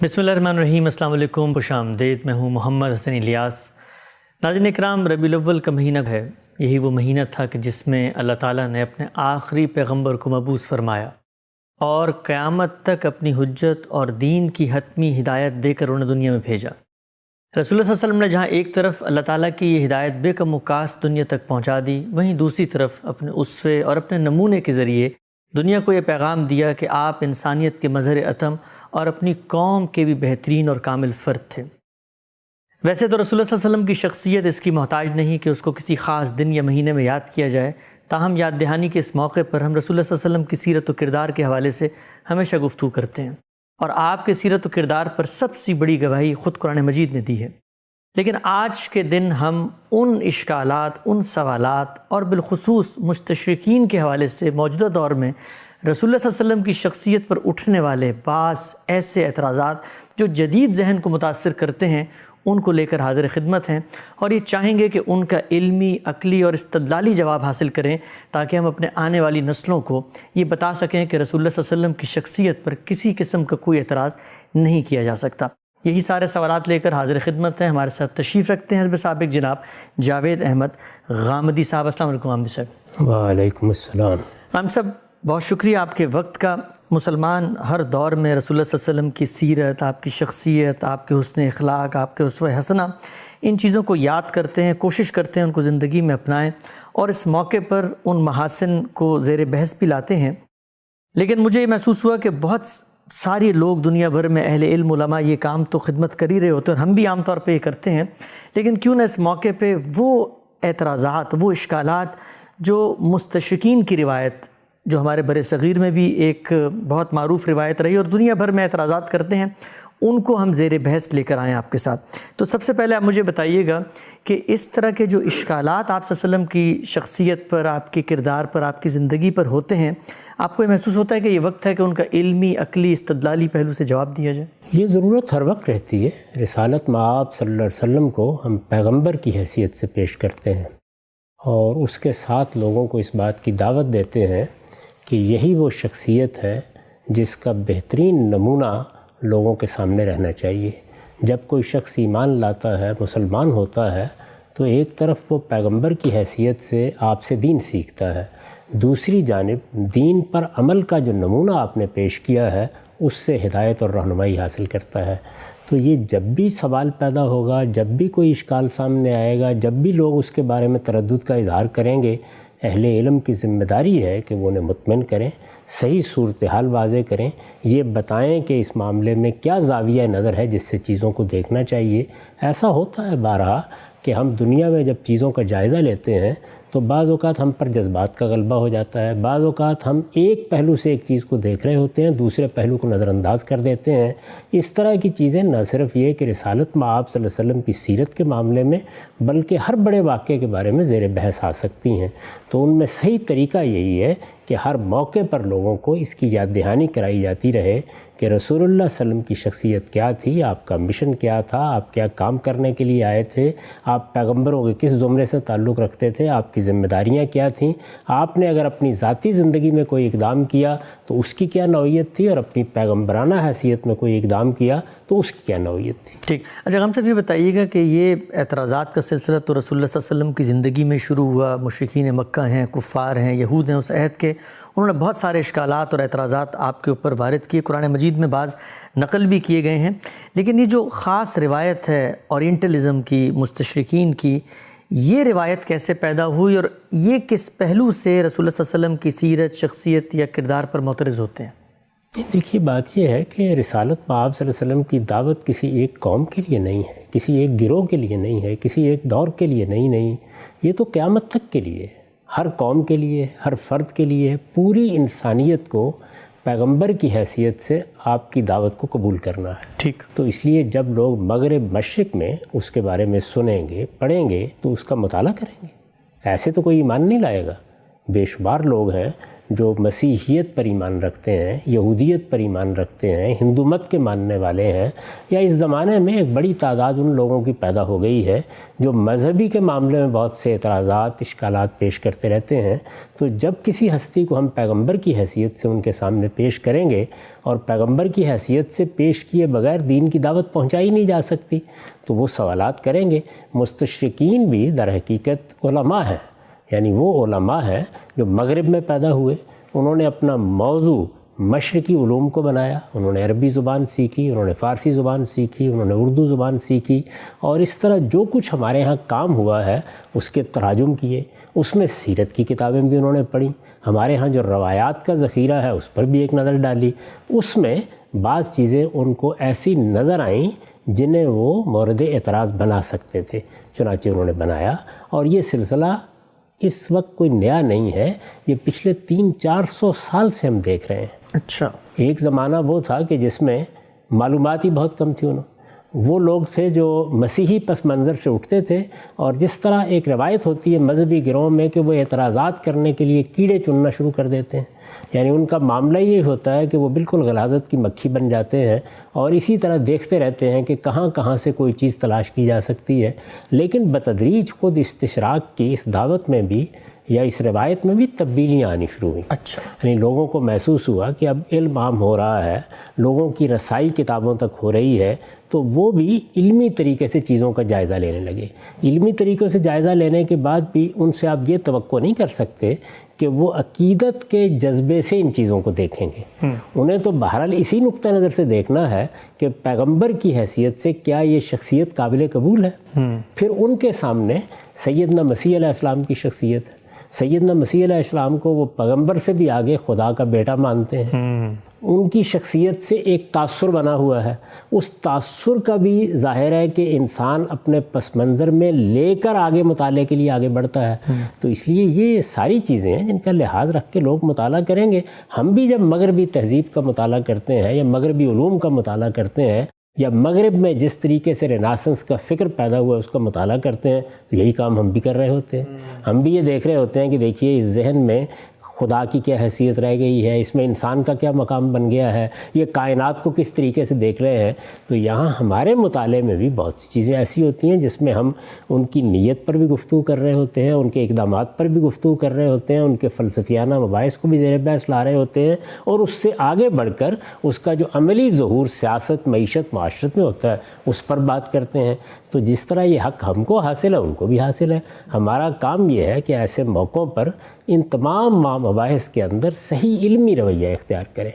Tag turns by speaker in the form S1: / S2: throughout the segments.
S1: بسم اللہ الرحمن الرحیم۔ السلام علیکم، خوش آمدید۔ میں ہوں محمد حسن الیاس۔ ناظرین اکرام، ربیع الاول کا مہینہ ہے۔ یہی وہ مہینہ تھا کہ جس میں اللہ تعالیٰ نے اپنے آخری پیغمبر کو مبعوث فرمایا اور قیامت تک اپنی حجت اور دین کی حتمی ہدایت دے کر انہیں دنیا میں بھیجا۔ رسول اللہ صلی اللہ علیہ وسلم نے جہاں ایک طرف اللہ تعالیٰ کی یہ ہدایت بے کم و کاست دنیا تک پہنچا دی، وہیں دوسری طرف اپنے اسوے اور اپنے نمونے کے ذریعے دنیا کو یہ پیغام دیا کہ آپ انسانیت کے مظہر اتم اور اپنی قوم کے بھی بہترین اور کامل فرد تھے۔ ویسے تو رسول اللہ صلی اللہ علیہ وسلم کی شخصیت اس کی محتاج نہیں کہ اس کو کسی خاص دن یا مہینے میں یاد کیا جائے، تاہم یاد دہانی کے اس موقع پر ہم رسول اللہ صلی اللہ علیہ وسلم کی سیرت و کردار کے حوالے سے ہمیشہ گفتگو کرتے ہیں، اور آپ کے سیرت و کردار پر سب سے بڑی گواہی خود قرآن مجید نے دی ہے۔ لیکن آج کے دن ہم ان اشکالات، ان سوالات اور بالخصوص مستشرقین کے حوالے سے موجودہ دور میں رسول اللہ صلی اللہ علیہ وسلم کی شخصیت پر اٹھنے والے بعض ایسے اعتراضات جو جدید ذہن کو متاثر کرتے ہیں، ان کو لے کر حاضر خدمت ہیں، اور یہ چاہیں گے کہ ان کا علمی، عقلی اور استدلالی جواب حاصل کریں تاکہ ہم اپنے آنے والی نسلوں کو یہ بتا سکیں کہ رسول اللہ صلی اللہ علیہ وسلم کی شخصیت پر کسی قسم کا کوئی اعتراض نہیں کیا جا سکتا۔ یہی سارے سوالات لے کر حاضر خدمت ہیں۔ ہمارے ساتھ تشریف رکھتے ہیں حزب سابق جناب جاوید احمد غامدی صاحب۔ السلام علیکم غامدی صاحب۔
S2: وعلیکم السلام۔
S1: غامدی صاحب، بہت شکریہ آپ کے وقت کا۔ مسلمان ہر دور میں رسول اللہ صلی اللہ علیہ وسلم کی سیرت، آپ کی شخصیت، آپ کے حسن اخلاق، آپ کے اسوہ حسنہ، ان چیزوں کو یاد کرتے ہیں، کوشش کرتے ہیں ان کو زندگی میں اپنائیں، اور اس موقع پر ان محاسن کو زیر بحث بھی لاتے ہیں۔ لیکن مجھے یہ محسوس ہوا کہ بہت سارے لوگ دنیا بھر میں اہل علم، علماء یہ کام تو خدمت کر ہی رہے ہوتے ہیں، اور ہم بھی عام طور پہ یہ کرتے ہیں، لیکن کیوں نہ اس موقع پہ وہ اعتراضات، وہ اشکالات جو مستشرقین کی روایت، جو ہمارے بر صغیر میں بھی ایک بہت معروف روایت رہی اور دنیا بھر میں اعتراضات کرتے ہیں، ان کو ہم زیر بحث لے کر آئیں آپ کے ساتھ۔ تو سب سے پہلے آپ مجھے بتائیے گا کہ اس طرح کے جو اشکالات آپ صلی اللہ علیہ وسلم کی شخصیت پر، آپ کے کردار پر، آپ کی زندگی پر ہوتے ہیں، آپ کو یہ محسوس ہوتا ہے کہ یہ وقت ہے کہ ان کا علمی، عقلی، استدلالی پہلو سے جواب دیا جائے؟
S2: یہ ضرورت ہر وقت رہتی ہے۔ رسالت مآب صلی اللہ علیہ وسلم کو ہم پیغمبر کی حیثیت سے پیش کرتے ہیں، اور اس کے ساتھ لوگوں کو اس بات کی دعوت دیتے ہیں کہ یہی وہ شخصیت ہے جس کا بہترین نمونہ لوگوں کے سامنے رہنا چاہیے۔ جب کوئی شخص ایمان لاتا ہے، مسلمان ہوتا ہے، تو ایک طرف وہ پیغمبر کی حیثیت سے آپ سے دین سیکھتا ہے، دوسری جانب دین پر عمل کا جو نمونہ آپ نے پیش کیا ہے اس سے ہدایت اور رہنمائی حاصل کرتا ہے۔ تو یہ جب بھی سوال پیدا ہوگا، جب بھی کوئی اشکال سامنے آئے گا، جب بھی لوگ اس کے بارے میں تردد کا اظہار کریں گے، اہل علم کی ذمہ داری ہے کہ وہ انہیں مطمئن کریں، صحیح صورتحال واضح کریں، یہ بتائیں کہ اس معاملے میں کیا زاویہ نظر ہے جس سے چیزوں کو دیکھنا چاہیے۔ ایسا ہوتا ہے بارہا کہ ہم دنیا میں جب چیزوں کا جائزہ لیتے ہیں تو بعض اوقات ہم پر جذبات کا غلبہ ہو جاتا ہے، بعض اوقات ہم ایک پہلو سے ایک چیز کو دیکھ رہے ہوتے ہیں، دوسرے پہلو کو نظر انداز کر دیتے ہیں۔ اس طرح کی چیزیں نہ صرف یہ کہ رسالت مآب صلی اللہ علیہ وسلم کی سیرت کے معاملے میں، بلکہ ہر بڑے واقعے کے بارے میں زیر بحث آ سکتی ہیں۔ تو ان میں صحیح طریقہ یہی ہے کہ ہر موقع پر لوگوں کو اس کی یاد دہانی کرائی جاتی رہے کہ رسول اللہ صلی اللہ علیہ وسلم کی شخصیت کیا تھی، آپ کا مشن کیا تھا، آپ کیا کام کرنے کے لیے آئے تھے، آپ پیغمبروں کے کس زمرے سے تعلق رکھتے تھے، آپ کی ذمہ داریاں کیا تھیں، آپ نے اگر اپنی ذاتی زندگی میں کوئی اقدام کیا تو اس کی کیا نوعیت تھی، اور اپنی پیغمبرانہ حیثیت میں کوئی اقدام کیا تو اس کی کیا نوعیت تھی۔
S1: ٹھیک۔ اچھا غام صاحب، یہ بتائیے گا کہ یہ اعتراضات کا سلسلہ تو رسول اللہ صلی اللہ علیہ وسلم کی زندگی میں شروع ہوا۔ مشرکین مکہ ہیں، کفار ہیں، یہود ہیں اس عہد کے، انہوں نے بہت سارے اشکالات اور اعتراضات آپ کے اوپر وارد کیے، قرآن مجید میں بعض نقل بھی کیے گئے ہیں۔ لیکن یہ جو خاص روایت ہے اورینٹلزم کی، مستشرقین کی، یہ روایت کیسے پیدا ہوئی، اور یہ کس پہلو سے رسول اللہ صلی اللہ علیہ وسلم کی سیرت، شخصیت یا کردار پر معترض ہوتے ہیں؟
S2: دیکھیے، بات یہ ہے کہ رسالت مآب صلی اللہ علیہ وسلم کی دعوت کسی ایک قوم کے لیے نہیں ہے، کسی ایک گروہ کے لیے نہیں ہے، کسی ایک دور کے لیے نہیں، یہ تو قیامت تک کے لیے ہے، ہر قوم کے لیے، ہر فرد کے لیے، پوری انسانیت کو پیغمبر کی حیثیت سے آپ کی دعوت کو قبول کرنا ہے۔
S1: ٹھیک۔
S2: تو اس لیے جب لوگ مغرب مشرق میں اس کے بارے میں سنیں گے، پڑھیں گے، تو اس کا مطالعہ کریں گے۔ ایسے تو کوئی ایمان نہیں لائے گا۔ بے شمار لوگ ہیں جو مسیحیت پر ایمان رکھتے ہیں، یہودیت پر ایمان رکھتے ہیں، ہندو مت کے ماننے والے ہیں، یا اس زمانے میں ایک بڑی تعداد ان لوگوں کی پیدا ہو گئی ہے جو مذہبی کے معاملے میں بہت سے اعتراضات، اشکالات پیش کرتے رہتے ہیں، تو جب کسی ہستی کو ہم پیغمبر کی حیثیت سے ان کے سامنے پیش کریں گے، اور پیغمبر کی حیثیت سے پیش کیے بغیر دین کی دعوت پہنچائی نہیں جا سکتی، تو وہ سوالات کریں گے۔ مستشرقین بھی در حقیقت علماء ہیں، یعنی وہ علماء ہیں جو مغرب میں پیدا ہوئے، انہوں نے اپنا موضوع مشرقی علوم کو بنایا، انہوں نے عربی زبان سیکھی، انہوں نے فارسی زبان سیکھی، انہوں نے اردو زبان سیکھی، اور اس طرح جو کچھ ہمارے ہاں کام ہوا ہے اس کے تراجم کیے، اس میں سیرت کی کتابیں بھی انہوں نے پڑھی، ہمارے ہاں جو روایات کا ذخیرہ ہے اس پر بھی ایک نظر ڈالی، اس میں بعض چیزیں ان کو ایسی نظر آئیں جنہیں وہ مورد اعتراض بنا سکتے تھے، چنانچہ انہوں نے بنایا۔ اور یہ سلسلہ اس وقت کوئی نیا نہیں ہے، یہ پچھلے 300-400 سال سے ہم دیکھ رہے ہیں۔
S1: اچھا،
S2: ایک زمانہ وہ تھا کہ جس میں معلومات ہی بہت کم تھی، وہ لوگ تھے جو مسیحی پس منظر سے اٹھتے تھے، اور جس طرح ایک روایت ہوتی ہے مذہبی گروہ میں کہ وہ اعتراضات کرنے کے لیے کیڑے چننا شروع کر دیتے ہیں، یعنی ان کا معاملہ یہ ہوتا ہے کہ وہ بالکل غلاظت کی مکھی بن جاتے ہیں اور اسی طرح دیکھتے رہتے ہیں کہ کہاں کہاں سے کوئی چیز تلاش کی جا سکتی ہے۔ لیکن بتدریج خود استشراق کی اس دعوت میں بھی یا اس روایت میں بھی تبدیلیاں آنی شروع ہوئیں۔
S1: اچھا،
S2: یعنی لوگوں کو محسوس ہوا کہ اب علم عام ہو رہا ہے، لوگوں کی رسائی کتابوں تک ہو رہی ہے، تو وہ بھی علمی طریقے سے چیزوں کا جائزہ لینے لگے۔ علمی طریقوں سے جائزہ لینے کے بعد بھی ان سے آپ یہ توقع نہیں کر سکتے کہ وہ عقیدت کے جذبے سے ان چیزوں کو دیکھیں گے۔ انہیں تو بہرحال اسی نقطہ نظر سے دیکھنا ہے کہ پیغمبر کی حیثیت سے کیا یہ شخصیت قابل قبول ہے۔ پھر ان کے سامنے سیدنا مسیح علیہ السلام کی شخصیت ہے۔ سیدنا مسیح علیہ السلام کو وہ پیغمبر سے بھی آگے خدا کا بیٹا مانتے ہیں۔ ان کی شخصیت سے ایک تاثر بنا ہوا ہے، اس تاثر کا بھی ظاہر ہے کہ انسان اپنے پس منظر میں لے کر آگے مطالعے کے لیے آگے بڑھتا ہے۔ تو اس لیے یہ ساری چیزیں ہیں جن کا لحاظ رکھ کے لوگ مطالعہ کریں گے۔ ہم بھی جب مغربی تہذیب کا مطالعہ کرتے ہیں یا مغربی علوم کا مطالعہ کرتے ہیں یا مغرب میں جس طریقے سے ریناسنس کا فکر پیدا ہوا ہے اس کا مطالعہ کرتے ہیں، تو یہی کام ہم بھی کر رہے ہوتے ہیں۔ ہم بھی یہ دیکھ رہے ہوتے ہیں کہ دیکھیے اس ذہن میں خدا کی کیا حیثیت رہ گئی ہے، اس میں انسان کا کیا مقام بن گیا ہے، یہ کائنات کو کس طریقے سے دیکھ رہے ہیں۔ تو یہاں ہمارے مطالعے میں بھی بہت سی چیزیں ایسی ہوتی ہیں جس میں ہم ان کی نیت پر بھی گفتگو کر رہے ہوتے ہیں، ان کے اقدامات پر بھی گفتگو کر رہے ہوتے ہیں، ان کے فلسفیانہ مباحث کو بھی زیر بحث لا رہے ہوتے ہیں، اور اس سے آگے بڑھ کر اس کا جو عملی ظہور سیاست، معیشت، معاشرت میں ہوتا ہے اس پر بات کرتے ہیں۔ تو جس طرح یہ حق ہم کو حاصل ہے ان کو بھی حاصل ہے۔ ہمارا کام یہ ہے کہ ایسے موقعوں پر ان تمام مباحث کے اندر صحیح علمی رویہ اختیار کریں،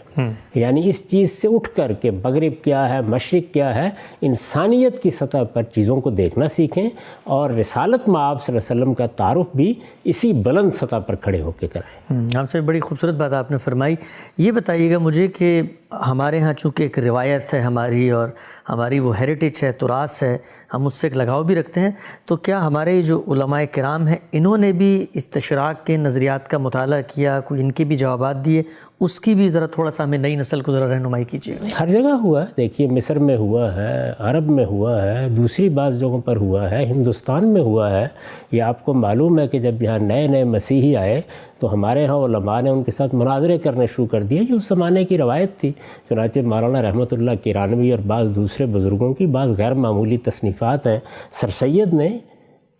S2: یعنی اس چیز سے اٹھ کر کہ مغرب کیا ہے، مشرق کیا ہے، انسانیت کی سطح پر چیزوں کو دیکھنا سیکھیں، اور رسالت مآب صلی اللہ علیہ وسلم کا تعارف بھی اسی بلند سطح پر کھڑے ہو کے کرائیں۔
S1: آپ سے بڑی خوبصورت بات آپ نے فرمائی۔ یہ بتائیے گا مجھے کہ ہمارے ہاں چونکہ ایک روایت ہے ہماری، اور ہماری وہ ہیریٹیج ہے، تراث ہے، ہم اس سے ایک لگاؤ بھی رکھتے ہیں، تو کیا ہمارے جو علماء کرام ہیں انہوں نے بھی استشراق کے نظریات کا مطالعہ کیا، کوئی ان کے بھی جوابات دیے؟ اس کی بھی ذرا تھوڑا سا ہمیں نئی نسل کو ذرا رہنمائی کیجیے۔
S2: ہر جگہ ہوا ہے، دیکھیے مصر میں ہوا ہے، عرب میں ہوا ہے، دوسری بعض جگہوں پر ہوا ہے، ہندوستان میں ہوا ہے۔ یہ آپ کو معلوم ہے کہ جب یہاں نئے نئے مسیحی آئے تو ہمارے ہاں علماء نے ان کے ساتھ مناظرے کرنے شروع کر دیے۔ یہ اس زمانے کی روایت تھی، چنانچہ مولانا رحمۃ اللہ کیرانوی اور بعض دوسرے بزرگوں کی بعض غیر معمولی تصنیفات ہیں۔ سر سید نے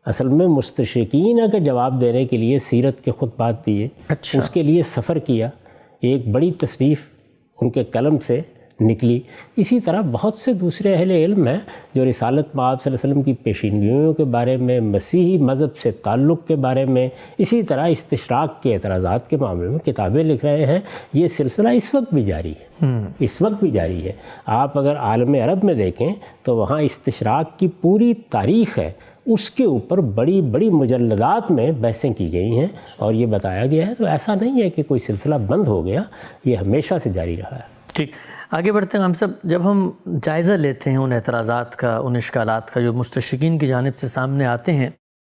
S2: اصل میں مستشرقین کا جواب دینے کے لیے سیرت کے خطبات دیے، اس کے لیے سفر کیا، ایک بڑی تصنیف ان کے قلم سے نکلی۔ اسی طرح بہت سے دوسرے اہل علم ہیں جو رسالت مآب صلی اللہ علیہ وسلم کی پیشینگوئیوں کے بارے میں، مسیحی مذہب سے تعلق کے بارے میں، اسی طرح استشراق کے اعتراضات کے معاملے میں کتابیں لکھ رہے ہیں۔ یہ سلسلہ اس وقت بھی جاری ہے، اس وقت بھی جاری ہے۔ آپ اگر عالم عرب میں دیکھیں تو وہاں استشراق کی پوری تاریخ ہے، اس کے اوپر بڑی بڑی مجلدات میں بحثیں کی گئی ہیں اور یہ بتایا گیا ہے۔ تو ایسا نہیں ہے کہ کوئی سلسلہ بند ہو گیا، یہ ہمیشہ سے جاری رہا ہے۔
S1: ٹھیک، آگے بڑھتے ہیں ہم سب۔ جب ہم جائزہ لیتے ہیں ان اعتراضات کا، ان اشکالات کا جو مستشرقین کی جانب سے سامنے آتے ہیں،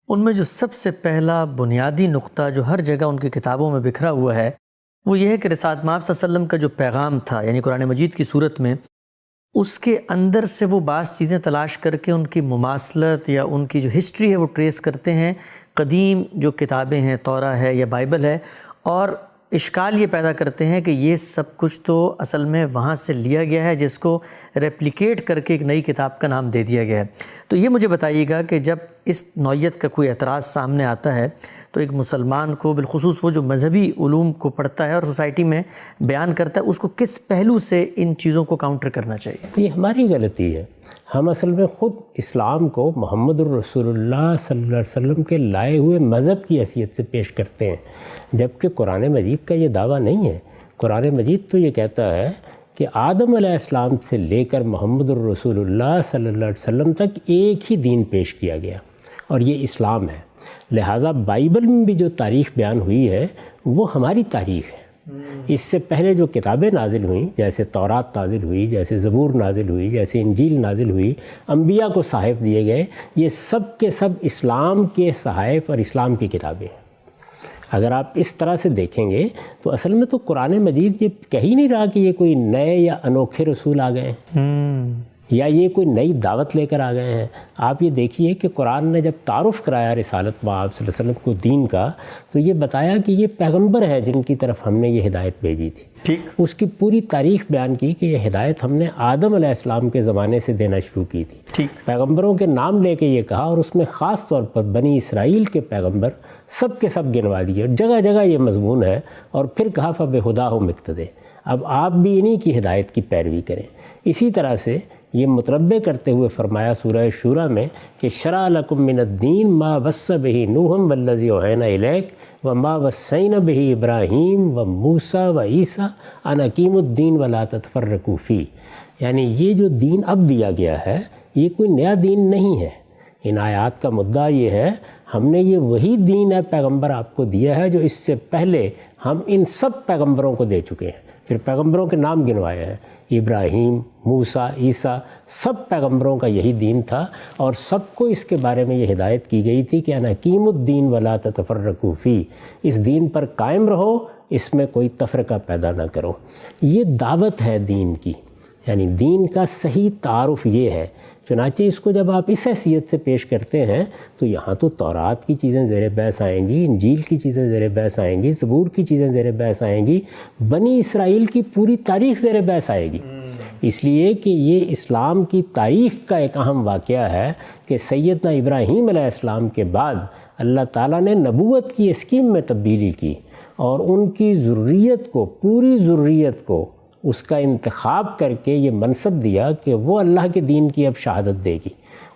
S1: ان میں جو سب سے پہلا بنیادی نقطہ جو ہر جگہ ان کی کتابوں میں بکھرا ہوا ہے وہ یہ ہے کہ رسالت مآب صلی اللہ علیہ وسلم کا جو پیغام تھا، یعنی قرآن مجید کی صورت میں، اس کے اندر سے وہ بعض چیزیں تلاش کر کے ان کی مماثلت یا ان کی جو ہسٹری ہے وہ ٹریس کرتے ہیں قدیم جو کتابیں ہیں، تورا ہے یا بائبل ہے، اور اشکال یہ پیدا کرتے ہیں کہ یہ سب کچھ تو اصل میں وہاں سے لیا گیا ہے جس کو ریپلیکیٹ کر کے ایک نئی کتاب کا نام دے دیا گیا ہے۔ تو یہ مجھے بتائیے گا کہ جب اس نوعیت کا کوئی اعتراض سامنے آتا ہے تو ایک مسلمان کو، بالخصوص وہ جو مذہبی علوم کو پڑھتا ہے اور سوسائٹی میں بیان کرتا ہے، اس کو کس پہلو سے ان چیزوں کو کاؤنٹر کرنا چاہیے؟
S2: یہ ہماری غلطی ہے۔ ہم اصل میں خود اسلام کو محمد الرسول اللہ صلی اللہ علیہ وسلم کے لائے ہوئے مذہب کی حیثیت سے پیش کرتے ہیں، جبکہ قرآن مجید کا یہ دعویٰ نہیں ہے۔ قرآن مجید تو یہ کہتا ہے کہ آدم علیہ السلام سے لے کر محمد الرسول اللہ صلی اللہ علیہ وسلم تک ایک ہی دین پیش کیا گیا، اور یہ اسلام ہے۔ لہٰذا بائبل میں بھی جو تاریخ بیان ہوئی ہے وہ ہماری تاریخ ہے۔ اس سے پہلے جو کتابیں نازل ہوئیں، جیسے تورات نازل ہوئی، جیسے زبور نازل ہوئی، جیسے انجیل نازل ہوئی، انبیاء کو صحائف دیے گئے، یہ سب کے سب اسلام کے صحائف اور اسلام کی کتابیں ہیں۔ اگر آپ اس طرح سے دیکھیں گے تو اصل میں تو قرآن مجید یہ کہہ ہی نہیں رہا کہ یہ کوئی نئے یا انوکھے رسول آ گئے ہیں یا یہ کوئی نئی دعوت لے کر آ گئے ہیں۔ آپ یہ دیکھیے کہ قرآن نے جب تعارف کرایا رسالت مآب صلی اللہ علیہ وسلم کو دین کا، تو یہ بتایا کہ یہ پیغمبر ہے جن کی طرف ہم نے یہ ہدایت بھیجی تھی۔
S1: ٹھیک،
S2: اس کی پوری تاریخ بیان کی کہ یہ ہدایت ہم نے آدم علیہ السلام کے زمانے سے دینا شروع کی تھی۔
S1: ٹھیک،
S2: پیغمبروں کے نام لے کے یہ کہا، اور اس میں خاص طور پر بنی اسرائیل کے پیغمبر سب کے سب گنوا دیے، جگہ جگہ یہ مضمون ہے، اور پھر کہا فَبِہُدَاهُمْ اقتدوا، اب آپ بھی انہی کی ہدایت کی پیروی کریں۔ اسی طرح سے یہ متربع کرتے ہوئے فرمایا سورہ شورى میں کہ شرع لکم من الدین ما وصى به نوح والذی اوحینا الیک وما وصینا به ابراہیم وموسیٰ وعیسیٰ ان اقیموا الدین ولا تتفرقوا فیہ، یعنی یہ جو دین اب دیا گیا ہے یہ کوئی نیا دین نہیں ہے۔ ان آیات کا مدعا یہ ہے ہم نے یہ وہی دین ہے پیغمبر آپ کو دیا ہے جو اس سے پہلے ہم ان سب پیغمبروں کو دے چکے ہیں۔ پھر پیغمبروں کے نام گنوائے ہیں، ابراہیم، موسیٰ، عیسیٰ، سب پیغمبروں کا یہی دین تھا، اور سب کو اس کے بارے میں یہ ہدایت کی گئی تھی کہ ان اقیموا الدین ولا تتفرقوا فیہ، اس دین پر قائم رہو، اس میں کوئی تفرقہ پیدا نہ کرو۔ یہ دعوت ہے دین کی، یعنی دین کا صحیح تعارف یہ ہے۔ چنانچہ اس کو جب آپ اس حیثیت سے پیش کرتے ہیں تو یہاں تو تورات کی چیزیں زیر بحث آئیں گی، انجیل کی چیزیں زیر بحث آئیں گی، زبور کی چیزیں زیر بحث آئیں گی، بنی اسرائیل کی پوری تاریخ زیر بحث آئے گی، اس لیے کہ یہ اسلام کی تاریخ کا ایک اہم واقعہ ہے کہ سیدنا ابراہیم علیہ السلام کے بعد اللہ تعالیٰ نے نبوت کی اسکیم میں تبدیلی کی، اور ان کی ذریت کو، پوری ذریت کو اس کا انتخاب کر کے یہ منصب دیا کہ وہ اللہ کے دین کی اب شہادت دے گی۔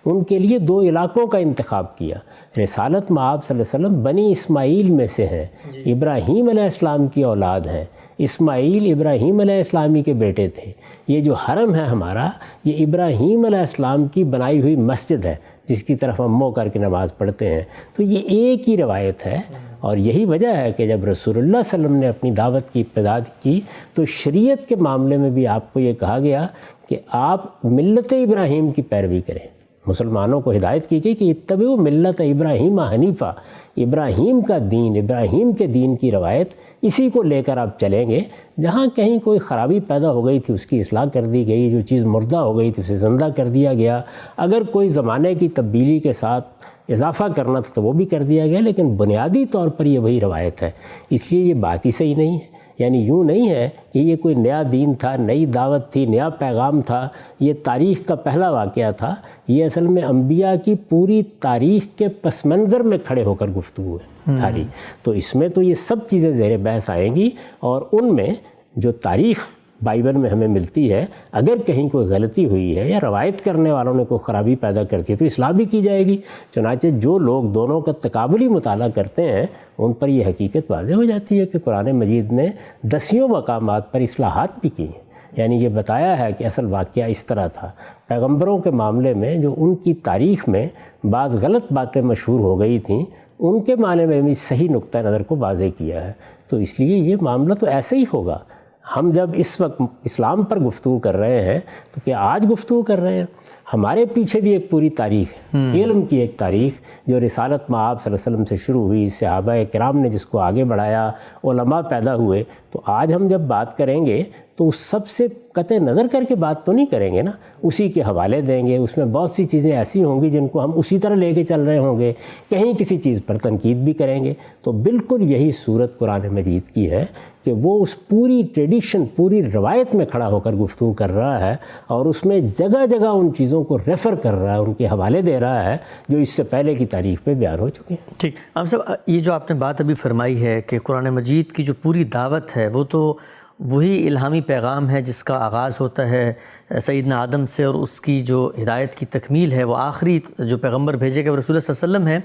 S2: ان کے لیے 2 علاقوں کا انتخاب کیا۔ رسالت مآب صلی اللہ علیہ وسلم بنی اسماعیل میں سے ہیں، ابراہیم علیہ السلام کی اولاد ہیں، اسماعیل ابراہیم علیہ السلامی کے بیٹے تھے۔ یہ جو حرم ہے ہمارا، یہ ابراہیم علیہ السلام کی بنائی ہوئی مسجد ہے جس کی طرف ہم منہ کر کے نماز پڑھتے ہیں۔ تو یہ ایک ہی روایت ہے، اور یہی وجہ ہے کہ جب رسول اللہ صلی اللہ علیہ وسلم نے اپنی دعوت کی ابتدا کی تو شریعت کے معاملے میں بھی آپ کو یہ کہا گیا کہ آپ ملت ابراہیم کی پیروی کریں۔ مسلمانوں کو ہدایت کی گئی کہ اتبعوا ملت ابراہیم حنیفہ، ابراہیم کا دین، ابراہیم کے دین کی روایت، اسی کو لے کر آپ چلیں گے۔ جہاں کہیں کوئی خرابی پیدا ہو گئی تھی اس کی اصلاح کر دی گئی، جو چیز مردہ ہو گئی تھی اسے زندہ کر دیا گیا، اگر کوئی زمانے کی تبدیلی کے ساتھ اضافہ کرنا تھا تو وہ بھی کر دیا گیا، لیکن بنیادی طور پر یہ وہی روایت ہے۔ اس لیے یہ بات ہی صحیح نہیں ہے، یعنی یوں نہیں ہے کہ یہ کوئی نیا دین تھا، نئی دعوت تھی، نیا پیغام تھا، یہ تاریخ کا پہلا واقعہ تھا۔ یہ اصل میں انبیاء کی پوری تاریخ کے پس منظر میں کھڑے ہو کر گفتگو ہے ساری۔ تو اس میں تو یہ سب چیزیں زیر بحث آئیں گی، اور ان میں جو تاریخ بائبل میں ہمیں ملتی ہے، اگر کہیں کوئی غلطی ہوئی ہے یا روایت کرنے والوں نے کوئی خرابی پیدا کر دی تو اصلاح بھی کی جائے گی۔ چنانچہ جو لوگ دونوں کا تقابلی مطالعہ کرتے ہیں ان پر یہ حقیقت واضح ہو جاتی ہے کہ قرآن مجید نے 10 مقامات پر اصلاحات بھی کی ہیں، یعنی یہ بتایا ہے کہ اصل واقعہ اس طرح تھا۔ پیغمبروں کے معاملے میں جو ان کی تاریخ میں بعض غلط باتیں مشہور ہو گئی تھیں، ان کے معنی میں بھی صحیح نقطہ نظر کو واضح کیا ہے۔ تو اس لیے یہ معاملہ تو ایسے ہی ہوگا۔ ہم جب اس وقت اسلام پر گفتگو کر رہے ہیں تو کیا آج گفتگو کر رہے ہیں؟ ہمارے پیچھے بھی ایک پوری تاریخ ہے، علم کی ایک تاریخ جو رسالت مآب صلی اللہ علیہ وسلم سے شروع ہوئی، صحابہ کرام نے جس کو آگے بڑھایا، علماء پیدا ہوئے. تو آج ہم جب بات کریں گے تو اس سب سے قطع نظر کر کے بات تو نہیں کریں گے نا، اسی کے حوالے دیں گے. اس میں بہت سی چیزیں ایسی ہوں گی جن کو ہم اسی طرح لے کے چل رہے ہوں گے، کہیں کسی چیز پر تنقید بھی کریں گے. تو بالکل یہی صورت قرآن مجید کی ہے کہ وہ اس پوری ٹریڈیشن، پوری روایت میں کھڑا ہو کر گفتگو کر رہا ہے، اور اس میں جگہ جگہ ان چیزوں کو ریفر کر رہا ہے، ان کے حوالے دے رہا ہے جو اس سے پہلے کی تاریخ میں بیان ہو چکے ہیں.
S1: ٹھیک. ہم صاحب یہ جو آپ نے بات ابھی فرمائی ہے کہ قرآن مجید کی جو پوری دعوت ہے وہ تو وہی الہامی پیغام ہے جس کا آغاز ہوتا ہے سیدنا آدم سے، اور اس کی جو ہدایت کی تکمیل ہے وہ آخری جو پیغمبر بھیجے گئے وہ رسول اللہ صلی اللہ علیہ وسلم ہے.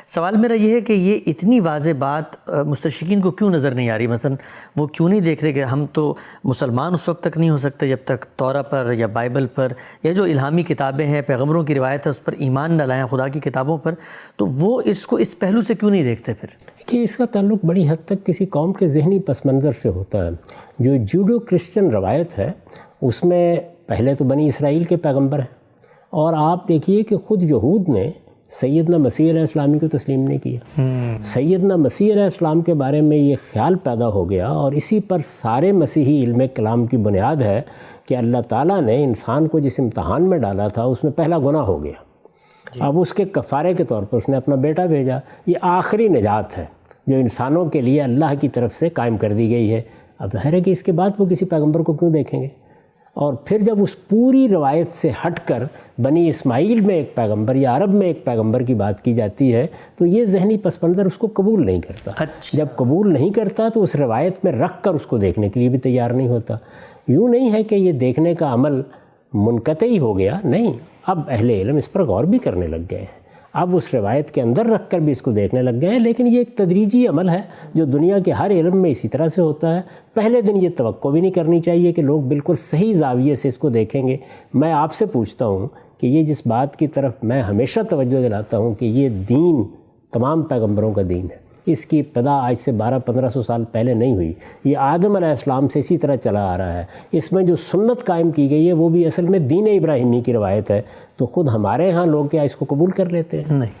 S1: سوال میرا یہ ہے کہ یہ اتنی واضح بات مستشرقین کو کیوں نظر نہیں آ رہی؟ مثلا وہ کیوں نہیں دیکھ رہے کہ ہم تو مسلمان اس وقت تک نہیں ہو سکتے جب تک تورا پر یا بائبل پر یا جو الہامی کتابیں ہیں، پیغمبروں کی روایت ہے، اس پر ایمان نہ لائیں، خدا کی کتابوں پر. تو وہ اس کو اس پہلو سے کیوں نہیں دیکھتے پھر؟
S2: کہ اس کا تعلق بڑی حد تک کسی قوم کے ذہنی پس منظر سے ہوتا ہے. جو جوڈو کرسچن روایت ہے اس میں پہلے تو بنی اسرائیل کے پیغمبر ہیں، اور آپ دیکھیے کہ خود یہود نے سیدنا مسیح علیہ السلام کو تسلیم نہیں کیا. سیدنا مسیح علیہ السلام کے بارے میں یہ خیال پیدا ہو گیا، اور اسی پر سارے مسیحی علم کلام کی بنیاد ہے کہ اللہ تعالیٰ نے انسان کو جس امتحان میں ڈالا تھا اس میں پہلا گناہ ہو گیا. اب اس کے کفارے کے طور پر اس نے اپنا بیٹا بھیجا. یہ آخری نجات ہے جو انسانوں کے لیے اللہ کی طرف سے قائم کر دی گئی ہے. اب ظاہر ہے کہ اس کے بعد وہ کسی پیغمبر کو کیوں دیکھیں گے؟ اور پھر جب اس پوری روایت سے ہٹ کر بنی اسماعیل میں ایک پیغمبر یا عرب میں ایک پیغمبر کی بات کی جاتی ہے تو یہ ذہنی پس منظر اس کو قبول نہیں کرتا. جب قبول نہیں کرتا تو اس روایت میں رکھ کر اس کو دیکھنے کے لیے بھی تیار نہیں ہوتا. یوں نہیں ہے کہ یہ دیکھنے کا عمل منقطع ہو گیا، نہیں، اب اہل علم اس پر غور بھی کرنے لگ گئے ہیں، اب اس روایت کے اندر رکھ کر بھی اس کو دیکھنے لگ گئے ہیں. لیکن یہ ایک تدریجی عمل ہے جو دنیا کے ہر علم میں اسی طرح سے ہوتا ہے. پہلے دن یہ توقع بھی نہیں کرنی چاہیے کہ لوگ بالکل صحیح زاویے سے اس کو دیکھیں گے. میں آپ سے پوچھتا ہوں کہ یہ جس بات کی طرف میں ہمیشہ توجہ دلاتا ہوں کہ یہ دین تمام پیغمبروں کا دین ہے، اس کی ابتدا آج سے 1200-1500 سال پہلے نہیں ہوئی. یہ آدم علیہ السلام سے اسی طرح چلا آ رہا ہے. اس میں جو سنت قائم کی گئی ہے وہ بھی اصل میں دین ابراہیمی کی روایت ہے. تو خود ہمارے ہاں لوگ کیا اس کو قبول کر لیتے ہیں؟
S1: نہیں،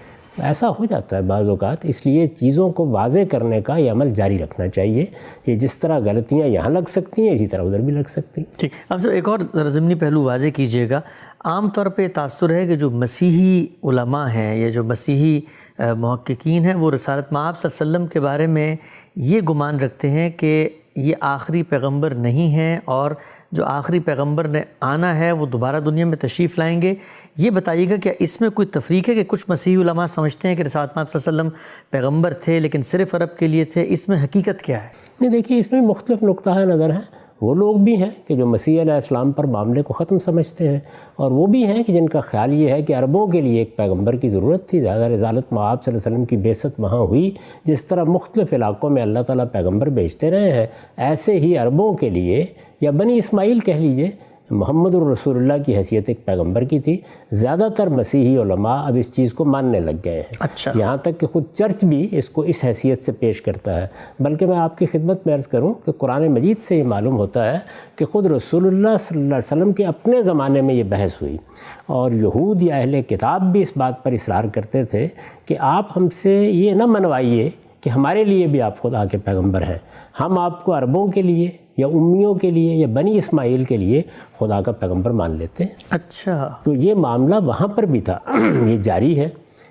S2: ایسا ہو جاتا ہے بعض اوقات. اس لیے چیزوں کو واضح کرنے کا یہ عمل جاری رکھنا چاہیے. یہ جس طرح غلطیاں یہاں لگ سکتی ہیں اسی طرح ادھر بھی لگ سکتی ہیں.
S1: ٹھیک. اب سر ایک اور ضمنی پہلو واضح کیجیے گا. عام طور پہ تاثر ہے کہ جو مسیحی علماء ہیں یا جو مسیحی محققین ہیں وہ رسالت مآب صلی اللہ علیہ وسلم کے بارے میں یہ گمان رکھتے ہیں کہ یہ آخری پیغمبر نہیں ہیں، اور جو آخری پیغمبر نے آنا ہے وہ دوبارہ دنیا میں تشریف لائیں گے. یہ بتائیے گا کیا اس میں کوئی تفریق ہے کہ کچھ مسیحی علماء سمجھتے ہیں کہ رسالت مآب صلی اللہ علیہ وسلم پیغمبر تھے لیکن صرف عرب کے لیے تھے؟ اس میں حقیقت کیا ہے؟
S2: نہیں، دیکھیے اس میں مختلف نقطہ نظر ہیں. وہ لوگ بھی ہیں کہ جو مسیح علیہ السلام پر معاملے کو ختم سمجھتے ہیں، اور وہ بھی ہیں کہ جن کا خیال یہ ہے کہ عربوں کے لیے ایک پیغمبر کی ضرورت تھی. زیادہ رسالت مآب صلی اللہ علیہ وسلم کی بعثت وہاں ہوئی. جس طرح مختلف علاقوں میں اللہ تعالیٰ پیغمبر بھیجتے رہے ہیں، ایسے ہی عربوں کے لیے یا بنی اسماعیل کہہ لیجئے، محمد الرسول اللہ کی حیثیت ایک پیغمبر کی تھی. زیادہ تر مسیحی علماء اب اس چیز کو ماننے لگ گئے ہیں.
S1: اچھا.
S2: یہاں تک کہ خود چرچ بھی اس کو اس حیثیت سے پیش کرتا ہے. بلکہ میں آپ کی خدمت میں عرض کروں کہ قرآن مجید سے یہ معلوم ہوتا ہے کہ خود رسول اللہ صلی اللہ علیہ وسلم کے اپنے زمانے میں یہ بحث ہوئی، اور یہود یا اہل کتاب بھی اس بات پر اصرار کرتے تھے کہ آپ ہم سے یہ نہ منوائیے کہ ہمارے لیے بھی آپ خدا کے پیغمبر ہیں. ہم آپ کو عربوں کے لیے یا امیوں کے لیے یا بنی اسماعیل کے لیے خدا کا پیغمبر مان لیتے ہیں.
S1: اچھا.
S2: تو یہ معاملہ وہاں پر بھی تھا، یہ جاری ہے.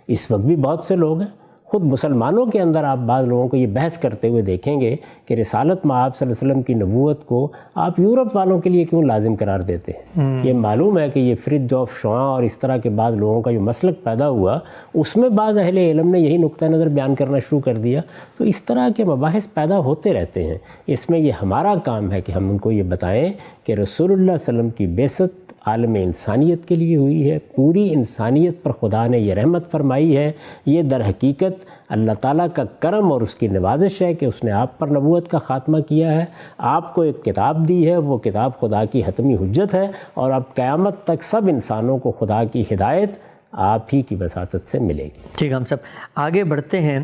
S2: اس وقت بھی بہت سے لوگ ہیں. خود مسلمانوں کے اندر آپ بعض لوگوں کو یہ بحث کرتے ہوئے دیکھیں گے کہ رسالت مآب صلی اللہ علیہ وسلم کی نبوت کو آپ یورپ والوں کے لیے کیوں لازم قرار دیتے ہیں. یہ معلوم ہے کہ یہ فرج آف شعاں اور اس طرح کے بعض لوگوں کا جو مسلک پیدا ہوا اس میں بعض اہل علم نے یہی نقطہ نظر بیان کرنا شروع کر دیا. تو اس طرح کے مباحث پیدا ہوتے رہتے ہیں. اس میں یہ ہمارا کام ہے کہ ہم ان کو یہ بتائیں کہ رسول اللہ صلی اللہ علیہ وسلم کی بعثت عالم انسانیت کے لیے ہوئی ہے. پوری انسانیت پر خدا نے یہ رحمت فرمائی ہے. یہ در حقیقت اللہ تعالیٰ کا کرم اور اس کی نوازش ہے کہ اس نے آپ پر نبوت کا خاتمہ کیا ہے. آپ کو ایک کتاب دی ہے، وہ کتاب خدا کی حتمی حجت ہے، اور اب قیامت تک سب انسانوں کو خدا کی ہدایت آپ ہی کی وساطت سے ملے گی.
S1: ٹھیک. ہم سب آگے بڑھتے ہیں.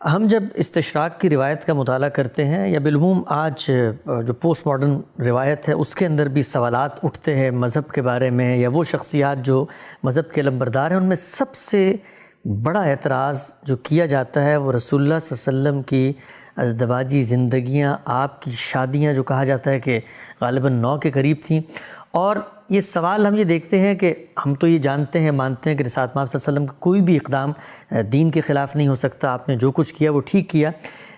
S1: ہم جب استشراق کی روایت کا مطالعہ کرتے ہیں یا بالعموم آج جو پوسٹ ماڈرن روایت ہے اس کے اندر بھی سوالات اٹھتے ہیں مذہب کے بارے میں، یا وہ شخصیات جو مذہب کے علمبردار ہیں، ان میں سب سے بڑا اعتراض جو کیا جاتا ہے وہ رسول اللہ صلی اللہ علیہ وسلم کی ازدواجی زندگیاں، آپ کی شادیاں جو کہا جاتا ہے کہ غالباً 9 کے قریب تھیں۔ اور یہ سوال ہم یہ دیکھتے ہیں کہ ہم تو یہ جانتے ہیں، مانتے ہیں کہ رسالت مآب صلی اللہ علیہ وسلم کا کوئی بھی اقدام دین کے خلاف نہیں ہو سکتا، آپ نے جو کچھ کیا وہ ٹھیک کیا،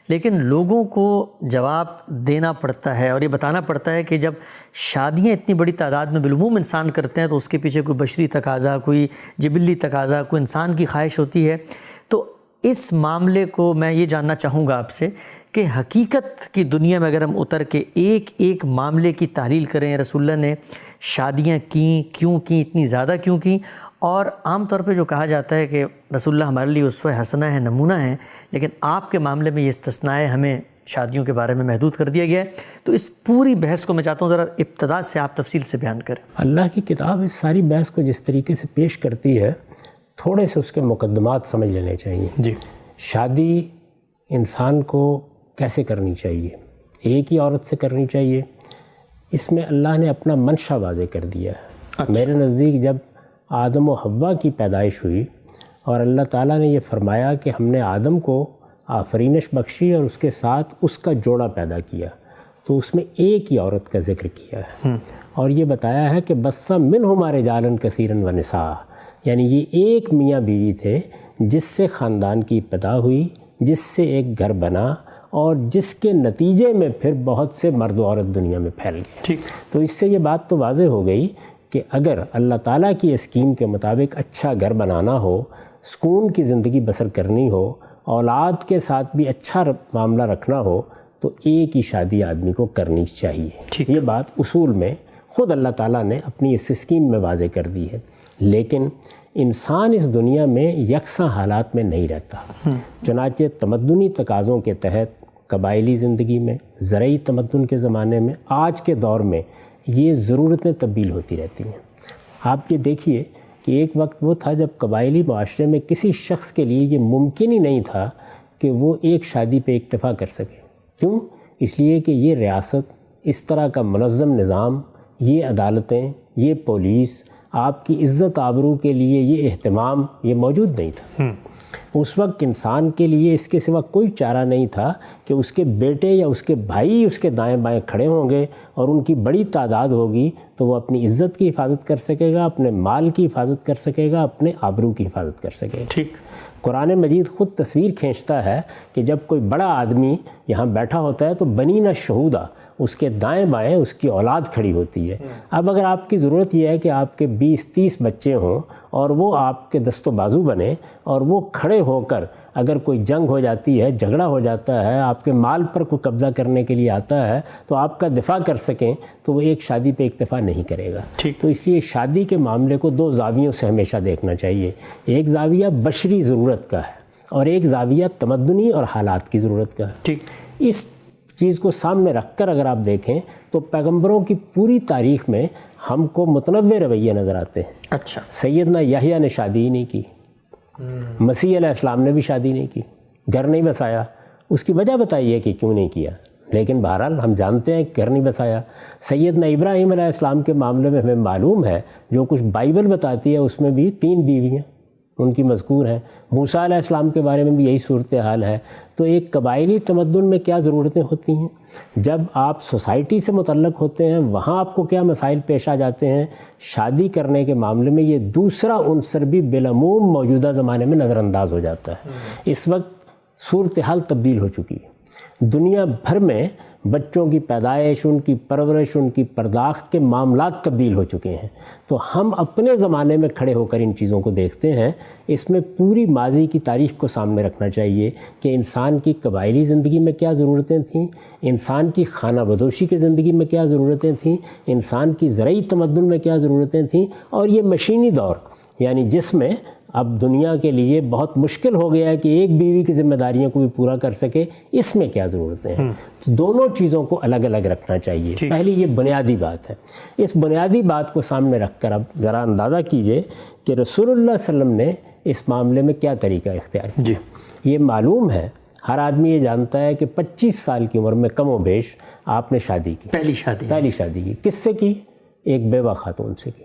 S1: لیکن لوگوں کو جواب دینا پڑتا ہے اور یہ بتانا پڑتا ہے کہ جب شادیاں اتنی بڑی تعداد میں بالعموم انسان کرتے ہیں تو اس کے پیچھے کوئی بشری تقاضا، کوئی جبلی تقاضا، کوئی انسان کی خواہش ہوتی ہے۔ تو اس معاملے کو میں یہ جاننا چاہوں گا آپ سے کہ حقیقت کی دنیا میں اگر ہم اتر کے ایک ایک معاملے کی تحلیل کریں، رسول اللہ نے شادیاں کیں، کیوں کیں، اتنی زیادہ کیوں کیں، اور عام طور پہ جو کہا جاتا ہے کہ رسول اللہ ہمارے لیے اسوہ حسنہ ہے، نمونہ ہیں، لیکن آپ کے معاملے میں یہ استثناء ہے، ہمیں شادیوں کے بارے میں محدود کر دیا گیا ہے۔ تو اس پوری بحث کو میں چاہتا ہوں ذرا ابتدا سے آپ تفصیل سے بیان کریں۔
S2: اللہ کی کتاب اس ساری بحث کو جس طریقے سے پیش کرتی ہے، تھوڑے سے اس کے مقدمات سمجھ لینے چاہیے۔
S1: جی،
S2: شادی انسان کو کیسے کرنی چاہیے؟ ایک ہی عورت سے کرنی چاہیے؟ اس میں اللہ نے اپنا منشا واضح کر دیا ہے۔ میرے نزدیک جب آدم و حوا کی پیدائش ہوئی اور اللہ تعالیٰ نے یہ فرمایا کہ ہم نے آدم کو آفرینش بخشی اور اس کے ساتھ اس کا جوڑا پیدا کیا، تو اس میں ایک ہی عورت کا ذکر کیا ہے اور یہ بتایا ہے کہ بث منہما رجالا کثیرا ونساء، یعنی یہ ایک میاں بیوی تھے جس سے خاندان کی ابتدا ہوئی، جس سے ایک گھر بنا اور جس کے نتیجے میں پھر بہت سے مرد و عورت دنیا میں پھیل گئے۔
S1: ٹھیک،
S2: تو اس سے یہ بات تو واضح ہو گئی کہ اگر اللہ تعالیٰ کی اسکیم کے مطابق اچھا گھر بنانا ہو، سکون کی زندگی بسر کرنی ہو، اولاد کے ساتھ بھی اچھا معاملہ رکھنا ہو، تو ایک ہی شادی آدمی کو کرنی چاہیے۔ یہ بات اصول میں خود اللہ تعالیٰ نے اپنی اس اسکیم میں واضح کر دی ہے، لیکن انسان اس دنیا میں یکساں حالات میں نہیں رہتا۔ چنانچہ تمدنی تقاضوں کے تحت قبائلی زندگی میں، زرعی تمدن کے زمانے میں، آج کے دور میں یہ ضرورتیں تبدیل ہوتی رہتی ہیں۔ آپ یہ دیکھیے کہ ایک وقت وہ تھا جب قبائلی معاشرے میں کسی شخص کے لیے یہ ممکن ہی نہیں تھا کہ وہ ایک شادی پہ اکتفا کر سکے۔ کیوں؟ اس لیے کہ یہ ریاست، اس طرح کا منظم نظام، یہ عدالتیں، یہ پولیس، آپ کی عزت آبرو کے لیے یہ اہتمام یہ موجود نہیں تھا۔ اس وقت انسان کے لیے اس کے سوا کوئی چارہ نہیں تھا کہ اس کے بیٹے یا اس کے بھائی اس کے دائیں بائیں کھڑے ہوں گے اور ان کی بڑی تعداد ہوگی تو وہ اپنی عزت کی حفاظت کر سکے گا، اپنے مال کی حفاظت کر سکے گا، اپنے آبرو کی حفاظت کر سکے گا۔
S1: ٹھیک،
S2: قرآن مجید خود تصویر کھینچتا ہے کہ جب کوئی بڑا آدمی یہاں بیٹھا ہوتا ہے تو بنین شہودہ، اس کے دائیں بائیں اس کی اولاد کھڑی ہوتی ہے۔ اب اگر آپ کی ضرورت یہ ہے کہ آپ کے 20-30 بچے ہوں اور وہ آپ کے دست و بازو بنے اور وہ کھڑے ہو کر اگر کوئی جنگ ہو جاتی ہے، جھگڑا ہو جاتا ہے، آپ کے مال پر کوئی قبضہ کرنے کے لیے آتا ہے تو آپ کا دفاع کر سکیں، تو وہ ایک شادی پہ اکتفا نہیں کرے گا۔ تو اس لیے شادی کے معاملے کو 2 زاویوں سے ہمیشہ دیکھنا چاہیے۔ ایک زاویہ بشری ضرورت کا ہے اور ایک زاویہ تمدنی اور حالات کی ضرورت کا ہے۔
S1: ٹھیک،
S2: اس چیز کو سامنے رکھ کر اگر آپ دیکھیں تو پیغمبروں کی پوری تاریخ میں ہم کو متنوع رویے نظر آتے ہیں۔
S1: اچھا،
S2: سیدنا یحییٰ نے شادی ہی نہیں کی، مسیح علیہ السلام نے بھی شادی نہیں کی، گھر نہیں بسایا۔ اس کی وجہ بتائیے کہ کیوں نہیں کیا، لیکن بہرحال ہم جانتے ہیں کہ گھر نہیں بسایا۔ سیدنا ابراہیم علیہ السلام کے معاملے میں ہمیں معلوم ہے، جو کچھ بائبل بتاتی ہے اس میں بھی 3 بیویاں ان کی مذکور ہیں۔ موسیٰ علیہ السلام کے بارے میں بھی یہی صورتحال ہے۔ تو ایک قبائلی تمدن میں کیا ضرورتیں ہوتی ہیں، جب آپ سوسائٹی سے متعلق ہوتے ہیں وہاں آپ کو کیا مسائل پیش آ جاتے ہیں، شادی کرنے کے معاملے میں یہ دوسرا عنصر بھی بالعموم موجودہ زمانے میں نظر انداز ہو جاتا ہے۔ اس وقت صورتحال تبدیل ہو چکی ہے۔ دنیا بھر میں بچوں کی پیدائش، ان کی پرورش، ان کی پرداخت کے معاملات تبدیل ہو چکے ہیں۔ تو ہم اپنے زمانے میں کھڑے ہو کر ان چیزوں کو دیکھتے ہیں۔ اس میں پوری ماضی کی تاریخ کو سامنے رکھنا چاہیے کہ انسان کی قبائلی زندگی میں کیا ضرورتیں تھیں، انسان کی خانہ بدوشی کی زندگی میں کیا ضرورتیں تھیں، انسان کی زرعی تمدن میں کیا ضرورتیں تھیں، اور یہ مشینی دور یعنی جس میں اب دنیا کے لیے بہت مشکل ہو گیا ہے کہ ایک بیوی کی ذمہ داریوں کو بھی پورا کر سکے، اس میں کیا ضرورتیں ہیں۔ تو دونوں چیزوں کو الگ الگ رکھنا چاہیے۔ پہلی یہ بنیادی بات ہے۔ اس بنیادی بات کو سامنے رکھ کر اب ذرا اندازہ کیجئے کہ رسول اللہ صلی اللہ علیہ وسلم نے اس معاملے میں کیا طریقہ اختیار کیا۔ یہ معلوم ہے ہر آدمی یہ جانتا ہے کہ 25 سال کی عمر میں کم و بیش آپ نے شادی کی،
S1: پہلی شادی
S2: کی کس سے کی؟ ایک بیوہ خاتون سے کی.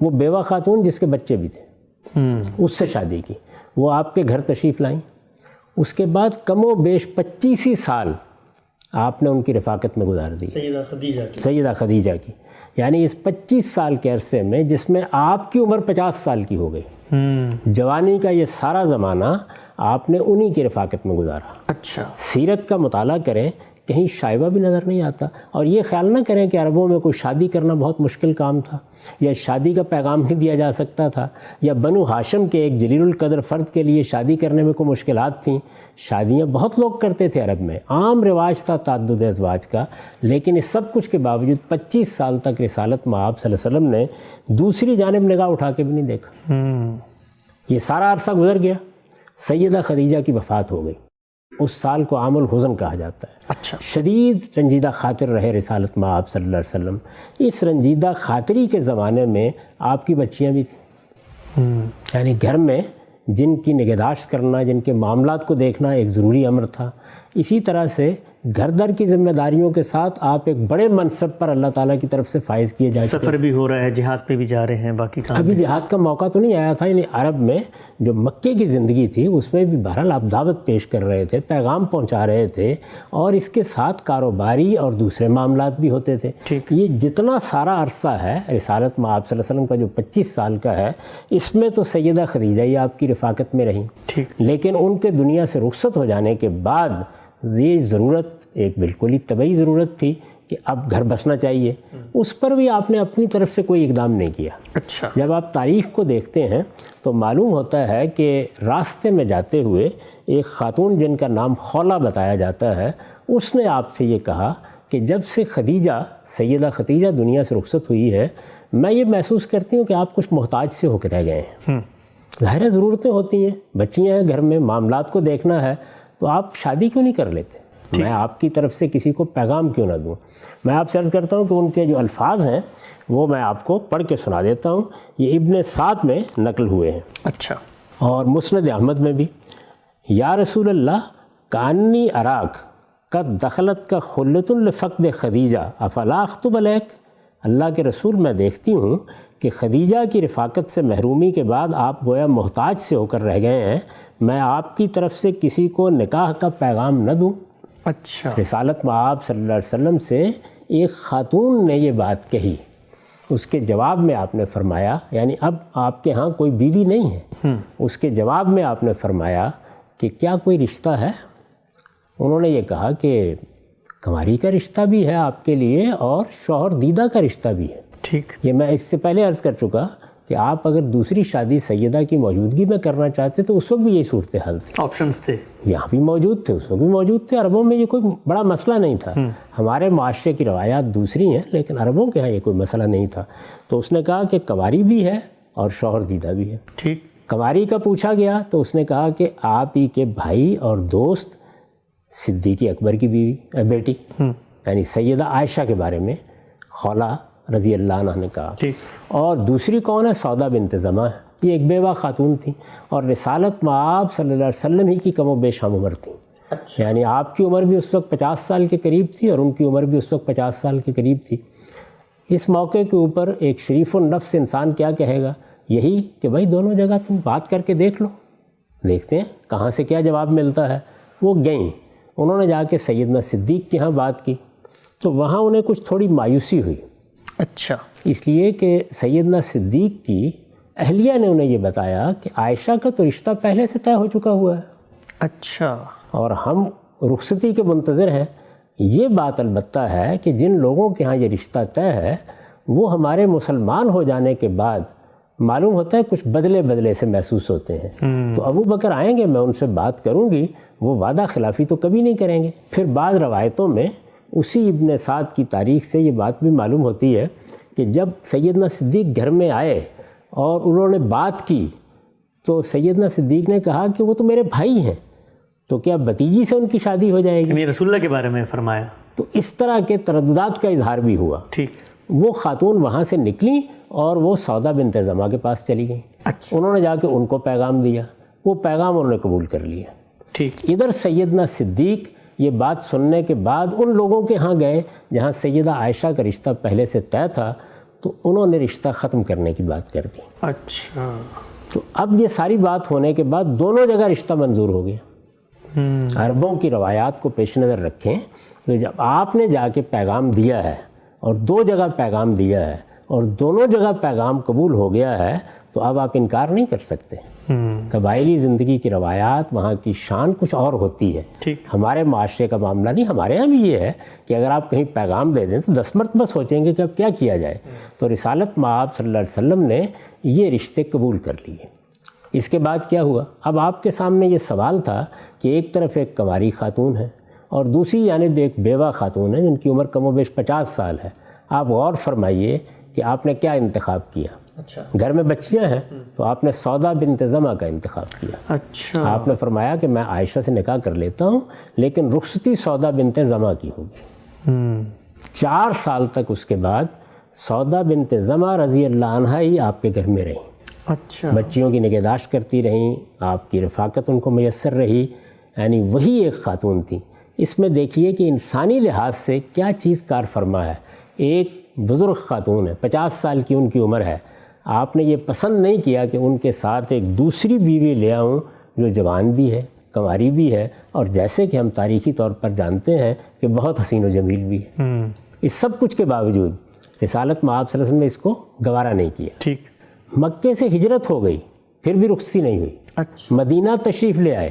S2: وہ بیوہ خاتون جس کے بچے بھی تھے، اس سے شادی کی. وہ آپ کے گھر تشریف لائیں. اس کے بعد کم و بیش 25 سال آپ نے ان کی رفاقت میں گزار دی، سیدہ خدیجہ کی. یعنی اس 25 سال کے عرصے میں جس میں آپ کی عمر 50 سال کی ہو گئی، جوانی کا یہ سارا زمانہ آپ نے انہی کی رفاقت میں گزارا.
S1: اچھا.
S2: سیرت کا مطالعہ کریں، کہیں شائبہ بھی نظر نہیں آتا. اور یہ خیال نہ کریں کہ عربوں میں کوئی شادی کرنا بہت مشکل کام تھا، یا شادی کا پیغام نہیں دیا جا سکتا تھا، یا بنو ہاشم کے ایک جلیل القدر فرد کے لیے شادی کرنے میں کوئی مشکلات تھیں. شادیاں بہت لوگ کرتے تھے عرب میں، عام رواج تھا تعدد ازواج کا. لیکن اس سب کچھ کے باوجود 25 سال تک رسالت مآب صلی اللہ علیہ وسلم نے دوسری جانب نگاہ اٹھا کے بھی نہیں دیکھا. یہ سارا عرصہ گزر گیا، سیدہ خدیجہ کی وفات ہو گئی. اس سال کو عام الحزن کہا جاتا ہے.
S1: اچھا.
S2: شدید رنجیدہ خاطر رہے رسالت مآب صلی اللہ علیہ وسلم. اس رنجیدہ خاطری کے زمانے میں آپ کی بچیاں بھی تھیں. یعنی گھر میں جن کی نگہداشت کرنا، جن کے معاملات کو دیکھنا ایک ضروری امر تھا. اسی طرح سے گھر در کی ذمہ داریوں کے ساتھ آپ ایک بڑے منصب پر اللہ تعالیٰ کی طرف سے فائز کیے جا چکے.
S1: سفر بھی ہو رہا ہے، جہاد پہ بھی جا رہے ہیں، باقی کام
S2: ابھی جہاد کا موقع تو نہیں آیا تھا. یعنی عرب میں جو مکے کی زندگی تھی اس میں بھی بہرحال آپ دعوت پیش کر رہے تھے، پیغام پہنچا رہے تھے، اور اس کے ساتھ کاروباری اور دوسرے معاملات بھی ہوتے تھے. یہ جتنا سارا عرصہ ہے رسالت مآب صلی اللہ علیہ وسلم کا جو 25 سال کا ہے، اس میں تو سیدہ خدیجہ ہی آپ کی رفاقت میں رہیں. لیکن ان کے دنیا سے رخصت ہو جانے کے بعد یہ ضرورت ایک بالکل ہی طبعی ضرورت تھی کہ اب گھر بسنا چاہیے. اس پر بھی آپ نے اپنی طرف سے کوئی اقدام نہیں کیا.
S1: اچھا.
S2: جب آپ تاریخ کو دیکھتے ہیں تو معلوم ہوتا ہے کہ راستے میں جاتے ہوئے ایک خاتون جن کا نام خولہ بتایا جاتا ہے، اس نے آپ سے یہ کہا کہ جب سے سیدہ خدیجہ دنیا سے رخصت ہوئی ہے، میں یہ محسوس کرتی ہوں کہ آپ کچھ محتاج سے ہو کے رہ گئے ہیں. ظاہر ضرورتیں ہوتی ہیں، بچیاں ہیں گھر میں، معاملات کو دیکھنا ہے، تو آپ شادی کیوں نہیں کر لیتے؟ میں آپ کی طرف سے کسی کو پیغام کیوں نہ دوں؟ میں آپ سے عرض کرتا ہوں کہ ان کے جو الفاظ ہیں وہ میں آپ کو پڑھ کے سنا دیتا ہوں. یہ ابن سعد میں نقل ہوئے ہیں.
S1: اچھا. اور
S2: مسند احمد میں بھی. یا رسول اللہ کانی اراک قد دخلت کا خلت الفقد خدیجہ افلا اخطب علیک. اللہ کے رسول میں دیکھتی ہوں کہ خدیجہ کی رفاقت سے محرومی کے بعد آپ گویا محتاج سے ہو کر رہ گئے ہیں، میں آپ کی طرف سے کسی کو نکاح کا پیغام نہ دوں.
S1: اچھا.
S2: رسالت مآب صلی اللہ علیہ وسلم سے ایک خاتون نے یہ بات کہی. اس کے جواب میں آپ نے فرمایا، یعنی اب آپ کے ہاں کوئی بیوی نہیں ہے، اس کے جواب میں آپ نے فرمایا کہ کیا کوئی رشتہ ہے؟ انہوں نے یہ کہا کہ کنواری کا رشتہ بھی ہے آپ کے لیے اور شوہر دیدہ کا رشتہ بھی ہے.
S1: ٹھیک.
S2: یہ میں اس سے پہلے عرض کر چکا کہ آپ اگر دوسری شادی سیدہ کی موجودگی میں کرنا چاہتے تو اس وقت بھی یہی صورتحال تھی.
S1: آپشنز تھے،
S2: یہاں بھی موجود تھے، اس وقت بھی موجود تھے. عربوں میں یہ کوئی بڑا مسئلہ نہیں تھا. ہمارے معاشرے کی روایات دوسری ہیں، لیکن عربوں کے ہاں یہ کوئی مسئلہ نہیں تھا. تو اس نے کہا کہ کنواری بھی ہے اور شوہر دیدہ بھی ہے.
S1: ٹھیک.
S2: کنواری کا پوچھا گیا تو اس نے کہا کہ آپ ہی کے بھائی اور دوست صدیق اکبر کی بیٹی یعنی سیدہ عائشہ کے بارے میں خولہ رضی اللہ عنہ نے کہا. اور دوسری کون ہے؟ سودا بنت زمعہ ہے. یہ ایک بیوہ خاتون تھی اور رسالت مآب صلی اللہ علیہ وسلم ہی کی کم و بیش ہم عمر تھیں. یعنی آپ کی عمر بھی اس وقت 50 سال کے قریب تھی اور ان کی عمر بھی اس وقت 50 سال کے قریب تھی. اس موقع کے اوپر ایک شریف النفس انسان کیا کہے گا؟ یہی کہ بھائی دونوں جگہ تم بات کر کے دیکھ لو، دیکھتے ہیں کہاں سے کیا جواب ملتا ہے. وہ گئیں، انہوں نے جا کے سیدنا صدیق کے ہاں بات کی تو وہاں انہیں کچھ تھوڑی مایوسی ہوئی.
S1: اچھا.
S2: اس لیے کہ سیدنا صدیق کی اہلیہ نے انہیں یہ بتایا کہ عائشہ کا تو رشتہ پہلے سے طے ہو چکا ہوا ہے.
S1: اچھا.
S2: اور ہم رخصتی کے منتظر ہیں. یہ بات البتہ ہے کہ جن لوگوں کے ہاں یہ رشتہ طے ہے وہ ہمارے مسلمان ہو جانے کے بعد معلوم ہوتا ہے کچھ بدلے سے محسوس ہوتے ہیں. تو ابو بکر آئیں گے، میں ان سے بات کروں گی، وہ وعدہ خلافی تو کبھی نہیں کریں گے. پھر بعض روایتوں میں اسی ابن سعد کی تاریخ سے یہ بات بھی معلوم ہوتی ہے کہ جب سیدنا صدیق گھر میں آئے اور انہوں نے بات کی تو سیدنا صدیق نے کہا کہ وہ تو میرے بھائی ہیں، تو کیا بھتیجی سے ان کی شادی ہو جائے گی؟
S1: یعنی رسول اللہ کے بارے میں فرمایا. تو
S2: اس طرح کے ترددات کا اظہار بھی ہوا.
S1: ٹھیک.
S2: وہ خاتون وہاں سے نکلیں اور وہ سودا بنت زمعہ کے پاس چلی گئیں.
S1: اچھا.
S2: انہوں نے جا کے ان کو پیغام دیا، وہ پیغام انہوں نے قبول کر لیا.
S1: ٹھیک.
S2: ادھر سیدنا صدیق یہ بات سننے کے بعد ان لوگوں کے ہاں گئے جہاں سیدہ عائشہ کا رشتہ پہلے سے طے تھا، تو انہوں نے رشتہ ختم کرنے کی بات کر دی.
S1: اچھا.
S2: تو اب یہ ساری بات ہونے کے بعد دونوں جگہ رشتہ منظور ہو گیا. عربوں کی روایات کو پیش نظر رکھیں تو جب آپ نے جا کے پیغام دیا ہے اور 2 جگہ پیغام دیا ہے اور دونوں جگہ پیغام قبول ہو گیا ہے، تو اب آپ انکار نہیں کر سکتے. قبائلی زندگی کی روایات، وہاں کی شان کچھ اور ہوتی ہے. ہمارے معاشرے کا معاملہ نہیں. ہمارے یہاں بھی یہ ہے کہ اگر آپ کہیں پیغام دے دیں تو 10 مرتبہ سوچیں گے کہ اب کیا کیا جائے. تو رسالت مآب صلی اللہ علیہ وسلم نے یہ رشتے قبول کر لیے. اس کے بعد کیا ہوا؟ اب آپ کے سامنے یہ سوال تھا کہ ایک طرف ایک کنواری خاتون ہے اور دوسری جانب ایک بیوہ خاتون ہے جن کی عمر کم و بیش 50 سال ہے. آپ غور فرمائیے کہ آپ نے کیا انتخاب کیا.
S1: اچھا.
S2: گھر میں بچیاں ہیں تو آپ نے سودا بنت زمع کا انتخاب کیا.
S1: اچھا.
S2: آپ نے فرمایا کہ میں عائشہ سے نکاح کر لیتا ہوں لیکن رخصتی سودا بنت زمع کی ہوگی. 4 سال تک اس کے بعد سودا بنت زمع رضی اللہ عنہا ہی آپ کے گھر میں رہیں.
S1: اچھا.
S2: بچیوں کی نگہداشت کرتی رہیں، آپ کی رفاقت ان کو میسر رہی. یعنی وہی ایک خاتون تھی. اس میں دیکھیے کہ انسانی لحاظ سے کیا چیز کار فرما ہے. ایک بزرگ خاتون ہے، 50 سال کی ان کی عمر ہے. آپ نے یہ پسند نہیں کیا کہ ان کے ساتھ ایک دوسری بیوی لے آؤں جو جوان بھی ہے، کنواری بھی ہے، اور جیسے کہ ہم تاریخی طور پر جانتے ہیں کہ بہت حسین و جمیل بھی ہے. اس سب کچھ کے باوجود رسالت مآب صلی اللہ علیہ وسلم نے اس کو گوارا نہیں کیا.
S1: ٹھیک.
S2: مکے سے ہجرت ہو گئی، پھر بھی رخصتی نہیں ہوئی.
S1: اچھا.
S2: مدینہ تشریف لے آئے،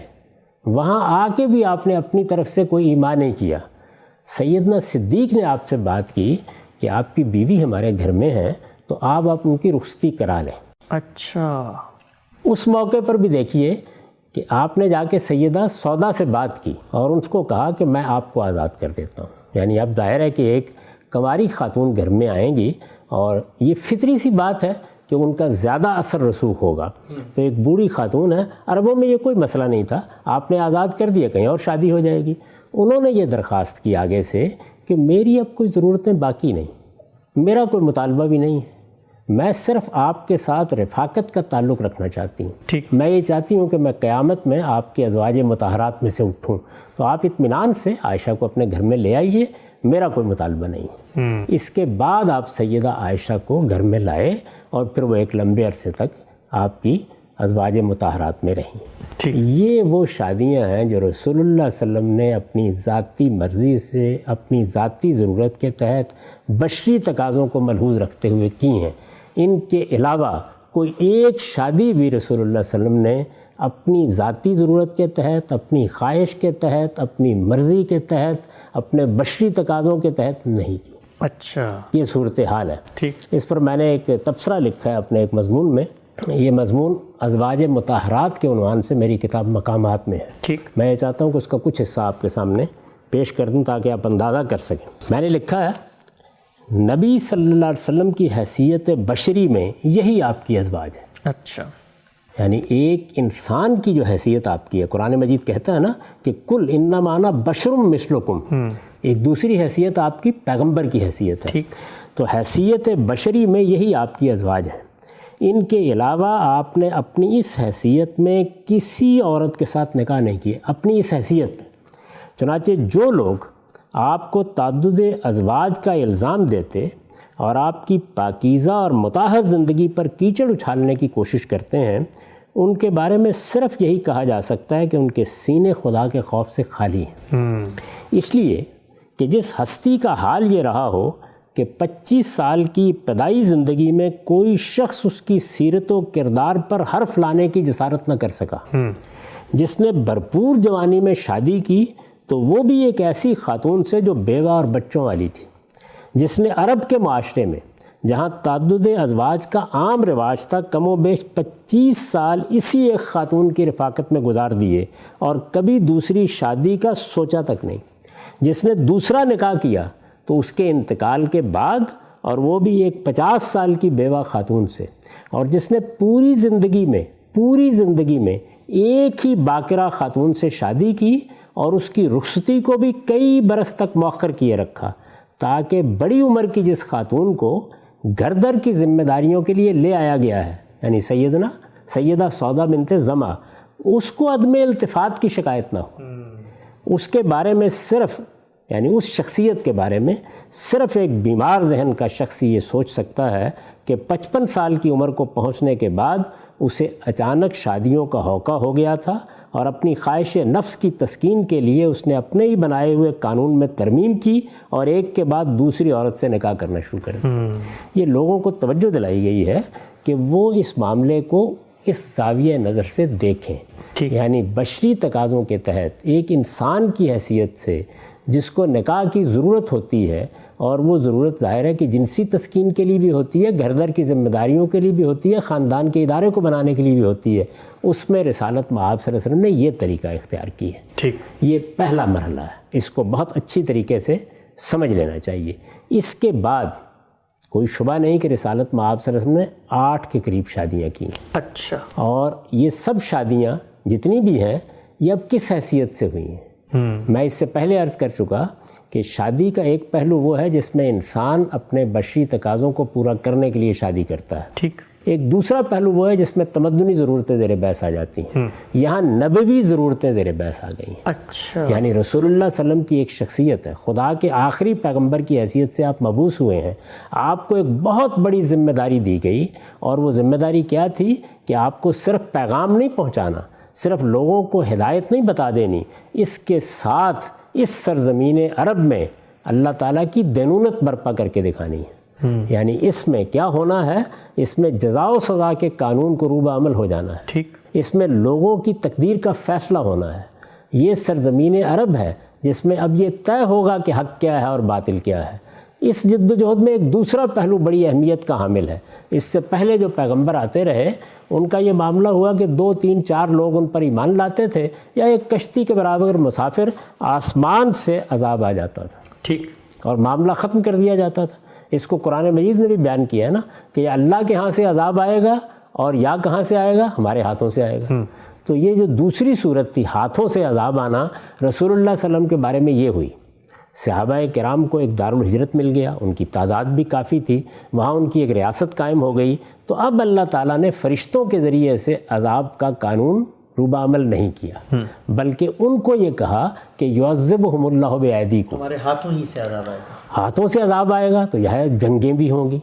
S2: وہاں آ کے بھی آپ نے اپنی طرف سے کوئی ایمان نہیں کیا. سیدنا صدیق نے آپ سے بات کی کہ آپ کی بیوی ہمارے گھر میں ہیں تو آپ ان کی رخصتی کرا لیں.
S1: اچھا.
S2: اس موقع پر بھی دیکھیے کہ آپ نے جا کے سیدہ سودا سے بات کی اور ان کو کہا کہ میں آپ کو آزاد کر دیتا ہوں. یعنی اب ظاہر ہے کہ ایک کنواری خاتون گھر میں آئیں گی اور یہ فطری سی بات ہے کہ ان کا زیادہ اثر رسوخ ہوگا. تو ایک بوڑھی خاتون ہے، عربوں میں یہ کوئی مسئلہ نہیں تھا، آپ نے آزاد کر دیا، کہیں اور شادی ہو جائے گی. انہوں نے یہ درخواست کی آگے سے کہ میری اب کوئی ضرورتیں باقی نہیں، میرا کوئی مطالبہ بھی نہیں ہے، میں صرف آپ کے ساتھ رفاقت کا تعلق رکھنا چاہتی ہوں.
S1: ٹھیک.
S2: میں یہ چاہتی ہوں کہ میں قیامت میں آپ کے ازواج مطہرات میں سے اٹھوں. تو آپ اطمینان سے عائشہ کو اپنے گھر میں لے آئیے، میرا کوئی مطالبہ نہیں. اس کے بعد آپ سیدہ عائشہ کو گھر میں لائے اور پھر وہ ایک لمبے عرصے تک آپ کی ازواج مطہرات میں رہیں. یہ وہ شادیاں ہیں جو رسول اللہ صلی اللہ علیہ وسلم نے اپنی ذاتی مرضی سے، اپنی ذاتی ضرورت کے تحت بشری تقاضوں کو ملحوظ رکھتے ہوئے کی ہیں. ان کے علاوہ کوئی ایک شادی بھی رسول اللہ صلی اللہ علیہ وسلم نے اپنی ذاتی ضرورت کے تحت، اپنی خواہش کے تحت، اپنی مرضی کے تحت، اپنے بشری تقاضوں کے تحت نہیں کی.
S1: اچھا.
S2: یہ صورتحال ہے.
S1: ٹھیک.
S2: اس پر میں نے ایک تبصرہ لکھا ہے اپنے ایک مضمون میں. یہ مضمون ازواج مطہرات کے عنوان سے میری کتاب مقامات میں ہے.
S1: ٹھیک.
S2: میں یہ چاہتا ہوں کہ اس کا کچھ حصہ آپ کے سامنے پیش کر دوں تاکہ آپ اندازہ کر سکیں. میں نے لکھا ہے نبی صلی اللہ علیہ وسلم کی حیثیت بشری میں یہی آپ کی ازواج ہے.
S1: اچھا.
S2: یعنی ایک انسان کی جو حیثیت آپ کی ہے، قرآن مجید کہتا ہے نا کہ کل انما انا بشر مثلکم. ایک دوسری حیثیت آپ کی پیغمبر کی حیثیت ہے.
S1: ٹھیک.
S2: تو حیثیت بشری میں یہی آپ کی ازواج ہیں. ان کے علاوہ آپ نے اپنی اس حیثیت میں کسی عورت کے ساتھ نکاح نہیں کیے، اپنی اس حیثیت میں. چنانچہ جو لوگ آپ کو تعدد ازواج کا الزام دیتے اور آپ کی پاکیزہ اور مطہر زندگی پر کیچڑ اچھالنے کی کوشش کرتے ہیں، ان کے بارے میں صرف یہی کہا جا سکتا ہے کہ ان کے سینے خدا کے خوف سے خالی ہیں. اس لیے کہ جس ہستی کا حال یہ رہا ہو کہ 25 سال کی ابتدائی زندگی میں کوئی شخص اس کی سیرت و کردار پر حرف لانے کی جسارت نہ کر سکا، جس نے بھرپور جوانی میں شادی کی تو وہ بھی ایک ایسی خاتون سے جو بیوہ اور بچوں والی تھی، جس نے عرب کے معاشرے میں جہاں تعدد ازواج کا عام رواج تھا کم و بیش 25 سال اسی ایک خاتون کی رفاقت میں گزار دیے اور کبھی دوسری شادی کا سوچا تک نہیں، جس نے دوسرا نکاح کیا تو اس کے انتقال کے بعد، اور وہ بھی ایک 50 سال کی بیوہ خاتون سے، اور جس نے پوری زندگی میں ایک ہی باقرہ خاتون سے شادی کی اور اس کی رخصتی کو بھی کئی برس تک مؤخر کیے رکھا تاکہ بڑی عمر کی جس خاتون کو گھر در کی ذمہ داریوں کے لیے لے آیا گیا ہے، یعنی سیدہ سودا بنت زمع، اس کو عدم التفات کی شکایت نہ ہو. اس کے بارے میں صرف یعنی اس شخصیت کے بارے میں صرف ایک بیمار ذہن کا شخص یہ سوچ سکتا ہے کہ 55 سال کی عمر کو پہنچنے کے بعد اسے اچانک شادیوں کا ہوکا ہو گیا تھا اور اپنی خواہش نفس کی تسکین کے لیے اس نے اپنے ہی بنائے ہوئے قانون میں ترمیم کی اور ایک کے بعد دوسری عورت سے نکاح کرنا شروع کر دیا. یہ لوگوں کو توجہ دلائی گئی ہے کہ وہ اس معاملے کو اس زاویہ نظر سے دیکھیں. یعنی بشری تقاضوں کے تحت ایک انسان کی حیثیت سے جس کو نکاح کی ضرورت ہوتی ہے، اور وہ ضرورت ظاہر ہے کہ جنسی تسکین کے لیے بھی ہوتی ہے، گھر در کی ذمہ داریوں کے لیے بھی ہوتی ہے، خاندان کے ادارے کو بنانے کے لیے بھی ہوتی ہے، اس میں رسالت مآب صلی اللہ علیہ وسلم نے یہ طریقہ اختیار کی ہے. یہ پہلا مرحلہ ہے، اس کو بہت اچھی طریقے سے سمجھ لینا چاہیے. اس کے بعد کوئی شبہ نہیں کہ رسالت مآب صلی اللہ علیہ وسلم نے 8 کے قریب شادیاں کی.
S1: اچھا.
S2: اور یہ سب شادیاں جتنی بھی ہیں یہ اب کس حیثیت سے ہوئی ہیں؟ میں اس سے پہلے عرض کر چکا کہ شادی کا ایک پہلو وہ ہے جس میں انسان اپنے بشری تقاضوں کو پورا کرنے کے لیے شادی کرتا ہے.
S1: ٹھیک.
S2: ایک دوسرا پہلو وہ ہے جس میں تمدنی ضرورتیں زیر بحث آ جاتی ہیں. یہاں نبوی ضرورتیں زیر بحث آ گئی ہیں.
S1: اچھا.
S2: یعنی رسول اللہ صلی اللہ علیہ وسلم کی ایک شخصیت ہے، خدا کے آخری پیغمبر کی حیثیت سے آپ مبعوث ہوئے ہیں. آپ کو ایک بہت بڑی ذمہ داری دی گئی، اور وہ ذمہ داری کیا تھی کہ آپ کو صرف پیغام نہیں پہنچانا، صرف لوگوں کو ہدایت نہیں بتا دینی، اس کے ساتھ اس سرزمین عرب میں اللہ تعالیٰ کی دینونت برپا کر کے دکھانی ہے. یعنی اس میں کیا ہونا ہے؟ اس میں جزا و سزا کے قانون کو روبہ عمل ہو جانا ہے.
S1: ٹھیک.
S2: اس میں لوگوں کی تقدیر کا فیصلہ ہونا ہے. یہ سرزمین عرب ہے جس میں اب یہ طے ہوگا کہ حق کیا ہے اور باطل کیا ہے. اس جد و جہد میں ایک دوسرا پہلو بڑی اہمیت کا حامل ہے. اس سے پہلے جو پیغمبر آتے رہے ان کا یہ معاملہ ہوا کہ 2 3 4 لوگ ان پر ایمان لاتے تھے، یا ایک کشتی کے برابر مسافر آسمان سے عذاب آ جاتا تھا.
S1: ٹھیک.
S2: اور معاملہ ختم کر دیا جاتا تھا. اس کو قرآن مجید نے بھی بیان کیا ہے نا کہ اللہ کے ہاں سے عذاب آئے گا، اور یا کہاں سے آئے گا؟ ہمارے ہاتھوں سے آئے گا. تو یہ جو دوسری صورت تھی ہاتھوں سے عذاب آنا، رسول اللہ صلی اللہ علیہ وسلم کے بارے میں یہ ہوئی. صحابہ کرام کو ایک دارالہجرت مل گیا، ان کی تعداد بھی کافی تھی، وہاں ان کی ایک ریاست قائم ہو گئی. تو اب اللہ تعالیٰ نے فرشتوں کے ذریعے سے عذاب کا قانون روبہ عمل نہیں کیا، بلکہ ان کو یہ کہا کہ یعذبہم اللہ بایدیکم،
S1: ہمارے ہاتھوں ہی سے عذاب آئے گا.
S2: ہاتھوں سے عذاب آئے گا. تو یہ جنگیں بھی ہوں گی،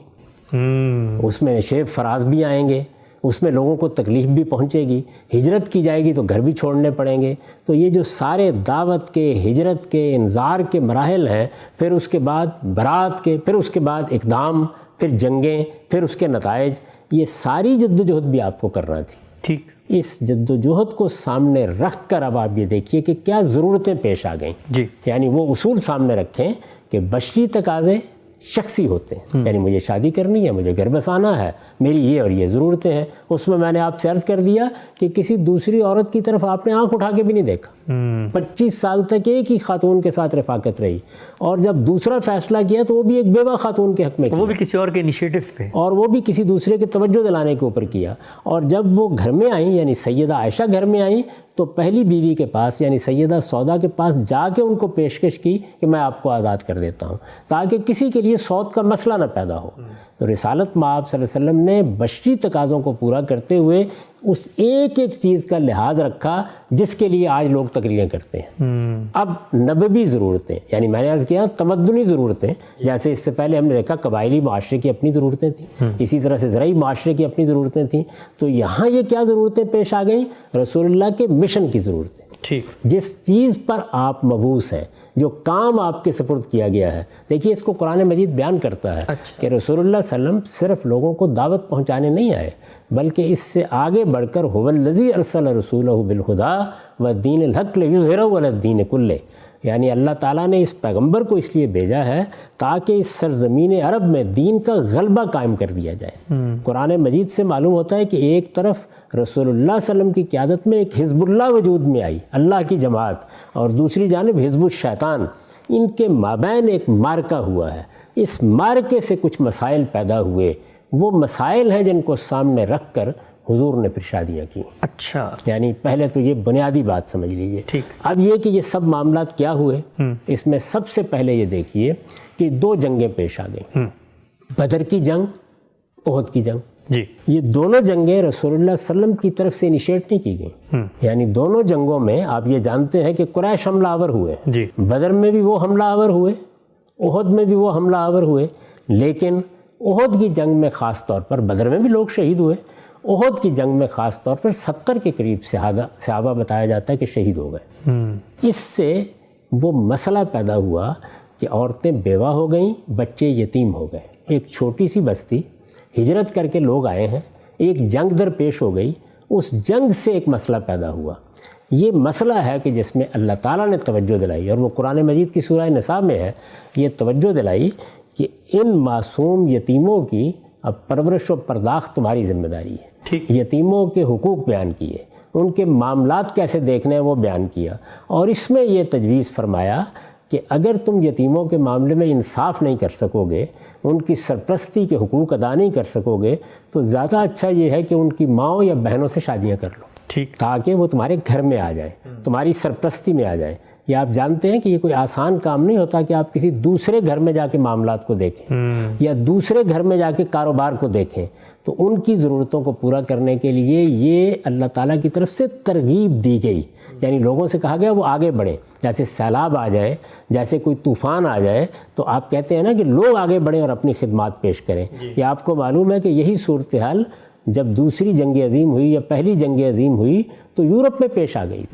S2: اس میں نشیب فراز بھی آئیں گے، اس میں لوگوں کو تکلیف بھی پہنچے گی، ہجرت کی جائے گی تو گھر بھی چھوڑنے پڑیں گے. تو یہ جو سارے دعوت کے، ہجرت کے، انذار کے مراحل ہیں، پھر اس کے بعد برات کے، پھر اس کے بعد اقدام، پھر جنگیں، پھر اس کے نتائج، یہ ساری جد و جہد بھی آپ کو کرنا تھی.
S1: ٹھیک.
S2: اس جد و جہد کو سامنے رکھ کر اب آپ یہ دیکھیے کہ کیا ضرورتیں پیش آ گئیں.
S1: جی.
S2: یعنی وہ اصول سامنے رکھیں کہ بشری تقاضے شخصی ہوتے ہیں. یعنی مجھے شادی کرنی ہے، مجھے گھر بسانا ہے، میری یہ اور یہ ضرورتیں ہیں. اس میں نے آپ سے عرض کر دیا کہ کسی دوسری عورت کی طرف آپ نے آنکھ اٹھا کے بھی نہیں دیکھا. 25 سال تک ایک ہی خاتون کے ساتھ رفاقت رہی، اور جب دوسرا فیصلہ کیا تو وہ بھی ایک بیوہ خاتون کے حق میں کیا،
S1: وہ بھی کسی اور کے انیشیٹو پہ،
S2: اور وہ بھی کسی دوسرے کے توجہ دلانے کے اوپر کیا. اور جب وہ گھر میں آئیں، یعنی سیدہ عائشہ گھر میں آئیں، تو پہلی بیوی کے پاس یعنی سیدہ سودا کے پاس جا کے ان کو پیشکش کی کہ میں آپ کو آزاد کر دیتا ہوں، تاکہ کسی کے لیے سود کا مسئلہ نہ پیدا ہو. تو رسالت مآب صلی اللہ علیہ وسلم نے بشری تقاضوں کو پورا کرتے ہوئے اس ایک ایک چیز کا لحاظ رکھا جس کے لیے آج لوگ تقریریں کرتے ہیں. اب نبوی ضرورتیں، یعنی میں نے عرض کیا تمدنی ضرورتیں، جیسے اس سے پہلے ہم نے دیکھا قبائلی معاشرے کی اپنی ضرورتیں تھیں، اسی طرح سے زرعی معاشرے کی اپنی ضرورتیں تھیں. تو یہاں یہ کیا ضرورتیں پیش آ گئیں؟ رسول اللہ کے مشن کی ضرورتیں.
S1: ٹھیک.
S2: جس چیز پر آپ مبعوث ہیں، جو کام آپ کے سپرد کیا گیا ہے. دیکھیے اس کو قرآن مجید بیان کرتا ہے کہ رسول اللہ صلی اللہ علیہ وسلم صرف لوگوں کو دعوت پہنچانے نہیں آئے، بلکہ اس سے آگے بڑھ کر هو الذی ارسل رسولہ بالہدی والدین الحق لیظہرہ علی الدین کلہ، یعنی اللہ تعالیٰ نے اس پیغمبر کو اس لیے بھیجا ہے تاکہ اس سرزمین عرب میں دین کا غلبہ قائم کر دیا جائے. قرآن مجید سے معلوم ہوتا ہے کہ ایک طرف رسول اللہ صلی اللہ علیہ وسلم کی قیادت میں ایک حزب اللہ وجود میں آئی، اللہ کی جماعت، اور دوسری جانب حزب الشیطان. ان کے مابین ایک معرکہ ہوا ہے. اس معرکے سے کچھ مسائل پیدا ہوئے، وہ مسائل ہیں جن کو سامنے رکھ کر حضور نے پھر شادیاں کی.
S1: اچھا.
S2: یعنی پہلے تو یہ بنیادی بات سمجھ لیجئے.
S1: ٹھیک.
S2: اب یہ کہ یہ سب معاملات کیا ہوئے، اس میں سب سے پہلے یہ دیکھیے کہ 2 جنگیں پیش آ گئیں، بدر کی جنگ، احد کی جنگ.
S1: جی
S2: یہ دونوں جنگیں رسول اللہ صلی اللہ علیہ وسلم کی طرف سے انیشیٹ نہیں کی گئیں. یعنی دونوں جنگوں میں آپ یہ جانتے ہیں کہ قریش حملہ آور ہوئے,
S1: جی
S2: بدر میں بھی وہ حملہ آور ہوئے, احد میں بھی وہ حملہ آور ہوئے, لیکن احد کی جنگ میں خاص طور پر, بدر میں بھی لوگ شہید ہوئے, احد کی جنگ میں خاص طور پر 70 کے قریب صحابہ بتایا جاتا ہے کہ شہید ہو گئے. اس سے وہ مسئلہ پیدا ہوا کہ عورتیں بیوہ ہو گئیں, بچے یتیم ہو گئے. ایک چھوٹی سی بستی, ہجرت کر کے لوگ آئے ہیں, ایک جنگ درپیش ہو گئی, اس جنگ سے ایک مسئلہ پیدا ہوا. یہ مسئلہ ہے کہ جس میں اللہ تعالیٰ نے توجہ دلائی, اور وہ قرآن مجید کی سورہ نساء میں ہے, یہ توجہ دلائی کہ ان معصوم یتیموں کی اب پرورش و پرداخت تمہاری ذمہ داری ہے. یتیموں کے حقوق بیان کیے, ان کے معاملات کیسے دیکھنے ہیں وہ بیان کیا, اور اس میں یہ تجویز فرمایا کہ اگر تم یتیموں کے معاملے میں انصاف نہیں کر سکو گے, ان کی سرپرستی کے حقوق ادا نہیں کر سکو گے, تو زیادہ اچھا یہ ہے کہ ان کی ماؤں یا بہنوں سے شادیاں کر لو, تاکہ وہ تمہارے گھر میں آ جائیں, تمہاری سرپرستی میں آ جائیں. یہ آپ جانتے ہیں کہ یہ کوئی آسان کام نہیں ہوتا کہ آپ کسی دوسرے گھر میں جا کے معاملات کو دیکھیں یا دوسرے گھر میں جا کے کاروبار کو دیکھیں. تو ان کی ضرورتوں کو پورا کرنے کے لیے یہ اللہ تعالیٰ کی طرف سے ترغیب دی گئی. یعنی لوگوں سے کہا گیا وہ آگے بڑھیں. جیسے سیلاب آ جائے, جیسے کوئی طوفان آ جائے, تو آپ کہتے ہیں نا کہ لوگ آگے بڑھیں اور اپنی خدمات پیش کریں. یہ آپ کو معلوم ہے کہ یہی صورتحال جب دوسری جنگ عظیم ہوئی یا پہلی جنگ عظیم ہوئی تو یورپ میں پیش آ گئی.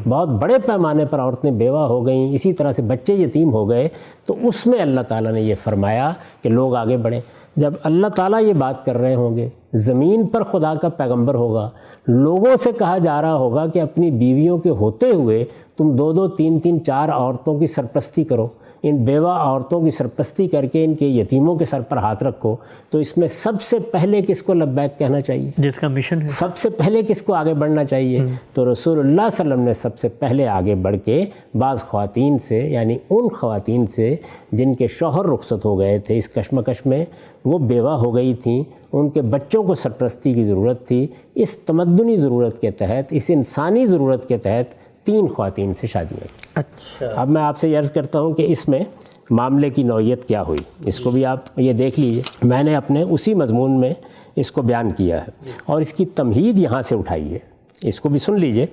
S2: بہت بڑے پیمانے پر عورتیں بیوہ ہو گئیں, اسی طرح سے بچے یتیم ہو گئے. تو اس میں اللہ تعالیٰ نے یہ فرمایا کہ لوگ آگے بڑھیں. جب اللہ تعالیٰ یہ بات کر رہے ہوں گے, زمین پر خدا کا پیغمبر ہوگا, لوگوں سے کہا جا رہا ہوگا کہ اپنی بیویوں کے ہوتے ہوئے تم 2-2, 3-3, 4 عورتوں کی سرپرستی کرو, ان بیوہ عورتوں کی سرپرستی کر کے ان کے یتیموں کے سر پر ہاتھ رکھو, تو اس میں سب سے پہلے کس کو لبیک کہنا چاہیے؟
S1: جس کا مشن ہے.
S2: سب سے پہلے کس کو آگے بڑھنا چاہیے؟ تو رسول اللہ صلی اللہ علیہ وسلم نے سب سے پہلے آگے بڑھ کے بعض خواتین سے, یعنی ان خواتین سے جن کے شوہر رخصت ہو گئے تھے اس کشمکش میں, وہ بیوہ ہو گئی تھیں, ان کے بچوں کو سرپرستی کی ضرورت تھی, اس تمدنی ضرورت کے تحت, اس انسانی ضرورت کے تحت 3 خواتین سے شادیاں کی.
S1: اچھا,
S2: اب میں آپ سے عرض کرتا ہوں کہ اس میں معاملے کی نوعیت کیا ہوئی, اس کو بھی آپ یہ دیکھ لیجئے. میں نے اپنے اسی مضمون میں اس کو بیان کیا ہے اور اس کی تمہید یہاں سے اٹھائی ہے, اس کو بھی سن لیجئے.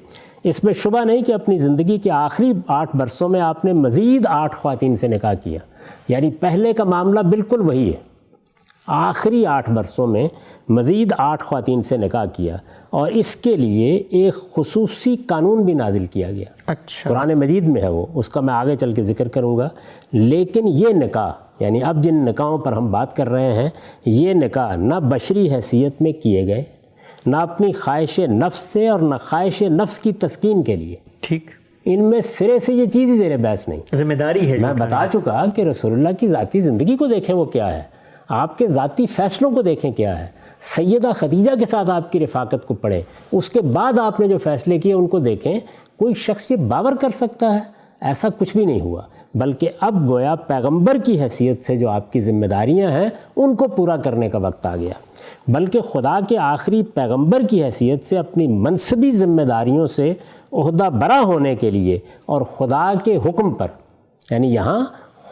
S2: اس میں شبہ نہیں کہ اپنی زندگی کے آخری 8 برسوں میں آپ نے مزید 8 خواتین سے نکاح کیا. یعنی پہلے کا معاملہ بالکل وہی ہے, آخری 8 برسوں میں مزید 8 خواتین سے نکاح کیا, اور اس کے لیے ایک خصوصی قانون بھی نازل کیا گیا.
S1: اچھا,
S2: قرآن مجید میں ہے وہ, اس کا میں آگے چل کے ذکر کروں گا. لیکن یہ نکاح, یعنی اب جن نکاحوں پر ہم بات کر رہے ہیں, یہ نکاح نہ بشری حیثیت میں کیے گئے, نہ اپنی خواہش نفس سے, اور نہ خواہش نفس کی تسکین کے لیے.
S1: ٹھیک,
S2: ان میں سرے سے یہ چیز ہی زیر بحث نہیں.
S1: ذمہ داری ہے.
S2: میں بتا چکا کہ رسول اللہ کی ذاتی زندگی کو دیکھیں وہ کیا ہے, آپ کے ذاتی فیصلوں کو دیکھیں کیا ہے, سیدہ خدیجہ کے ساتھ آپ کی رفاقت کو پڑھیں, اس کے بعد آپ نے جو فیصلے کیے ان کو دیکھیں. کوئی شخص یہ باور کر سکتا ہے؟ ایسا کچھ بھی نہیں ہوا, بلکہ اب گویا پیغمبر کی حیثیت سے جو آپ کی ذمہ داریاں ہیں ان کو پورا کرنے کا وقت آ گیا. بلکہ خدا کے آخری پیغمبر کی حیثیت سے اپنی منصبی ذمہ داریوں سے عہدہ برا ہونے کے لیے, اور خدا کے حکم پر, یعنی یہاں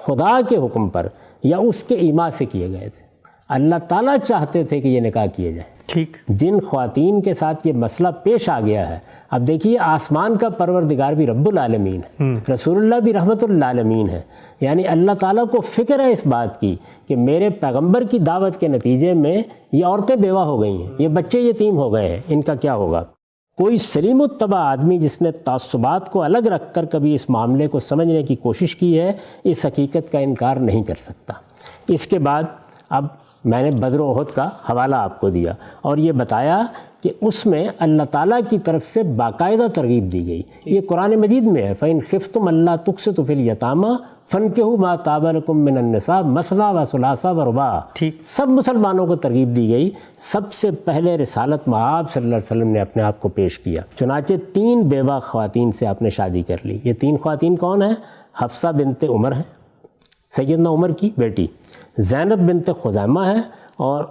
S2: خدا کے حکم پر یا اس کے ایما سے کیے گئے تھے. اللہ تعالیٰ چاہتے تھے کہ یہ نکاح کیے جائیں.
S1: ٹھیک,
S2: جن خواتین کے ساتھ یہ مسئلہ پیش آ گیا ہے, اب دیکھیے آسمان کا پروردگار بھی رب العالمین ہے, رسول اللہ بھی رحمت للعالمین ہے. یعنی اللہ تعالیٰ کو فکر ہے اس بات کی کہ میرے پیغمبر کی دعوت کے نتیجے میں یہ عورتیں بیوہ ہو گئی ہیں, یہ بچے یتیم ہو گئے ہیں, ان کا کیا ہوگا. کوئی سلیم الطبع آدمی جس نے تعصبات کو الگ رکھ کر کبھی اس معاملے کو سمجھنے کی کوشش کی ہے, اس حقیقت کا انکار نہیں کر سکتا. اس کے بعد اب میں نے بدر و احد کا حوالہ آپ کو دیا اور یہ بتایا کہ اس میں اللہ تعالیٰ کی طرف سے باقاعدہ ترغیب دی گئی. یہ قرآن مجید میں ہے, فَإِنْ خِفْتُمْ أَلَّا تُقْسِطُوا فِي الْيَتَامَىٰ فَانكِحُوا مَا طَابَ لَكُم مِّنَ النِّسَاءِ مَثْنَىٰ وَثُلَاثَ وَرُبَاعَ. سب مسلمانوں کو ترغیب دی گئی. سب سے پہلے رسالت مآب صلی اللہ علیہ وسلم نے اپنے آپ کو پیش کیا. چنانچہ 3 بیوہ خواتین سے آپ نے شادی کر لی. یہ 3 خواتین کون ہیں؟ حفصہ بنت عمر ہیں, سیدنا عمر کی بیٹی, زینب بنت خزیمہ ہے, اور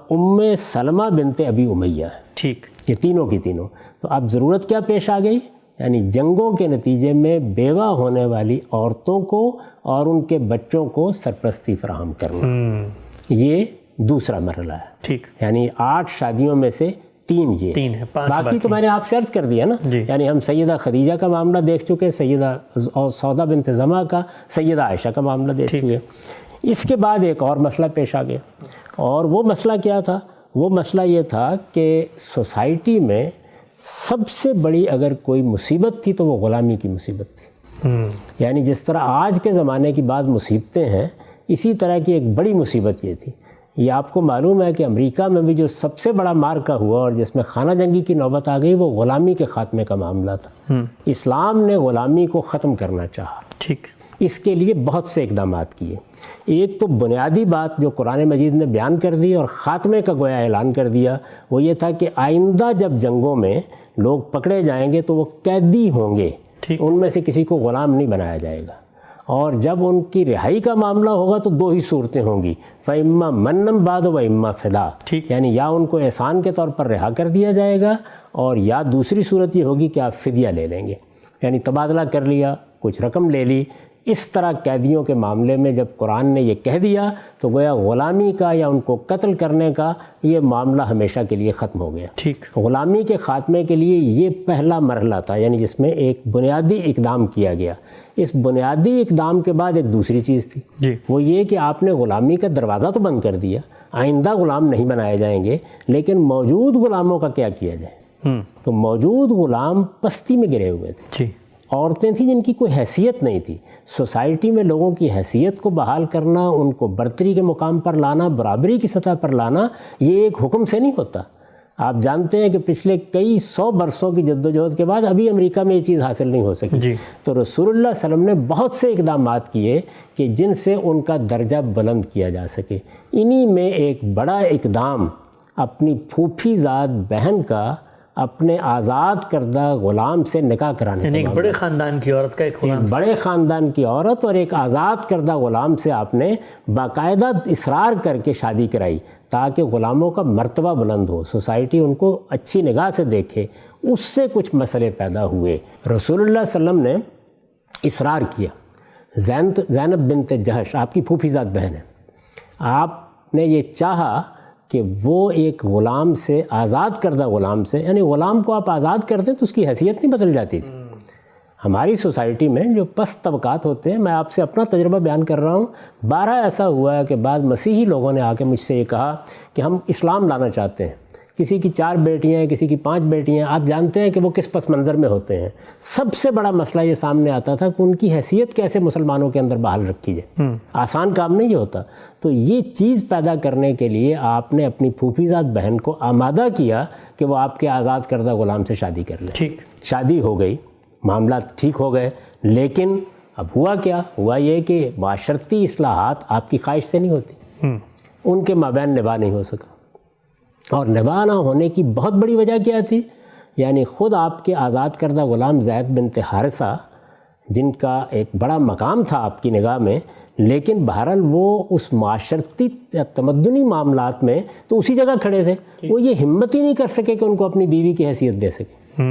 S2: سلمہ بنت ابی امیہ ہے.
S1: ٹھیک,
S2: یہ تینوں کی تینوں. تو اب ضرورت کیا پیش آ گئی؟ یعنی جنگوں کے نتیجے میں بیوہ ہونے والی عورتوں کو اور ان کے بچوں کو سرپرستی فراہم کرنا. یہ دوسرا مرحلہ ہے.
S1: ٹھیک.
S2: یعنی 8 شادیوں میں سے 3 یہ
S1: 3 ہے، 5
S2: باقی تو میں نے آپ سے عرض کر دیا نا. یعنی ہم سیدہ خدیجہ کا معاملہ دیکھ چکے، سیدہ سودا بنت زمعہ کا، سیدہ عائشہ کا معاملہ دیکھ چکے. اس کے بعد ایک اور مسئلہ پیش آ گیا، اور وہ مسئلہ کیا تھا؟ وہ مسئلہ یہ تھا کہ سوسائٹی میں سب سے بڑی اگر کوئی مصیبت تھی تو وہ غلامی کی مصیبت تھی. یعنی جس طرح آج کے زمانے کی بعض مصیبتیں ہیں، اسی طرح کی ایک بڑی مصیبت یہ تھی. یہ آپ کو معلوم ہے کہ امریکہ میں بھی جو سب سے بڑا مارکا ہوا اور جس میں خانہ جنگی کی نوبت آ گئی، وہ غلامی کے خاتمے کا معاملہ تھا. اسلام نے غلامی کو ختم کرنا چاہا.
S1: ٹھیک.
S2: اس کے لیے بہت سے اقدامات کیے. ایک تو بنیادی بات جو قرآن مجید نے بیان کر دی اور خاتمے کا گویا اعلان کر دیا، وہ یہ تھا کہ آئندہ جب جنگوں میں لوگ پکڑے جائیں گے تو وہ قیدی ہوں گے، ان میں سے کسی کو غلام نہیں بنایا جائے گا. اور جب ان کی رہائی کا معاملہ ہوگا تو 2 ہی صورتیں ہوں گی، فَإِمَّا مَنًّا بَعْدُ وَإِمَّا فِدَاءً. یعنی یا ان کو احسان کے طور پر رہا کر دیا جائے گا، اور یا دوسری صورت یہ ہوگی کہ آپ فدیہ لے لیں گے، یعنی تبادلہ کر لیا، کچھ رقم لے لی. اس طرح قیدیوں کے معاملے میں جب قرآن نے یہ کہہ دیا تو گویا غلامی کا یا ان کو قتل کرنے کا یہ معاملہ ہمیشہ کے لیے ختم ہو گیا.
S1: ٹھیک.
S2: غلامی کے خاتمے کے لیے یہ پہلا مرحلہ تھا، یعنی جس میں ایک بنیادی اقدام کیا گیا. اس بنیادی اقدام کے بعد ایک دوسری چیز تھی، وہ یہ کہ آپ نے غلامی کا دروازہ تو بند کر دیا، آئندہ غلام نہیں بنائے جائیں گے، لیکن موجود غلاموں کا کیا کیا جائے؟ تو موجود غلام پستی میں گرے ہوئے تھے. عورتیں تھیں جن کی کوئی حیثیت نہیں تھی. سوسائٹی میں لوگوں کی حیثیت کو بحال کرنا، ان کو برتری کے مقام پر لانا، برابری کی سطح پر لانا، یہ ایک حکم سے نہیں ہوتا. آپ جانتے ہیں کہ پچھلے کئی 100 برسوں کی جدوجہد کے بعد ابھی امریکہ میں یہ چیز حاصل نہیں ہو سکی. تو رسول اللہ صلی اللہ علیہ وسلم نے بہت سے اقدامات کیے کہ جن سے ان کا درجہ بلند کیا جا سکے. انہی میں ایک بڑا اقدام اپنی پھوپھی زاد بہن کا اپنے آزاد کردہ غلام سے نکاح کرانے،
S1: یعنی ایک بڑے خاندان کی عورت کا ایک غلام،
S2: بڑے خاندان کی عورت اور ایک آزاد کردہ غلام سے آپ نے باقاعدہ اصرار کر کے شادی کرائی تاکہ غلاموں کا مرتبہ بلند ہو، سوسائٹی ان کو اچھی نگاہ سے دیکھے. اس سے کچھ مسئلے پیدا ہوئے. رسول اللہ صلی اللہ علیہ وسلم نے اصرار کیا. زینب بنت جہش آپ کی پھوپھی زاد بہن ہے، آپ نے یہ چاہا کہ وہ ایک غلام سے، آزاد کردہ غلام سے، یعنی غلام کو آپ آزاد کر دیں تو اس کی حیثیت نہیں بدل جاتی تھی. ہماری سوسائٹی میں جو پست طبقات ہوتے ہیں، میں آپ سے اپنا تجربہ بیان کر رہا ہوں، 12 ایسا ہوا ہے کہ بعض مسیحی لوگوں نے آ کے مجھ سے یہ کہا کہ ہم اسلام لانا چاہتے ہیں. کسی کی 4 بیٹیاں ہیں، کسی کی 5 بیٹیاں ہیں. آپ جانتے ہیں کہ وہ کس پس منظر میں ہوتے ہیں. سب سے بڑا مسئلہ یہ سامنے آتا تھا کہ ان کی حیثیت کیسے مسلمانوں کے اندر بحال رکھی جائے. آسان کام نہیں ہوتا. تو یہ چیز پیدا کرنے کے لیے آپ نے اپنی پھوپھی زاد بہن کو آمادہ کیا کہ وہ آپ کے آزاد کردہ غلام سے شادی کر لے. شادی ہو گئی، معاملات ٹھیک ہو گئے. لیکن اب ہوا کیا؟ ہوا یہ کہ معاشرتی اصلاحات آپ کی خواہش سے نہیں ہوتی، ان کے مابین نباہ نہیں ہو سکا. اور نباہ نہ ہونے کی بہت بڑی وجہ کیا تھی؟ یعنی خود آپ کے آزاد کردہ غلام زید بنت حارثہ، جن کا ایک بڑا مقام تھا آپ کی نگاہ میں، لیکن بہرحال وہ اس معاشرتی تمدنی معاملات میں تو اسی جگہ کھڑے تھے. وہ یہ ہمت ہی نہیں کر سکے کہ ان کو اپنی بیوی کی حیثیت دے سکے.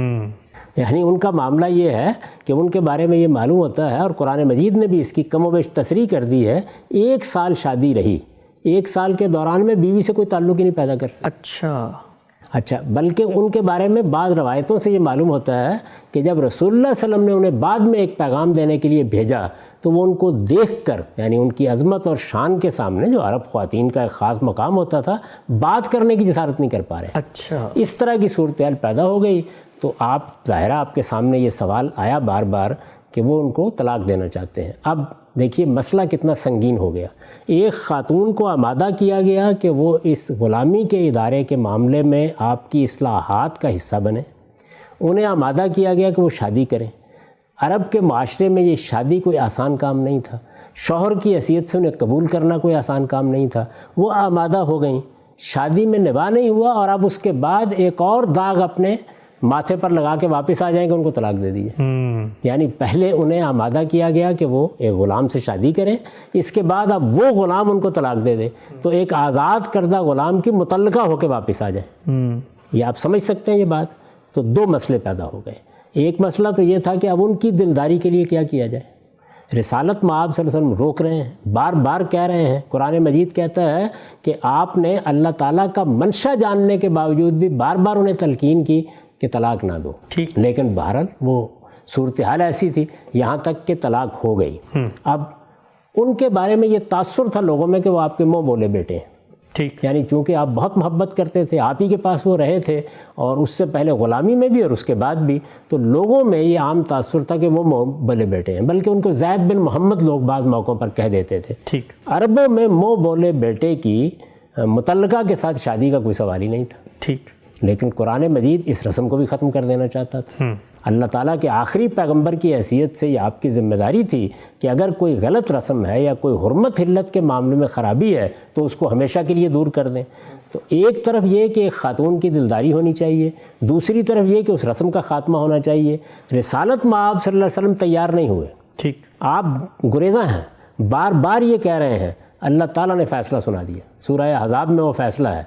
S2: یعنی ان کا معاملہ یہ ہے کہ ان کے بارے میں یہ معلوم ہوتا ہے، اور قرآن مجید نے بھی اس کی کم و بیش تصریح کر دی ہے، 1 سال شادی رہی، 1 سال کے دوران میں بیوی سے کوئی تعلق ہی نہیں پیدا کر سکتے. اچھا بلکہ ان کے بارے میں بعض روایتوں سے یہ معلوم ہوتا ہے کہ جب رسول اللہ صلی اللہ علیہ وسلم نے انہیں بعد میں ایک پیغام دینے کے لیے بھیجا تو وہ ان کو دیکھ کر، یعنی ان کی عظمت اور شان کے سامنے، جو عرب خواتین کا ایک خاص مقام ہوتا تھا، بات کرنے کی جسارت نہیں کر پا رہے.
S1: اچھا،
S2: اس طرح کی صورتحال پیدا ہو گئی. تو آپ ظاہرہ آپ کے سامنے یہ سوال آیا بار بار کہ وہ ان کو طلاق دینا چاہتے ہیں. اب دیکھیے مسئلہ کتنا سنگین ہو گیا. ایک خاتون کو آمادہ کیا گیا کہ وہ اس غلامی کے ادارے کے معاملے میں آپ کی اصلاحات کا حصہ بنے. انہیں آمادہ کیا گیا کہ وہ شادی کریں. عرب کے معاشرے میں یہ شادی کوئی آسان کام نہیں تھا. شوہر کی حیثیت سے انہیں قبول کرنا کوئی آسان کام نہیں تھا. وہ آمادہ ہو گئیں، شادی میں نباہ نہیں ہوا، اور اب اس کے بعد ایک اور داغ اپنے ماتھے پر لگا کے واپس آ جائیں کہ ان کو طلاق دے دیجیے. یعنی پہلے انہیں آمادہ کیا گیا کہ وہ ایک غلام سے شادی کریں، اس کے بعد اب وہ غلام ان کو طلاق دے دے تو ایک آزاد کردہ غلام کی متعلقہ ہو کے واپس آ جائیں. یہ آپ سمجھ سکتے ہیں یہ بات. تو 2 مسئلے پیدا ہو گئے. ایک مسئلہ تو یہ تھا کہ اب ان کی دلداری کے لیے کیا کیا جائے. رسالت میں آپ صلی اللہ علیہ وسلم روک رہے ہیں، بار بار کہہ رہے ہیں۔ قرآن مجید کہتا ہے کہ آپ نے اللہ تعالیٰ کا منشا جاننے کے باوجود بھی بار بار انہیں تلقین کی کہ طلاق نہ دو، لیکن بہرحال وہ صورتحال ایسی تھی یہاں تک کہ طلاق ہو گئی۔ اب ان کے بارے میں یہ تاثر تھا لوگوں میں کہ وہ آپ کے منہ بولے بیٹے ہیں، یعنی چونکہ آپ بہت محبت کرتے تھے، آپ ہی کے پاس وہ رہے تھے، اور اس سے پہلے غلامی میں بھی اور اس کے بعد بھی، تو لوگوں میں یہ عام تاثر تھا کہ وہ منہ بولے بیٹے ہیں، بلکہ ان کو زید بن محمد لوگ بعض موقعوں پر کہہ دیتے تھے۔ عربوں میں منہ بولے بیٹے کی متعلقہ کے ساتھ شادی کا کوئی سوال ہی نہیں تھا، لیکن قرآن مجید اس رسم کو بھی ختم کر دینا چاہتا تھا۔ اللہ تعالیٰ کے آخری پیغمبر کی حیثیت سے یہ آپ کی ذمہ داری تھی کہ اگر کوئی غلط رسم ہے یا کوئی حرمت حلت کے معاملے میں خرابی ہے تو اس کو ہمیشہ کے لیے دور کر دیں۔ تو ایک طرف یہ کہ ایک خاتون کی دلداری ہونی چاہیے، دوسری طرف یہ کہ اس رسم کا خاتمہ ہونا چاہیے۔ رسالت میں آپ صلی اللہ علیہ وسلم تیار نہیں ہوئے، آپ گریزاں ہیں، بار بار یہ کہہ رہے ہیں۔ اللہ تعالیٰ نے فیصلہ سنا دیا، سورہ احزاب میں وہ فیصلہ ہے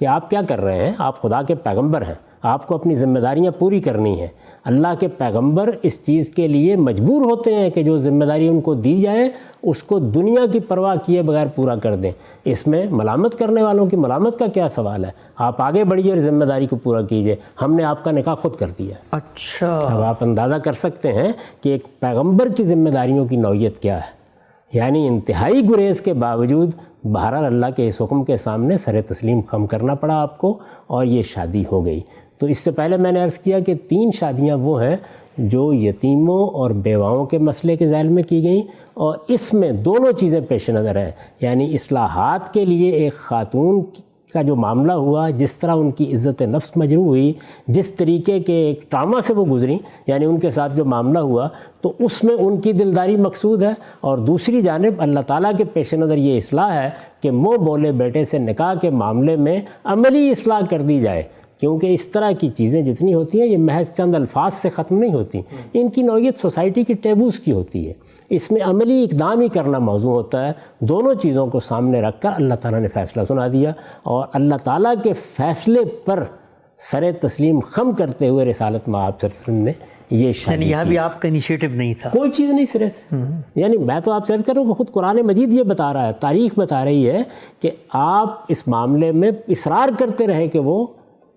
S2: کہ آپ کیا کر رہے ہیں، آپ خدا کے پیغمبر ہیں، آپ کو اپنی ذمہ داریاں پوری کرنی ہیں۔ اللہ کے پیغمبر اس چیز کے لیے مجبور ہوتے ہیں کہ جو ذمہ داری ان کو دی جائے اس کو دنیا کی پرواہ کیے بغیر پورا کر دیں۔ اس میں ملامت کرنے والوں کی ملامت کا کیا سوال ہے؟ آپ آگے بڑھیے اور ذمہ داری کو پورا کیجئے۔ ہم نے آپ کا نکاح خود کر دیا۔
S1: اچھا،
S2: اب آپ اندازہ کر سکتے ہیں کہ ایک پیغمبر کی ذمہ داریوں کی نوعیت کیا ہے، یعنی انتہائی گریز کے باوجود بہرحال اللہ کے اس حکم کے سامنے سر تسلیم خم کرنا پڑا آپ کو، اور یہ شادی ہو گئی۔ تو اس سے پہلے میں نے عرض کیا کہ 3 شادیاں وہ ہیں جو یتیموں اور بیواؤں کے مسئلے کے ذیل میں کی گئیں، اور اس میں دونوں چیزیں پیش نظر ہیں، یعنی اصلاحات کے لیے ایک خاتون کا جو معاملہ ہوا، جس طرح ان کی عزت نفس مجروح ہوئی، جس طریقے کے ایک ٹراما سے وہ گزریں، یعنی ان کے ساتھ جو معاملہ ہوا، تو اس میں ان کی دلداری مقصود ہے، اور دوسری جانب اللہ تعالیٰ کے پیش نظر یہ اصلاح ہے کہ منہ بولے بیٹے سے نکاح کے معاملے میں عملی اصلاح کر دی جائے، کیونکہ اس طرح کی چیزیں جتنی ہوتی ہیں یہ محض چند الفاظ سے ختم نہیں ہوتی، ان کی نوعیت سوسائٹی کی ٹیبوز کی ہوتی ہے، اس میں عملی اقدام ہی کرنا موضوع ہوتا ہے۔ دونوں چیزوں کو سامنے رکھ کر اللہ تعالیٰ نے فیصلہ سنا دیا، اور اللہ تعالیٰ کے فیصلے پر سر تسلیم خم کرتے ہوئے رسالت میں آپ صلی اللہ علیہ وسلم نے یہ شادی،
S1: یعنی یہاں بھی آپ کا انیشیٹو نہیں تھا،
S2: کوئی چیز نہیں سرے سے۔ یعنی میں تو آپ سے عرض کر رہا ہوں کہ خود قرآن مجید یہ بتا رہا ہے، تاریخ بتا رہی ہے کہ آپ اس معاملے میں اصرار کرتے رہے کہ وہ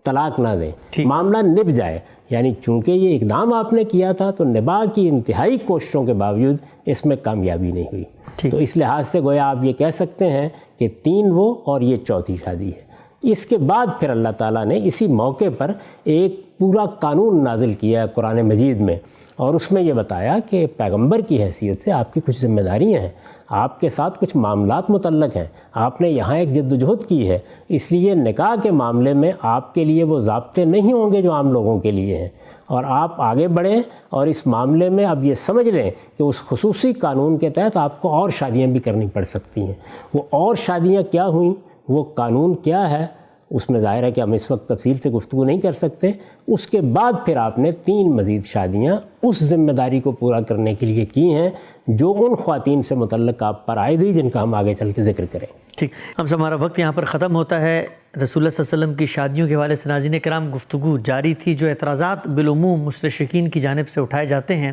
S2: طلاق نہ دیں، معاملہ نب جائے، یعنی چونکہ یہ اقدام آپ نے کیا تھا تو نباہ کی انتہائی کوششوں کے باوجود اس میں کامیابی نہیں ہوئی۔ تو اس لحاظ سے گویا آپ یہ کہہ سکتے ہیں کہ 3 وہ اور یہ 4تھی شادی ہے۔ اس کے بعد پھر اللہ تعالیٰ نے اسی موقع پر ایک پورا قانون نازل کیا ہے قرآن مجید میں، اور اس میں یہ بتایا کہ پیغمبر کی حیثیت سے آپ کی کچھ ذمہ داریاں ہیں، آپ کے ساتھ کچھ معاملات متعلق ہیں، آپ نے یہاں ایک جد و جہد کی ہے، اس لیے نکاح کے معاملے میں آپ کے لیے وہ ضابطے نہیں ہوں گے جو عام لوگوں کے لیے ہیں، اور آپ آگے بڑھیں اور اس معاملے میں اب یہ سمجھ لیں کہ اس خصوصی قانون کے تحت آپ کو اور شادیاں بھی کرنی پڑ سکتی ہیں۔ وہ اور شادیاں کیا ہوئیں، وہ قانون کیا ہے، اس میں ظاہر ہے کہ ہم اس وقت تفصیل سے گفتگو نہیں کر سکتے۔ اس کے بعد پھر آپ نے 3 مزید شادیاں اس ذمہ داری کو پورا کرنے کے لیے کی ہیں جو ان خواتین سے متعلق آپ پر عائد ہوئی، جن کا ہم آگے چل کے ذکر کریں۔
S1: ٹھیک، ہم سب ہمارا وقت یہاں پر ختم ہوتا ہے۔ رسول اللہ صلی اللہ علیہ وسلم کی شادیوں کے حوالے سے ناظرین کرام گفتگو جاری تھی۔ جو اعتراضات بالعموم مستشرقین کی جانب سے اٹھائے جاتے ہیں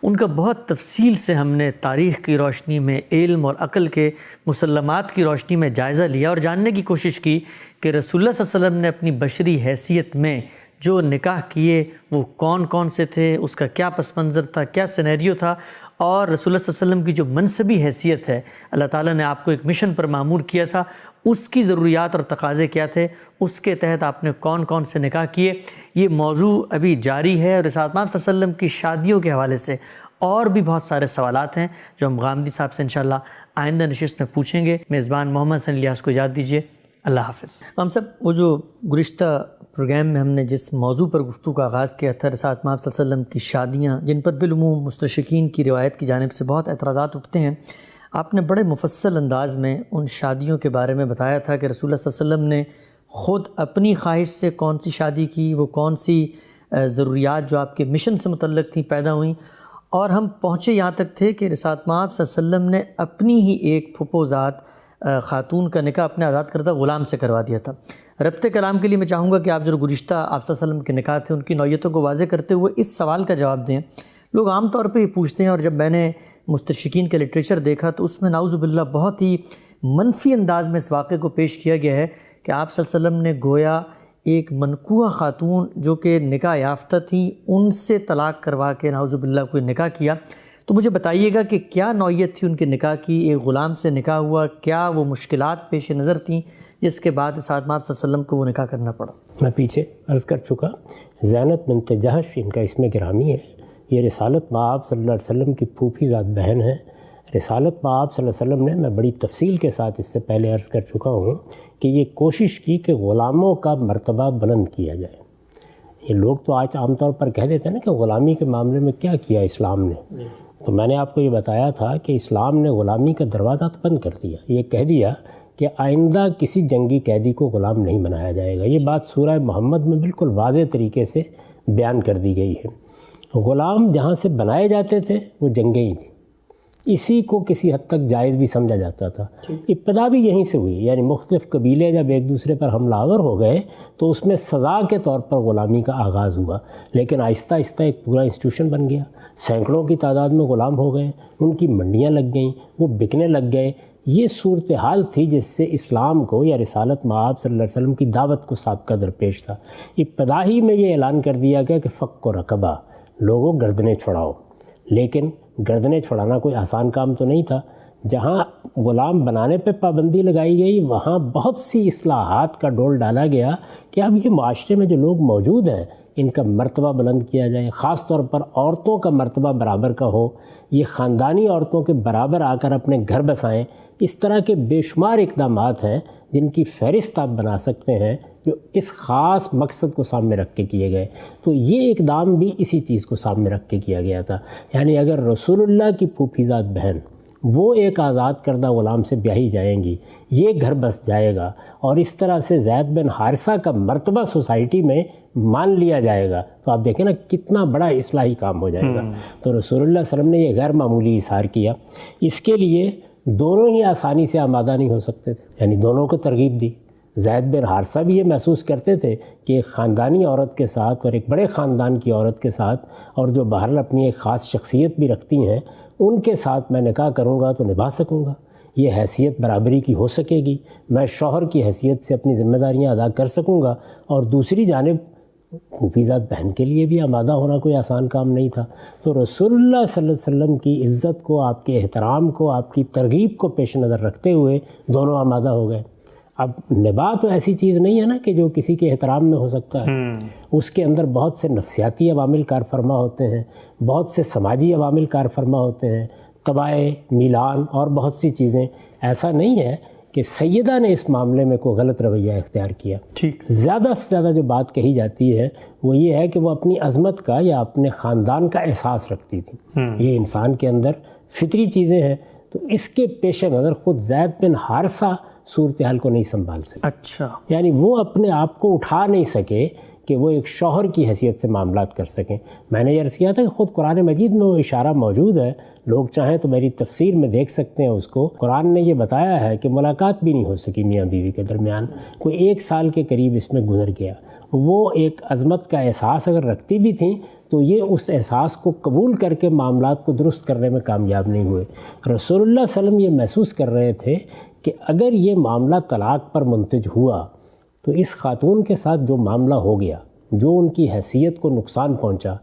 S1: ان کا بہت تفصیل سے ہم نے تاریخ کی روشنی میں، علم اور عقل کے مسلمات کی روشنی میں جائزہ لیا اور جاننے کی کوشش کی کہ رسول اللہ صلی اللہ علیہ وسلم نے اپنی بشری حیثیت میں جو نکاح کیے وہ کون کون سے تھے، اس کا کیا پس منظر تھا، کیا سینیریو تھا، اور رسول اللہ صلی اللہ علیہ وسلم کی جو منصبی حیثیت ہے، اللہ تعالیٰ نے آپ کو ایک مشن پر مامور کیا تھا، اس کی ضروریات اور تقاضے کیا تھے، اس کے تحت آپ نے کون کون سے نکاح کیے۔ یہ موضوع ابھی جاری ہے، اور رسالت صلی اللہ علیہ وسلم کی شادیوں کے حوالے سے اور بھی بہت سارے سوالات ہیں جو ہم غامدی صاحب سے انشاءاللہ آئندہ نشست میں پوچھیں گے۔ میزبان محمد حسن الیاس کو اجازت دیجیے، اللہ حافظ۔ ہم سب وہ جو گزشتہ پروگرام میں ہم نے جس موضوع پر گفتگو کا آغاز کیا تھا، رسالت صلی اللہ علیہ وسلم کی شادیاں، جن پر بالعموم مستشرقین کی روایت کی جانب سے بہت اعتراضات اٹھتے ہیں، آپ نے بڑے مفصل انداز میں ان شادیوں کے بارے میں بتایا تھا کہ رسول اللہ صلی اللہ علیہ وسلم نے خود اپنی خواہش سے کون سی شادی کی، وہ کون سی ضروریات جو آپ کے مشن سے متعلق تھیں پیدا ہوئیں، اور ہم پہنچے یہاں تک تھے کہ رسالت صلی اللہ علیہ وسلم نے اپنی ہی ایک پھپھو ذات خاتون کا نکاح اپنے آزاد کردہ غلام سے کروا دیا تھا۔ ربط کلام کے لیے میں چاہوں گا کہ آپ جو گزشتہ آپ صلی اللہ علیہ وسلم کے نکاح تھے ان کی نوعیتوں کو واضح کرتے ہوئے اس سوال کا جواب دیں۔ لوگ عام طور پہ یہ پوچھتے ہیں، اور جب میں نے مستشرقین کا لٹریچر دیکھا تو اس میں نعوذ باللہ بہت ہی منفی انداز میں اس واقعے کو پیش کیا گیا ہے کہ آپ صلی اللہ علیہ وسلم نے گویا ایک منکوحہ خاتون جو کہ نکاح یافتہ تھیں ان سے طلاق کروا کے نعوذ باللہ کوئی نکاح کیا. تو مجھے بتائیے گا کہ کیا نوعیت تھی ان کے نکاح کی؟ ایک غلام سے نکاح ہوا، کیا وہ مشکلات پیش نظر تھیں جس کے بعد سعد مآب صلی اللہ علیہ وسلم کو وہ نکاح کرنا پڑا؟
S2: میں پیچھے عرض کر چکا، زینب بنت جہش ان کا اسم گرامی ہے. یہ رسالت مآب صلی اللہ علیہ وسلم کی پھوپھی ذات بہن ہے. رسالت مآب صلی اللہ علیہ وسلم نے، میں بڑی تفصیل کے ساتھ اس سے پہلے عرض کر چکا ہوں کہ یہ کوشش کی کہ غلاموں کا مرتبہ بلند کیا جائے. یہ لوگ تو آج عام طور پر کہہ دیتے ہیں نا کہ غلامی کے معاملے میں کیا کیا اسلام نے. تو میں نے آپ کو یہ بتایا تھا کہ اسلام نے غلامی کا دروازہ تو بند کر دیا. یہ کہہ دیا کہ آئندہ کسی جنگی قیدی کو غلام نہیں بنایا جائے گا. یہ بات سورہ محمد میں بالکل واضح طریقے سے بیان کر دی گئی ہے. غلام جہاں سے بنائے جاتے تھے وہ جنگیں ہی تھیں. اسی کو کسی حد تک جائز بھی سمجھا جاتا تھا. ابتدا بھی یہیں سے ہوئی، یعنی مختلف قبیلے جب ایک دوسرے پر حملہ آور ہو گئے تو اس میں سزا کے طور پر غلامی کا آغاز ہوا، لیکن آہستہ آہستہ ایک پورا انسٹیٹیوشن بن گیا. سینکڑوں کی تعداد میں غلام ہو گئے، ان کی منڈیاں لگ گئیں، وہ بکنے لگ گئے. یہ صورتحال تھی جس سے اسلام کو یا رسالت مآب صلی اللہ علیہ وسلم کی دعوت کو سابقہ درپیش تھا. ابتدا ہی میں یہ اعلان کر دیا گیا کہ فک و رقبہ، لوگوں گردنیں چھڑاؤ. لیکن گردنیں چھڑانا کوئی آسان کام تو نہیں تھا. جہاں غلام بنانے پہ پابندی لگائی گئی وہاں بہت سی اصلاحات کا ڈول ڈالا گیا کہ اب یہ معاشرے میں جو لوگ موجود ہیں ان کا مرتبہ بلند کیا جائے. خاص طور پر عورتوں کا مرتبہ برابر کا ہو، یہ خاندانی عورتوں کے برابر آ کر اپنے گھر بسائیں. اس طرح کے بے شمار اقدامات ہیں جن کی فہرست آپ بنا سکتے ہیں جو اس خاص مقصد کو سامنے رکھ کے کیے گئے. تو یہ اقدام بھی اسی چیز کو سامنے رکھ کے کیا گیا تھا. یعنی اگر رسول اللہ کی پھوپھی ذات بہن وہ ایک آزاد کردہ غلام سے بیاہی جائیں گی، یہ گھر بس جائے گا اور اس طرح سے زید بن حارثہ کا مرتبہ سوسائٹی میں مان لیا جائے گا، تو آپ دیکھیں نا کتنا بڑا اصلاحی کام ہو جائے گا. تو رسول اللہ صلی اللہ علیہ وسلم نے یہ غیر معمولی اظہار کیا. اس کے لیے دونوں ہی آسانی سے آمادہ نہیں ہو سکتے تھے، یعنی دونوں کو ترغیب دی. زید بن حارثہ بھی یہ محسوس کرتے تھے کہ ایک خاندانی عورت کے ساتھ اور ایک بڑے خاندان کی عورت کے ساتھ، اور جو بہرحال اپنی ایک خاص شخصیت بھی رکھتی ہیں، ان کے ساتھ میں نکاح کروں گا تو نبھا سکوں گا، یہ حیثیت برابری کی ہو سکے گی، میں شوہر کی حیثیت سے اپنی ذمہ داریاں ادا کر سکوں گا. اور دوسری جانب پھوپھی ذات بہن کے لیے بھی آمادہ ہونا کوئی آسان کام نہیں تھا. تو رسول اللہ صلی اللہ علیہ وسلم کی عزت کو، آپ کے احترام کو، آپ کی ترغیب کو پیش نظر رکھتے ہوئے دونوں آمادہ ہو گئے. اب نباہ تو ایسی چیز نہیں ہے نا کہ جو کسی کے احترام میں ہو سکتا ہے. اس کے اندر بہت سے نفسیاتی عوامل کار فرما ہوتے ہیں، بہت سے سماجی عوامل کار فرما ہوتے ہیں، طبائع، میلان اور بہت سی چیزیں. ایسا نہیں ہے کہ سیدہ نے اس معاملے میں کوئی غلط رویہ اختیار کیا. زیادہ سے زیادہ جو بات کہی جاتی ہے وہ یہ ہے کہ وہ اپنی عظمت کا یا اپنے خاندان کا احساس رکھتی تھی. یہ انسان کے اندر فطری چیزیں ہیں. تو اس کے پیش نظر خود زید بن حارثہ صورتحال کو نہیں سنبھال سکے.
S1: اچھا،
S2: یعنی وہ اپنے آپ کو اٹھا نہیں سکے کہ وہ ایک شوہر کی حیثیت سے معاملات کر سکیں. میں نے یہ عرض کیا تھا کہ خود قرآن مجید میں وہ اشارہ موجود ہے، لوگ چاہیں تو میری تفسیر میں دیکھ سکتے ہیں اس کو. قرآن نے یہ بتایا ہے کہ ملاقات بھی نہیں ہو سکی میاں بیوی کے درمیان، کوئی 1 سال کے قریب اس میں گزر گیا. وہ ایک عظمت کا احساس اگر رکھتی بھی تھیں تو یہ اس احساس کو قبول کر کے معاملات کو درست کرنے میں کامیاب نہیں ہوئے. رسول اللہ صلی اللہ علیہ وسلم یہ محسوس کر رہے تھے کہ اگر یہ معاملہ طلاق پر منتج ہوا تو اس خاتون کے ساتھ جو معاملہ ہو گیا، جو ان کی حیثیت کو نقصان پہنچا،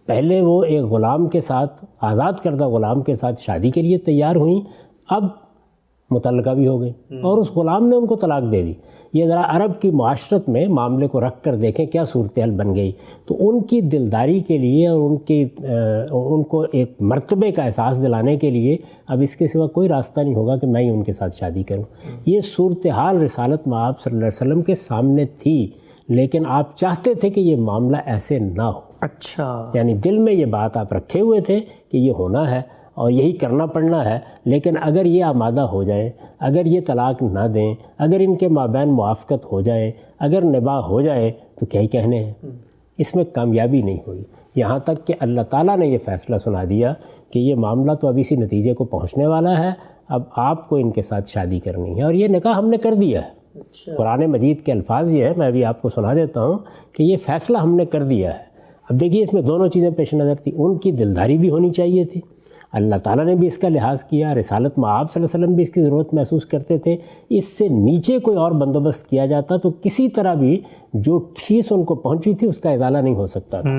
S2: پہلے وہ ایک غلام کے ساتھ، آزاد کردہ غلام کے ساتھ شادی کے لیے تیار ہوئیں، اب مطلقہ بھی ہو گئی اور اس غلام نے ان کو طلاق دے دی. یہ ذرا عرب کی معاشرت میں معاملے کو رکھ کر دیکھیں کیا صورتحال بن گئی. تو ان کی دلداری کے لیے اور ان کو ایک مرتبے کا احساس دلانے کے لیے اب اس کے سوا کوئی راستہ نہیں ہوگا کہ میں ہی ان کے ساتھ شادی کروں. یہ صورتحال رسالت مآب صلی اللہ علیہ وسلم کے سامنے تھی، لیکن آپ چاہتے تھے کہ یہ معاملہ ایسے نہ ہو.
S1: اچھا،
S2: یعنی دل میں یہ بات آپ رکھے ہوئے تھے کہ یہ ہونا ہے اور یہی کرنا پڑنا ہے، لیکن اگر یہ آمادہ ہو جائیں، اگر یہ طلاق نہ دیں، اگر ان کے مابین موافقت ہو جائے، اگر نباہ ہو جائے تو کیا ہی کہنے ہیں. اس میں کامیابی نہیں ہوئی، یہاں تک کہ اللہ تعالیٰ نے یہ فیصلہ سنا دیا کہ یہ معاملہ تو اب اسی نتیجے کو پہنچنے والا ہے، اب آپ کو ان کے ساتھ شادی کرنی ہے اور یہ نکاح ہم نے کر دیا ہے. قرآن مجید کے الفاظ یہ ہیں، میں بھی آپ کو سنا دیتا ہوں کہ یہ فیصلہ ہم نے کر دیا ہے. اب دیکھیے اس میں دونوں چیزیں پیش نظر تھی. ان کی دلداری بھی ہونی چاہیے تھی. اللہ تعالیٰ نے بھی اس کا لحاظ کیا، رسالت مآب صلی اللہ علیہ وسلم بھی اس کی ضرورت محسوس کرتے تھے۔ اس سے نیچے کوئی اور بندوبست کیا جاتا تو کسی طرح بھی جو ٹھیس ان کو پہنچی تھی اس کا ازالہ نہیں ہو سکتا تھا۔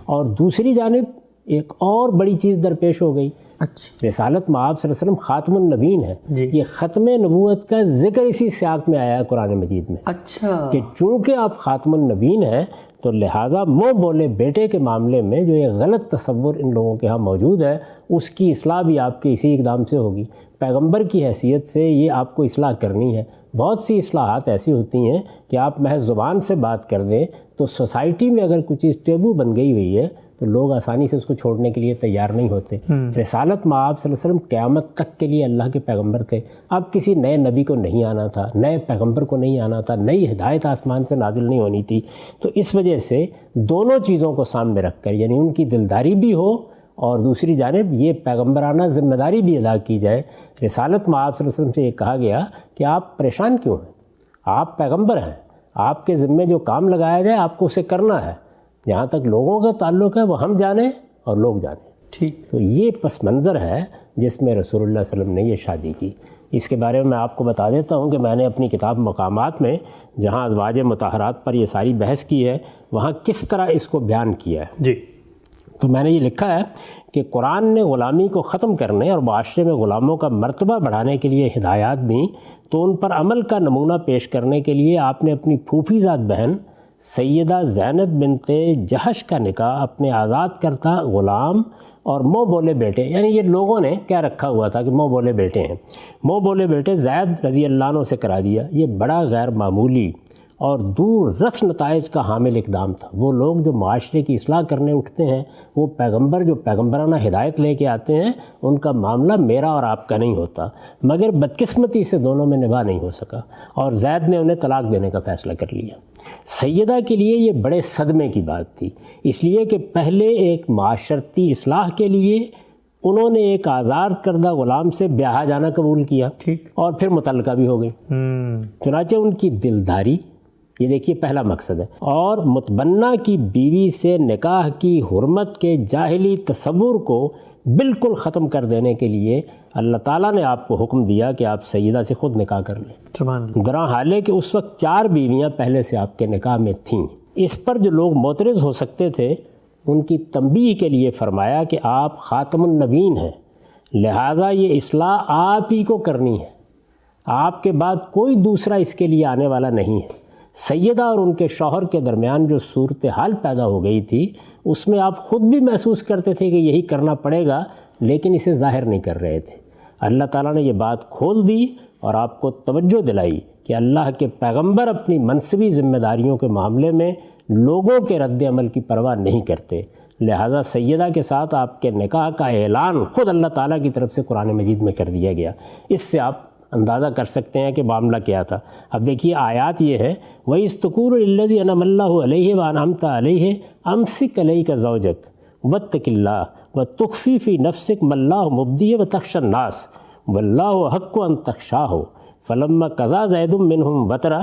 S2: اور دوسری جانب ایک اور بڑی چیز درپیش ہو گئی۔
S1: اچھا،
S2: رسالت مآب صلی اللہ علیہ وسلم خاتم النبیین ہے،
S1: جی،
S2: یہ ختم نبوت کا ذکر اسی سیاق میں آیا ہے قرآن مجید میں،
S1: اچھا،
S2: کہ چونکہ آپ خاتم النبیین ہیں تو لہٰذا منہ بولے بیٹے کے معاملے میں جو ایک غلط تصور ان لوگوں کے ہاں موجود ہے اس کی اصلاح بھی آپ کے اسی اقدام سے ہوگی۔ پیغمبر کی حیثیت سے یہ آپ کو اصلاح کرنی ہے۔ بہت سی اصلاحات ایسی ہوتی ہیں کہ آپ محض زبان سے بات کر دیں تو سوسائٹی میں اگر کچھ چیز ٹیبو بن گئی ہوئی ہے تو لوگ آسانی سے اس کو چھوڑنے کے لیے تیار نہیں ہوتے۔ رسالت مآب صلی اللہ علیہ وسلم قیامت تک کے لیے اللہ کے پیغمبر تھے۔ اب کسی نئے نبی کو نہیں آنا تھا، نئے پیغمبر کو نہیں آنا تھا، نئی ہدایت آسمان سے نازل نہیں ہونی تھی۔ تو اس وجہ سے دونوں چیزوں کو سامنے رکھ کر، یعنی ان کی دلداری بھی ہو اور دوسری جانب یہ پیغمبرانہ ذمہ داری بھی ادا کی جائے۔ رسالت مآب صلی اللہ علیہ وسلم سے یہ کہا گیا کہ آپ پریشان کیوں ہیں؟ آپ پیغمبر ہیں، آپ کے ذمے جو کام لگایا جائے آپ کو اسے کرنا ہے۔ جہاں تک لوگوں کا تعلق ہے وہ ہم جانیں اور لوگ جانیں۔
S1: ٹھیک،
S2: تو یہ پس منظر ہے جس میں رسول اللہ صلی اللہ علیہ وسلم نے یہ شادی کی۔ اس کے بارے میں آپ کو بتا دیتا ہوں کہ میں نے اپنی کتاب مقامات میں جہاں ازواج مطہرات پر یہ ساری بحث کی ہے وہاں کس طرح اس کو بیان کیا ہے۔
S1: جی،
S2: تو میں نے یہ لکھا ہے کہ قرآن نے غلامی کو ختم کرنے اور معاشرے میں غلاموں کا مرتبہ بڑھانے کے لیے ہدایات دیں، تو ان پر عمل کا نمونہ پیش کرنے کے لیے آپ نے اپنی پھوپھی زاد بہن سیدہ زینب بنت جہش کا نکاح اپنے آزاد کردہ غلام اور منہ بولے بیٹے، یعنی یہ لوگوں نے کیا رکھا ہوا تھا کہ منہ بولے بیٹے ہیں، منہ بولے بیٹے زید رضی اللہ عنہ سے کرا دیا۔ یہ بڑا غیر معمولی اور دور رس نتائج کا حامل اقدام تھا۔ وہ لوگ جو معاشرے کی اصلاح کرنے اٹھتے ہیں، وہ پیغمبر جو پیغمبرانہ ہدایت لے کے آتے ہیں، ان کا معاملہ میرا اور آپ کا نہیں ہوتا، مگر بدقسمتی سے دونوں میں نبھا نہیں ہو سکا اور زید نے انہیں طلاق دینے کا فیصلہ کر لیا۔ سیدہ کے لیے یہ بڑے صدمے کی بات تھی، اس لیے کہ پہلے ایک معاشرتی اصلاح کے لیے انہوں نے ایک آزاد کردہ غلام سے بیاہ جانا قبول کیا،
S1: ٹھیک،
S2: اور پھر متعلقہ بھی ہو گئی۔ چنانچہ ان کی دلداری، یہ دیکھیے پہلا مقصد ہے، اور متبنہ کی بیوی سے نکاح کی حرمت کے جاہلی تصور کو بالکل ختم کر دینے کے لیے اللہ تعالیٰ نے آپ کو حکم دیا کہ آپ سیدہ سے خود نکاح کر لیں،
S1: سبحان اللہ۔
S2: گراں حالے کہ اس وقت 4 بیویاں پہلے سے آپ کے نکاح میں تھیں۔ اس پر جو لوگ معترض ہو سکتے تھے ان کی تنبیہ کے لیے فرمایا کہ آپ خاتم النبیین ہیں، لہٰذا یہ اصلاح آپ ہی کو کرنی ہے، آپ کے بعد کوئی دوسرا اس کے لیے آنے والا نہیں ہے۔ سیدہ اور ان کے شوہر کے درمیان جو صورتحال پیدا ہو گئی تھی اس میں آپ خود بھی محسوس کرتے تھے کہ یہی کرنا پڑے گا، لیکن اسے ظاہر نہیں کر رہے تھے۔ اللہ تعالیٰ نے یہ بات کھول دی اور آپ کو توجہ دلائی کہ اللہ کے پیغمبر اپنی منصبی ذمہ داریوں کے معاملے میں لوگوں کے رد عمل کی پرواہ نہیں کرتے، لہٰذا سیدہ کے ساتھ آپ کے نکاح کا اعلان خود اللہ تعالیٰ کی طرف سے قرآن مجید میں کر دیا گیا۔ اس سے آپ اندازہ کر سکتے ہیں کہ معاملہ کیا تھا۔ اب دیکھیے آیات یہ ہے، وَإِسْتَقُولُ لِلَّذِي أَنْعَمَ اللَّهُ عَلَيْهِ وَأَنْعَمْتَ عَلَيْهِ أَمْسِكْ عَلَيْكَ زَوْجَكَ وَاتَّقِ اللَّهَ وَتُخْفِي فِي نَفْسِكَ مَا اللَّهُ مُبْدِيهِ وَتَخْشَى النَّاسَ وَاللَّهُ أَحَقُّ أَنْ تَخْشَاهُ فَلَمَّا قَضَىٰ زَيْدٌ مِّنْهُمْ وَطَرًا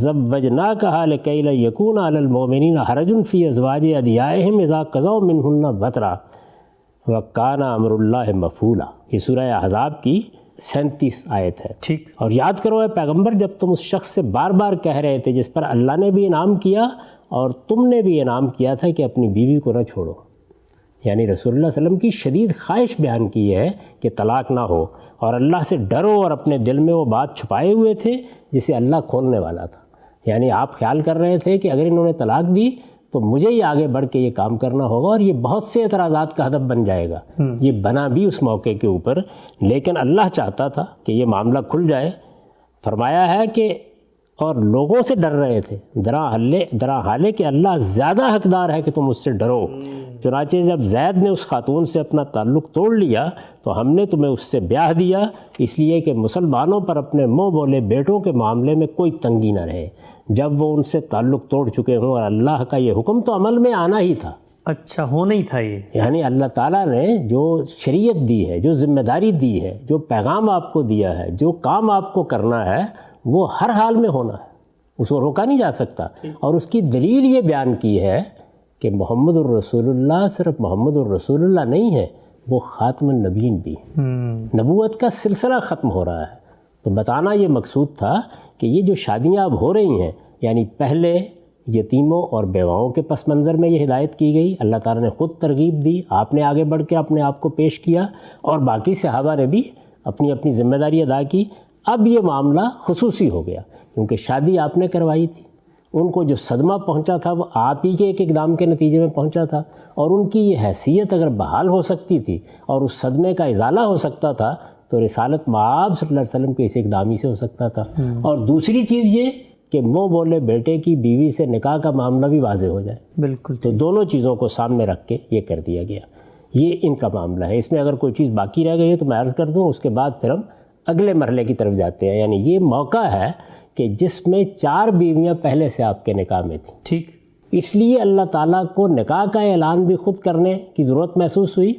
S2: زَوَّجْنَاكَهَا لِكَيْ لَا يَكُونَ عَلَى الْمُؤْمِنِينَ حَرَجٌ فِي أَزْوَاجِ أَدْعِيَائِهِمْ إِذَا قَضَوْا مِنْهُنَّ وَطَرًا وَكَانَ أَمْرُ اللَّهِ مَفْعُولًا۔ یہ سورہ احزاب کی 37 آیت ہے۔
S1: ٹھیک،
S2: اور یاد کرو اے پیغمبر، جب تم اس شخص سے بار بار کہہ رہے تھے جس پر اللہ نے بھی انعام کیا اور تم نے بھی انعام کیا تھا کہ اپنی بیوی کو نہ چھوڑو، یعنی رسول اللہ صلی اللہ علیہ وسلم کی شدید خواہش بیان کی ہے کہ طلاق نہ ہو، اور اللہ سے ڈرو اور اپنے دل میں وہ بات چھپائے ہوئے تھے جسے اللہ کھولنے والا تھا۔ یعنی آپ خیال کر رہے تھے کہ اگر انہوں نے طلاق دی تو مجھے ہی آگے بڑھ کے یہ کام کرنا ہوگا اور یہ بہت سے اعتراضات کا ہدف بن جائے گا۔ یہ بنا بھی اس موقع کے اوپر، لیکن اللہ چاہتا تھا کہ یہ معاملہ کھل جائے۔ فرمایا ہے کہ اور لوگوں سے ڈر رہے تھے، درا حالے کہ اللہ زیادہ حقدار ہے کہ تم اس سے ڈرو۔ چنانچہ جب زید نے اس خاتون سے اپنا تعلق توڑ لیا تو ہم نے تمہیں اس سے بیاہ دیا، اس لیے کہ مسلمانوں پر اپنے منہ بولے بیٹوں کے معاملے میں کوئی تنگی نہ رہے جب وہ ان سے تعلق توڑ چکے ہوں، اور اللہ کا یہ حکم تو عمل میں آنا ہی تھا۔
S1: اچھا، ہونا ہی تھا یہ،
S2: یعنی اللہ تعالیٰ نے جو شریعت دی ہے، جو ذمہ داری دی ہے، جو پیغام آپ کو دیا ہے، جو کام آپ کو کرنا ہے، وہ ہر حال میں ہونا ہے، اس کو روکا نہیں جا سکتا۔ اور اس کی دلیل یہ بیان کی ہے کہ محمد الرسول اللہ صرف محمد الرسول اللہ نہیں ہے وہ خاتم النبیین بھی، نبوت کا سلسلہ ختم ہو رہا ہے۔ تو بتانا یہ مقصود تھا کہ یہ جو شادیاں اب ہو رہی ہیں، یعنی پہلے یتیموں اور بیواؤں کے پس منظر میں یہ ہدایت کی گئی، اللہ تعالیٰ نے خود ترغیب دی، آپ نے آگے بڑھ کے اپنے آپ کو پیش کیا اور باقی صحابہ نے بھی اپنی اپنی ذمہ داری ادا کی۔ اب یہ معاملہ خصوصی ہو گیا کیونکہ شادی آپ نے کروائی تھی، ان کو جو صدمہ پہنچا تھا وہ آپ ہی کے ایک اقدام کے نتیجے میں پہنچا تھا، اور ان کی یہ حیثیت اگر بحال ہو سکتی تھی اور اس صدمے کا ازالہ ہو سکتا تھا تو رسالت مآب صلی اللہ علیہ وسلم کے اس اقدام ہی سے ہو سکتا تھا۔ اور دوسری چیز یہ کہ منہ بولے بیٹے کی بیوی سے نکاح کا معاملہ بھی واضح ہو جائے۔
S1: بالکل،
S2: تو دونوں چیزوں کو سامنے رکھ کے یہ کر دیا گیا۔ یہ ان کا معاملہ ہے۔ اس میں اگر کوئی چیز باقی رہ گئی ہے تو میں عرض کر دوں، اس کے بعد پھر ہم اگلے مرحلے کی طرف جاتے ہیں۔ یعنی یہ موقع ہے کہ جس میں 4 بیویاں پہلے سے آپ کے نکاح میں تھیں،
S1: ٹھیک،
S2: اس لیے اللہ تعالیٰ کو نکاح کا اعلان بھی خود کرنے کی ضرورت محسوس ہوئی،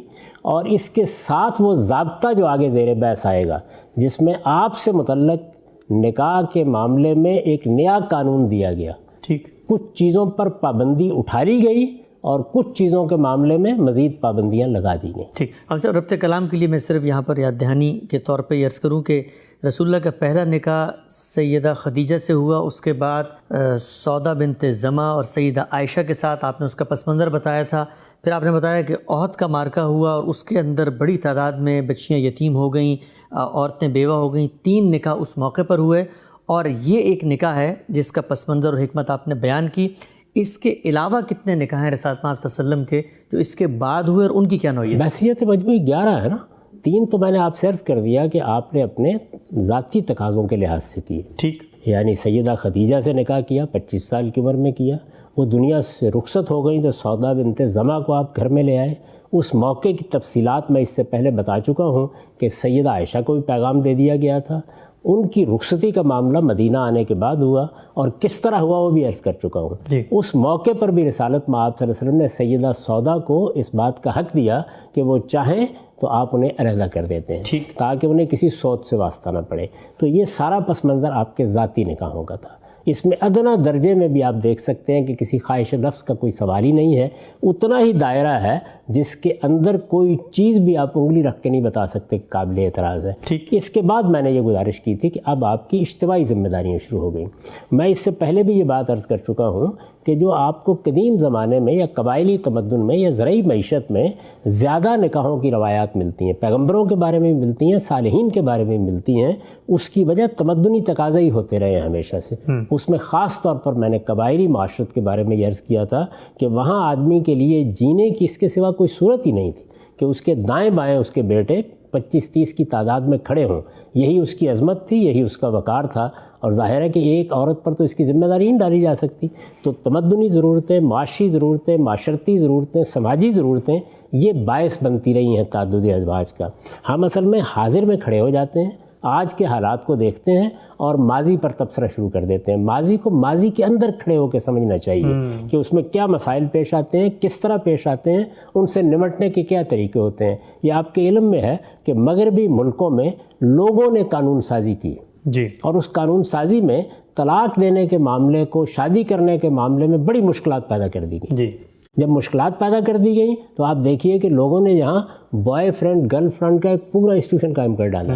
S2: اور اس کے ساتھ وہ ضابطہ جو آگے زیر بحث آئے گا جس میں آپ سے متعلق نکاح کے معاملے میں ایک نیا قانون دیا گیا۔
S1: ٹھیک،
S2: کچھ چیزوں پر پابندی اٹھا لی گئی اور کچھ چیزوں کے معاملے میں مزید پابندیاں لگا دی گئیں۔
S1: ٹھیک۔ اب صاحب ربط کلام کے لیے میں صرف یہاں پر یاد دہانی کے طور پہ یہ عرض کروں کہ رسول اللہ کا پہلا نکاح سیدہ خدیجہ سے ہوا، اس کے بعد سودا بنت زمع اور سیدہ عائشہ کے ساتھ آپ نے اس کا پس منظر بتایا تھا۔ پھر آپ نے بتایا کہ احد کا معرکہ ہوا اور اس کے اندر بڑی تعداد میں بچیاں یتیم ہو گئیں، عورتیں بیوہ ہو گئیں، 3 نکاح اس موقع پر ہوئے، اور یہ ایک نکاح ہے جس کا پس منظر اور حکمت آپ نے بیان کی۔ اس کے علاوہ کتنے نکاح ہیں رسالت مآب صلی اللہ علیہ وسلم کے جو اس کے بعد ہوئے اور ان کی کیا نوعیت؟
S2: بحثیت مجموعی 11 ہے نا، 3 تو میں نے آپ سے عرض کر دیا کہ آپ نے اپنے ذاتی تقاضوں کے لحاظ سے کیے۔
S1: ٹھیک،
S2: یعنی سیدہ خدیجہ سے نکاح کیا، 25 سال کی عمر میں کیا، وہ دنیا سے رخصت ہو گئیں تو سودا بنت زمع کو آپ گھر میں لے آئے۔ اس موقع کی تفصیلات میں اس سے پہلے بتا چکا ہوں کہ سیدہ عائشہ کو بھی پیغام دے دیا گیا تھا۔ ان کی رخصتی کا معاملہ مدینہ آنے کے بعد ہوا، اور کس طرح ہوا وہ بھی عرض کر چکا ہوں۔
S1: جی۔
S2: اس موقع پر بھی رسالت مآب صلی اللہ علیہ وسلم نے سیدہ سودا کو اس بات کا حق دیا کہ وہ چاہیں تو آپ انہیں علیحدہ کر دیتے ہیں،
S1: ٹھیک،
S2: تاکہ انہیں کسی سوچ سے واسطہ نہ پڑے۔ تو یہ سارا پس منظر آپ کے ذاتی نکاحوں کا تھا۔ اس میں ادنا درجے میں بھی آپ دیکھ سکتے ہیں کہ کسی خواہش نفس کا کوئی سوال ہی نہیں ہے، اتنا ہی دائرہ ہے جس کے اندر کوئی چیز بھی آپ انگلی رکھ کے نہیں بتا سکتے کہ قابل اعتراض ہے۔
S1: ٹھیک۔
S2: اس کے بعد میں نے یہ گزارش کی تھی کہ اب آپ کی اجتماعی ذمہ داریاں شروع ہو گئیں۔ میں اس سے پہلے بھی یہ بات عرض کر چکا ہوں کہ جو آپ کو قدیم زمانے میں یا قبائلی تمدن میں یا زرعی معیشت میں زیادہ نکاحوں کی روایات ملتی ہیں، پیغمبروں کے بارے میں بھی ملتی ہیں، صالحین کے بارے میں بھی ملتی ہیں، اس کی وجہ تمدنی تقاضے ہی ہوتے رہے ہیں ہمیشہ سے۔ اس میں خاص طور پر میں نے قبائلی معاشرت کے بارے میں یہ عرض کیا تھا کہ وہاں آدمی کے لیے جینے کی اس کے سوا کوئی صورت ہی نہیں تھی کہ اس کے دائیں بائیں اس کے بیٹے 25-30 کی تعداد میں کھڑے ہوں۔ یہی اس کی عظمت تھی، یہی اس کا وقار تھا، اور ظاہر ہے کہ ایک عورت پر تو اس کی ذمہ داری نہیں ڈالی جا سکتی۔ تو تمدنی ضرورتیں، معاشی ضرورتیں، معاشرتی ضرورتیں، سماجی ضرورتیں، یہ باعث بنتی رہی ہیں تعدد ازواج کا۔ ہم اصل میں حاضر میں کھڑے ہو جاتے ہیں، آج کے حالات کو دیکھتے ہیں اور ماضی پر تبصرہ شروع کر دیتے ہیں۔ ماضی کو ماضی کے اندر کھڑے ہو کے سمجھنا چاہیے کہ اس میں کیا مسائل پیش آتے ہیں، کس طرح پیش آتے ہیں، ان سے نمٹنے کے کیا طریقے ہوتے ہیں۔ یہ آپ کے علم میں ہے کہ مغربی ملکوں میں لوگوں نے قانون سازی کی،
S1: جی،
S2: اور اس قانون سازی میں طلاق دینے کے معاملے کو شادی کرنے کے معاملے میں بڑی مشکلات پیدا کر دی گئی۔
S1: جی،
S2: جب مشکلات پیدا کر دی گئی تو آپ دیکھیے کہ لوگوں نے یہاں بوائے فرینڈ گرل فرینڈ کا ایک پورا انسٹیٹیوشن قائم کر ڈالا۔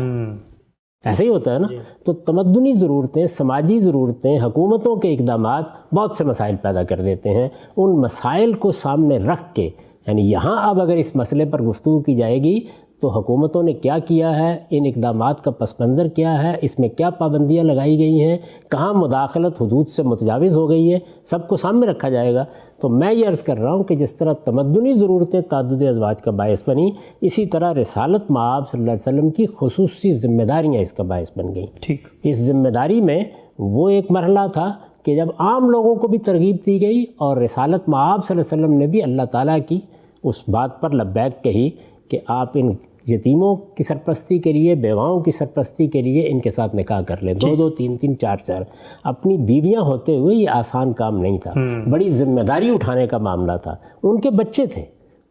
S2: ایسے ہی ہوتا ہے نا۔ تو تمدنی ضرورتیں، سماجی ضرورتیں، حکومتوں کے اقدامات بہت سے مسائل پیدا کر دیتے ہیں۔ ان مسائل کو سامنے رکھ کے، یعنی یہاں اب اگر اس مسئلے پر گفتگو کی جائے گی تو حکومتوں نے کیا کیا ہے، ان اقدامات کا پس منظر کیا ہے، اس میں کیا پابندیاں لگائی گئی ہیں، کہاں مداخلت حدود سے متجاوز ہو گئی ہے، سب کو سامنے رکھا جائے گا۔ تو میں یہ عرض کر رہا ہوں کہ جس طرح تمدنی ضرورتیں تعدد ازواج کا باعث بنی، اسی طرح رسالت مآب صلی اللہ علیہ وسلم کی خصوصی ذمہ داریاں اس کا باعث بن گئیں۔
S1: ٹھیک،
S2: اس ذمہ داری میں وہ ایک مرحلہ تھا کہ جب عام لوگوں کو بھی ترغیب دی گئی، اور رسالت مآب صلی اللہ علیہ وسلم نے بھی اللہ تعالیٰ کی اس بات پر لبیک کہی کہ آپ ان یتیموں کی سرپرستی کے لیے، بیواؤں کی سرپرستی کے لیے ان کے ساتھ نکاح کر لیں، 2-2 3-3 4-4۔ اپنی بیویاں ہوتے ہوئے یہ آسان کام نہیں تھا، بڑی ذمہ داری اٹھانے کا معاملہ تھا۔ ان کے بچے تھے،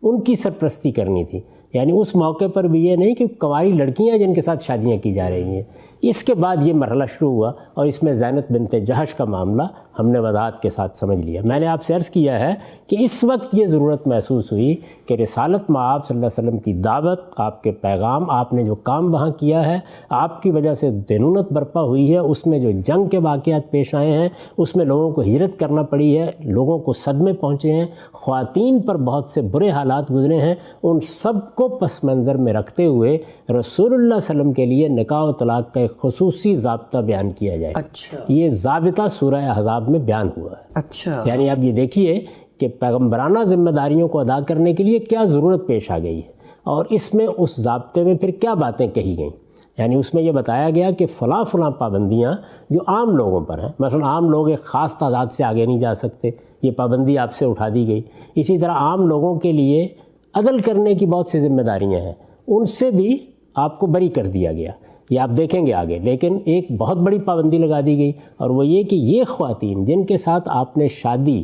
S2: ان کی سرپرستی کرنی تھی۔ یعنی اس موقع پر بھی یہ نہیں کہ کنواری لڑکیاں جن کے ساتھ شادیاں کی جا رہی ہیں، اس کے بعد یہ مرحلہ شروع ہوا اور اس میں زینب بنت جہش کا معاملہ ہم نے وضاحت کے ساتھ سمجھ لیا۔ میں نے آپ سے عرض کیا ہے کہ اس وقت یہ ضرورت محسوس ہوئی کہ رسالت مآب صلی اللہ علیہ وسلم کی دعوت، آپ کے پیغام، آپ نے جو کام وہاں کیا ہے، آپ کی وجہ سے دینونت برپا ہوئی ہے، اس میں جو جنگ کے واقعات پیش آئے ہیں، اس میں لوگوں کو ہجرت کرنا پڑی ہے، لوگوں کو صدمے پہنچے ہیں، خواتین پر بہت سے برے حالات گزرے ہیں، ان سب کو پس منظر میں رکھتے ہوئے رسول اللہ صلی اللہ علیہ وسلم کے لیے نکاح و طلاق کا ایک خصوصی ضابطہ بیان کیا جائے۔
S1: اچھا،
S2: یہ ضابطہ سورہ احزاب میں بیان ہوا ہے۔
S1: اچھا،
S2: یعنی آپ یہ دیکھیے کہ پیغمبرانہ ذمہ داریوں کو ادا کرنے کے لیے کیا ضرورت پیش آ گئی ہے، اور اس میں اس ضابطے میں پھر کیا باتیں کہی گئیں۔ یعنی اس میں یہ بتایا گیا کہ فلاں فلاں پابندیاں جو عام لوگوں پر ہیں، مثلا عام لوگ ایک خاص تعداد سے آگے نہیں جا سکتے، یہ پابندی آپ سے اٹھا دی گئی۔ اسی طرح عام لوگوں کے لیے عدل کرنے کی بہت سی ذمہ داریاں ہیں، ان سے بھی آپ کو بری کر دیا گیا، یہ آپ دیکھیں گے آگے۔ لیکن ایک بہت بڑی پابندی لگا دی گئی، اور وہ یہ کہ یہ خواتین جن کے ساتھ آپ نے شادی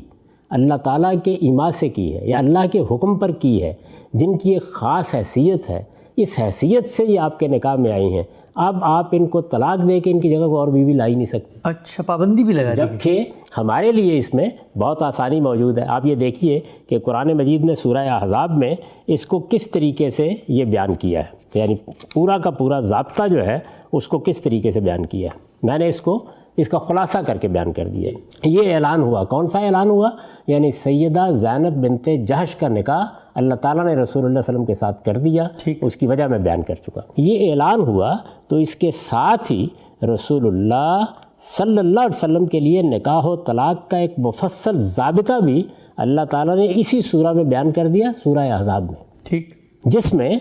S2: اللہ تعالیٰ کے ایما سے کی ہے یا اللہ کے حکم پر کی ہے، جن کی ایک خاص حیثیت ہے، اس حیثیت سے یہ آپ کے نکاح میں آئی ہیں، اب آپ ان کو طلاق دے کے ان کی جگہ کو اور بیوی لا ہی نہیں سکتے۔
S1: اچھا، پابندی بھی لگا دی۔
S2: جبکہ ہمارے لیے اس میں بہت آسانی موجود ہے۔ آپ یہ دیکھیے کہ قرآن مجید نے سورہ احزاب میں اس کو کس طریقے سے یہ بیان کیا ہے، یعنی پورا کا پورا ضابطہ جو ہے اس کو کس طریقے سے بیان کیا ہے۔ میں نے اس کا خلاصہ کر کے بیان کر دیا ہے۔ یہ اعلان ہوا، کون سا اعلان ہوا؟ یعنی سیدہ زینب بنت جہش کا نکاح اللہ تعالیٰ نے رسول اللہ صلی اللہ علیہ وسلم کے ساتھ کر دیا، اس کی وجہ میں بیان کر چکا۔ یہ اعلان ہوا تو اس کے ساتھ ہی رسول اللہ صلی اللہ علیہ وسلم کے لیے نکاح و طلاق کا ایک مفصل ضابطہ بھی اللہ تعالیٰ نے اسی سورہ میں بیان کر دیا، سورہ احزاب میں،
S1: ٹھیک،
S2: جس میں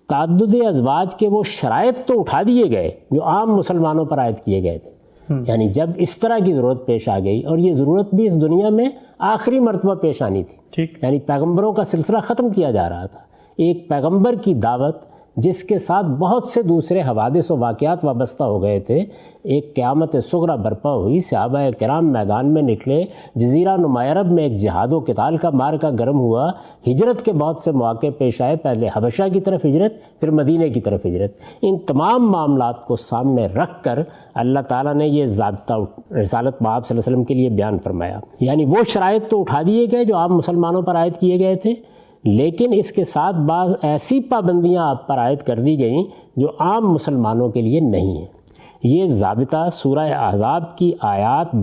S2: تعدد ازواج کے وہ شرائط تو اٹھا دیے گئے جو عام مسلمانوں پر عائد کیے گئے تھے۔ یعنی جب اس طرح کی ضرورت پیش آ گئی، اور یہ ضرورت بھی اس دنیا میں آخری مرتبہ پیش آنی تھی،
S1: ٹھیک،
S2: یعنی پیغمبروں کا سلسلہ ختم کیا جا رہا تھا، ایک پیغمبر کی دعوت جس کے ساتھ بہت سے دوسرے حوادث و واقعات وابستہ ہو گئے تھے، ایک قیامت صغریٰ برپا ہوئی، صحابہ کرام میدان میں نکلے، جزیرہ نما عرب میں ایک جہاد و قتال کا معرکہ گرم ہوا، ہجرت کے بہت سے مواقع پیش آئے، پہلے حبشہ کی طرف ہجرت، پھر مدینہ کی طرف ہجرت۔ ان تمام معاملات کو سامنے رکھ کر اللہ تعالیٰ نے یہ ضابطہ رسالت مآب صلی اللہ علیہ وسلم کے لیے بیان فرمایا۔ یعنی وہ شرائط تو اٹھا دیے گئے جو عام مسلمانوں پر عائد کیے گئے تھے، لیکن اس کے ساتھ بعض ایسی پابندیاں آپ پر عائد کر دی گئیں جو عام مسلمانوں کے لیے نہیں ہیں۔ یہ ضابطہ سورہ احزاب کی آیات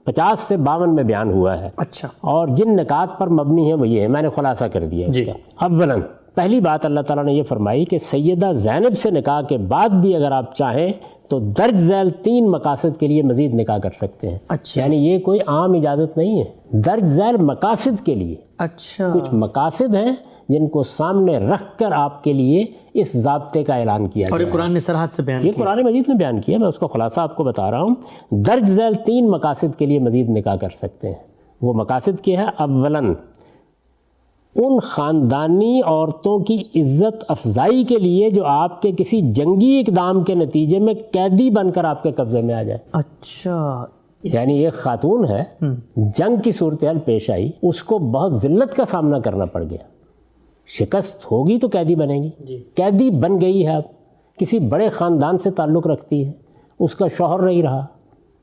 S2: 50 سے 52 میں بیان ہوا ہے۔
S1: اچھا،
S2: اور جن نکات پر مبنی ہیں وہ یہ ہے، میں نے خلاصہ کر دیا اس کا۔ اولاً پہلی بات اللہ تعالیٰ نے یہ فرمائی کہ سیدہ زینب سے نکاح کے بعد بھی اگر آپ چاہیں تو درج ذیل 3 مقاصد کے لیے مزید نکاح کر سکتے ہیں۔
S1: اچھا،
S2: یعنی یہ کوئی عام اجازت نہیں ہے، درج ذیل مقاصد کے لیے
S1: اچھا،
S2: کچھ مقاصد ہیں جن کو سامنے رکھ کر آپ کے لیے اس ضابطے کا اعلان کیا
S1: اور
S2: گیا
S1: یہ قرآن نے صراحت سے بیان
S2: یہ
S1: کیا۔
S2: قرآن مجید نے بیان کیا، میں اس کا خلاصہ آپ کو بتا رہا ہوں۔ درج ذیل 3 مقاصد کے لیے مزید نکاح کر سکتے ہیں۔ وہ مقاصد کیا ہے؟ اولاً ان خاندانی عورتوں کی عزت افزائی کے لیے جو آپ کے کسی جنگی اقدام کے نتیجے میں قیدی بن کر آپ کے قبضے میں آ جائے۔
S1: اچھا،
S2: یعنی ایک خاتون ہے، جنگ کی صورتحال پیش آئی، اس کو بہت ذلت کا سامنا کرنا پڑ گیا، شکست ہوگی تو قیدی بنے گی، قیدی بن گئی ہے، اب کسی بڑے خاندان سے تعلق رکھتی ہے، اس کا شوہر نہیں رہا،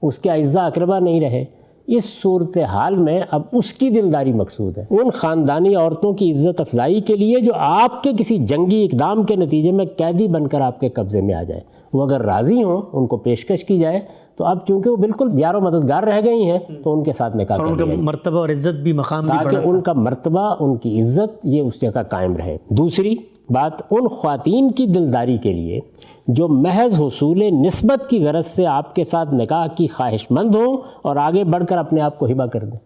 S2: اس کے اعزاء اقربا نہیں رہے، اس صورتحال میں اب اس کی دلداری مقصود ہے۔ ان خاندانی عورتوں کی عزت افزائی کے لیے جو آپ کے کسی جنگی اقدام کے نتیجے میں قیدی بن کر آپ کے قبضے میں آ جائے، وہ اگر راضی ہوں ان کو پیشکش کی جائے تو اب چونکہ وہ بالکل یار و مددگار رہ گئی ہیں تو ان کے ساتھ نکاح کر لیا جائے
S1: مرتبہ اور عزت بھی، مقام بھی
S2: تاکہ ان کا مرتبہ، ان کی عزت یہ اس جگہ قائم رہے۔ دوسری بات، ان خواتین کی دلداری کے لیے جو محض حصول نسبت کی غرض سے آپ کے ساتھ نکاح کی خواہش مند ہوں اور آگے بڑھ کر اپنے آپ کو ہبہ کر دیں۔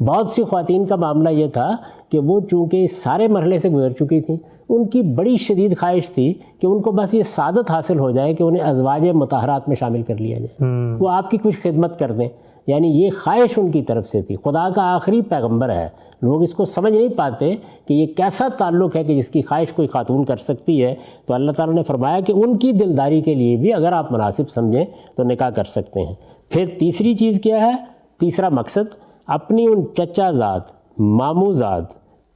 S2: بہت سی خواتین کا معاملہ یہ تھا کہ وہ چونکہ اس سارے مرحلے سے گزر چکی تھیں، ان کی بڑی شدید خواہش تھی کہ ان کو بس یہ سعادت حاصل ہو جائے کہ انہیں ازواج مطہرات میں شامل کر لیا جائے، وہ آپ کی کچھ خدمت کر دیں۔ یعنی یہ خواہش ان کی طرف سے تھی۔ خدا کا آخری پیغمبر ہے، لوگ اس کو سمجھ نہیں پاتے کہ یہ کیسا تعلق ہے کہ جس کی خواہش کوئی خاتون کر سکتی ہے، تو اللہ تعالیٰ نے فرمایا کہ ان کی دلداری کے لیے بھی اگر آپ مناسب سمجھیں تو نکاح کر سکتے ہیں۔ پھر تیسری چیز کیا ہے؟ تیسرا مقصد، اپنی ان چچا زاد، ماموں زاد،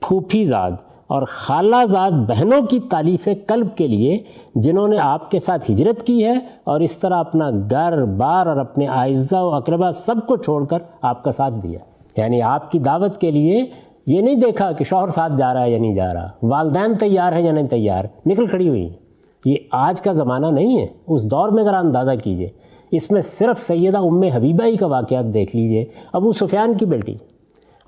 S2: پھوپھی زاد اور خالہ زاد بہنوں کی تالیف قلب کے لیے جنہوں نے آپ کے ساتھ ہجرت کی ہے اور اس طرح اپنا گھر بار اور اپنے اعزاء و اقربا سب کو چھوڑ کر آپ کا ساتھ دیا. یعنی آپ کی دعوت کے لیے یہ نہیں دیکھا کہ شوہر ساتھ جا رہا ہے یا نہیں جا رہا, والدین تیار ہیں یا نہیں تیار, نکل کھڑی ہوئی. یہ آج کا زمانہ نہیں ہے, اس دور میں ذرا اندازہ کیجئے. اس میں صرف سیدہ ام حبیبہ ہی کا واقعات دیکھ لیجئے. ابو سفیان کی بیٹی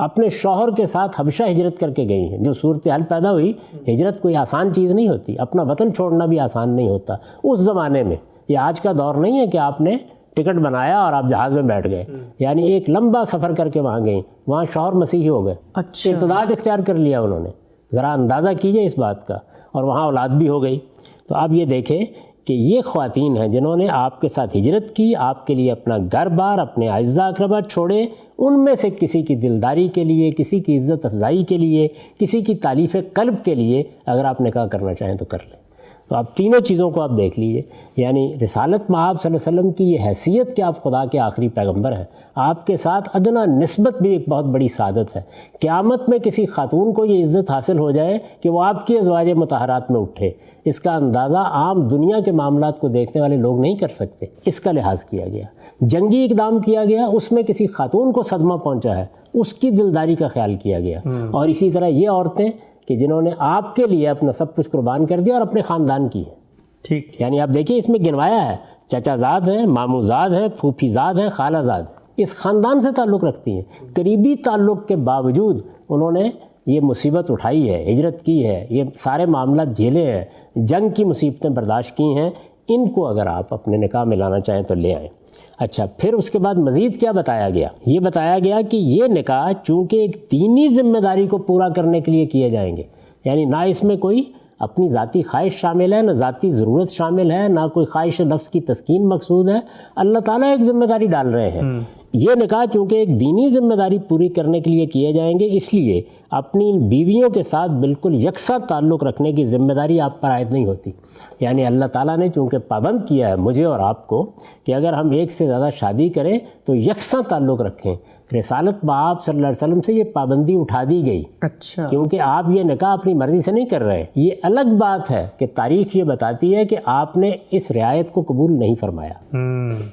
S2: اپنے شوہر کے ساتھ حبشہ ہجرت کر کے گئی ہیں. جو صورتحال پیدا ہوئی, ہجرت کوئی آسان چیز نہیں ہوتی, اپنا وطن چھوڑنا بھی آسان نہیں ہوتا اس زمانے میں. یہ آج کا دور نہیں ہے کہ آپ نے ٹکٹ بنایا اور آپ جہاز میں بیٹھ گئے. یعنی ایک لمبا سفر کر کے وہاں گئیں, وہاں شوہر مسیحی ہو گئے, ارتداد اختیار کر لیا انہوں نے. ذرا اندازہ کیجئے اس بات کا. اور وہاں اولاد بھی ہو گئی. تو آپ یہ دیکھیں کہ یہ خواتین ہیں جنہوں نے آپ کے ساتھ ہجرت کی, آپ کے لیے اپنا گھر بار, اپنے اعزاء اقربا چھوڑے. ان میں سے کسی کی دلداری کے لیے, کسی کی عزت افزائی کے لیے, کسی کی تالیف قلب کے لیے اگر آپ نکاح کرنا چاہیں تو کر لیں. تو آپ تینوں چیزوں کو آپ دیکھ لیجئے. یعنی رسالت مآب صلی اللہ علیہ وسلم کی یہ حیثیت کہ آپ خدا کے آخری پیغمبر ہیں, آپ کے ساتھ ادنا نسبت بھی ایک بہت بڑی سعادت ہے. قیامت میں کسی خاتون کو یہ عزت حاصل ہو جائے کہ وہ آپ کی ازواج مطہرات میں اٹھے, اس کا اندازہ عام دنیا کے معاملات کو دیکھنے والے لوگ نہیں کر سکتے. اس کا لحاظ کیا گیا, جنگی اقدام کیا گیا, اس میں کسی خاتون کو صدمہ پہنچا ہے, اس کی دلداری کا خیال کیا گیا. اور اسی طرح یہ عورتیں کہ جنہوں نے آپ کے لیے اپنا سب کچھ قربان کر دیا اور اپنے خاندان کی ہے.
S1: ٹھیک.
S2: یعنی آپ دیکھیں اس میں گنوایا ہے, چچا زاد ہیں, ماموں زاد ہیں, پھوپھی زاد ہیں, خالہ زاد, اس خاندان سے تعلق رکھتی ہیں. قریبی تعلق کے باوجود انہوں نے یہ مصیبت اٹھائی ہے, ہجرت کی ہے, یہ سارے معاملات جھیلے ہیں, جنگ کی مصیبتیں برداشت کی ہیں. ان کو اگر آپ اپنے نکاح میں لانا چاہیں تو لے آئیں. اچھا, پھر اس کے بعد مزید کیا بتایا گیا؟ یہ بتایا گیا کہ یہ نکاح چونکہ ایک دینی ذمہ داری کو پورا کرنے کے لیے کیے جائیں گے. یعنی نہ اس میں کوئی اپنی ذاتی خواہش شامل ہے, نہ ذاتی ضرورت شامل ہے, نہ کوئی خواہش نفس کی تسکین مقصود ہے. اللہ تعالیٰ ایک ذمہ داری ڈال رہے ہیں. یہ نکاح چونکہ ایک دینی ذمہ داری پوری کرنے کے لیے کیے جائیں گے, اس لیے اپنی بیویوں کے ساتھ بالکل یکساں تعلق رکھنے کی ذمہ داری آپ پر عائد نہیں ہوتی. یعنی اللہ تعالیٰ نے چونکہ پابند کیا ہے مجھے اور آپ کو کہ اگر ہم ایک سے زیادہ شادی کریں تو یکساں تعلق رکھیں. رسالت مآب صلی اللہ علیہ وسلم سے یہ پابندی اٹھا دی گئی. اچھا. کیونکہ آپ یہ نکاح اپنی مرضی سے نہیں کر رہے. یہ الگ بات ہے کہ تاریخ یہ بتاتی ہے کہ آپ نے اس رعایت کو قبول نہیں فرمایا,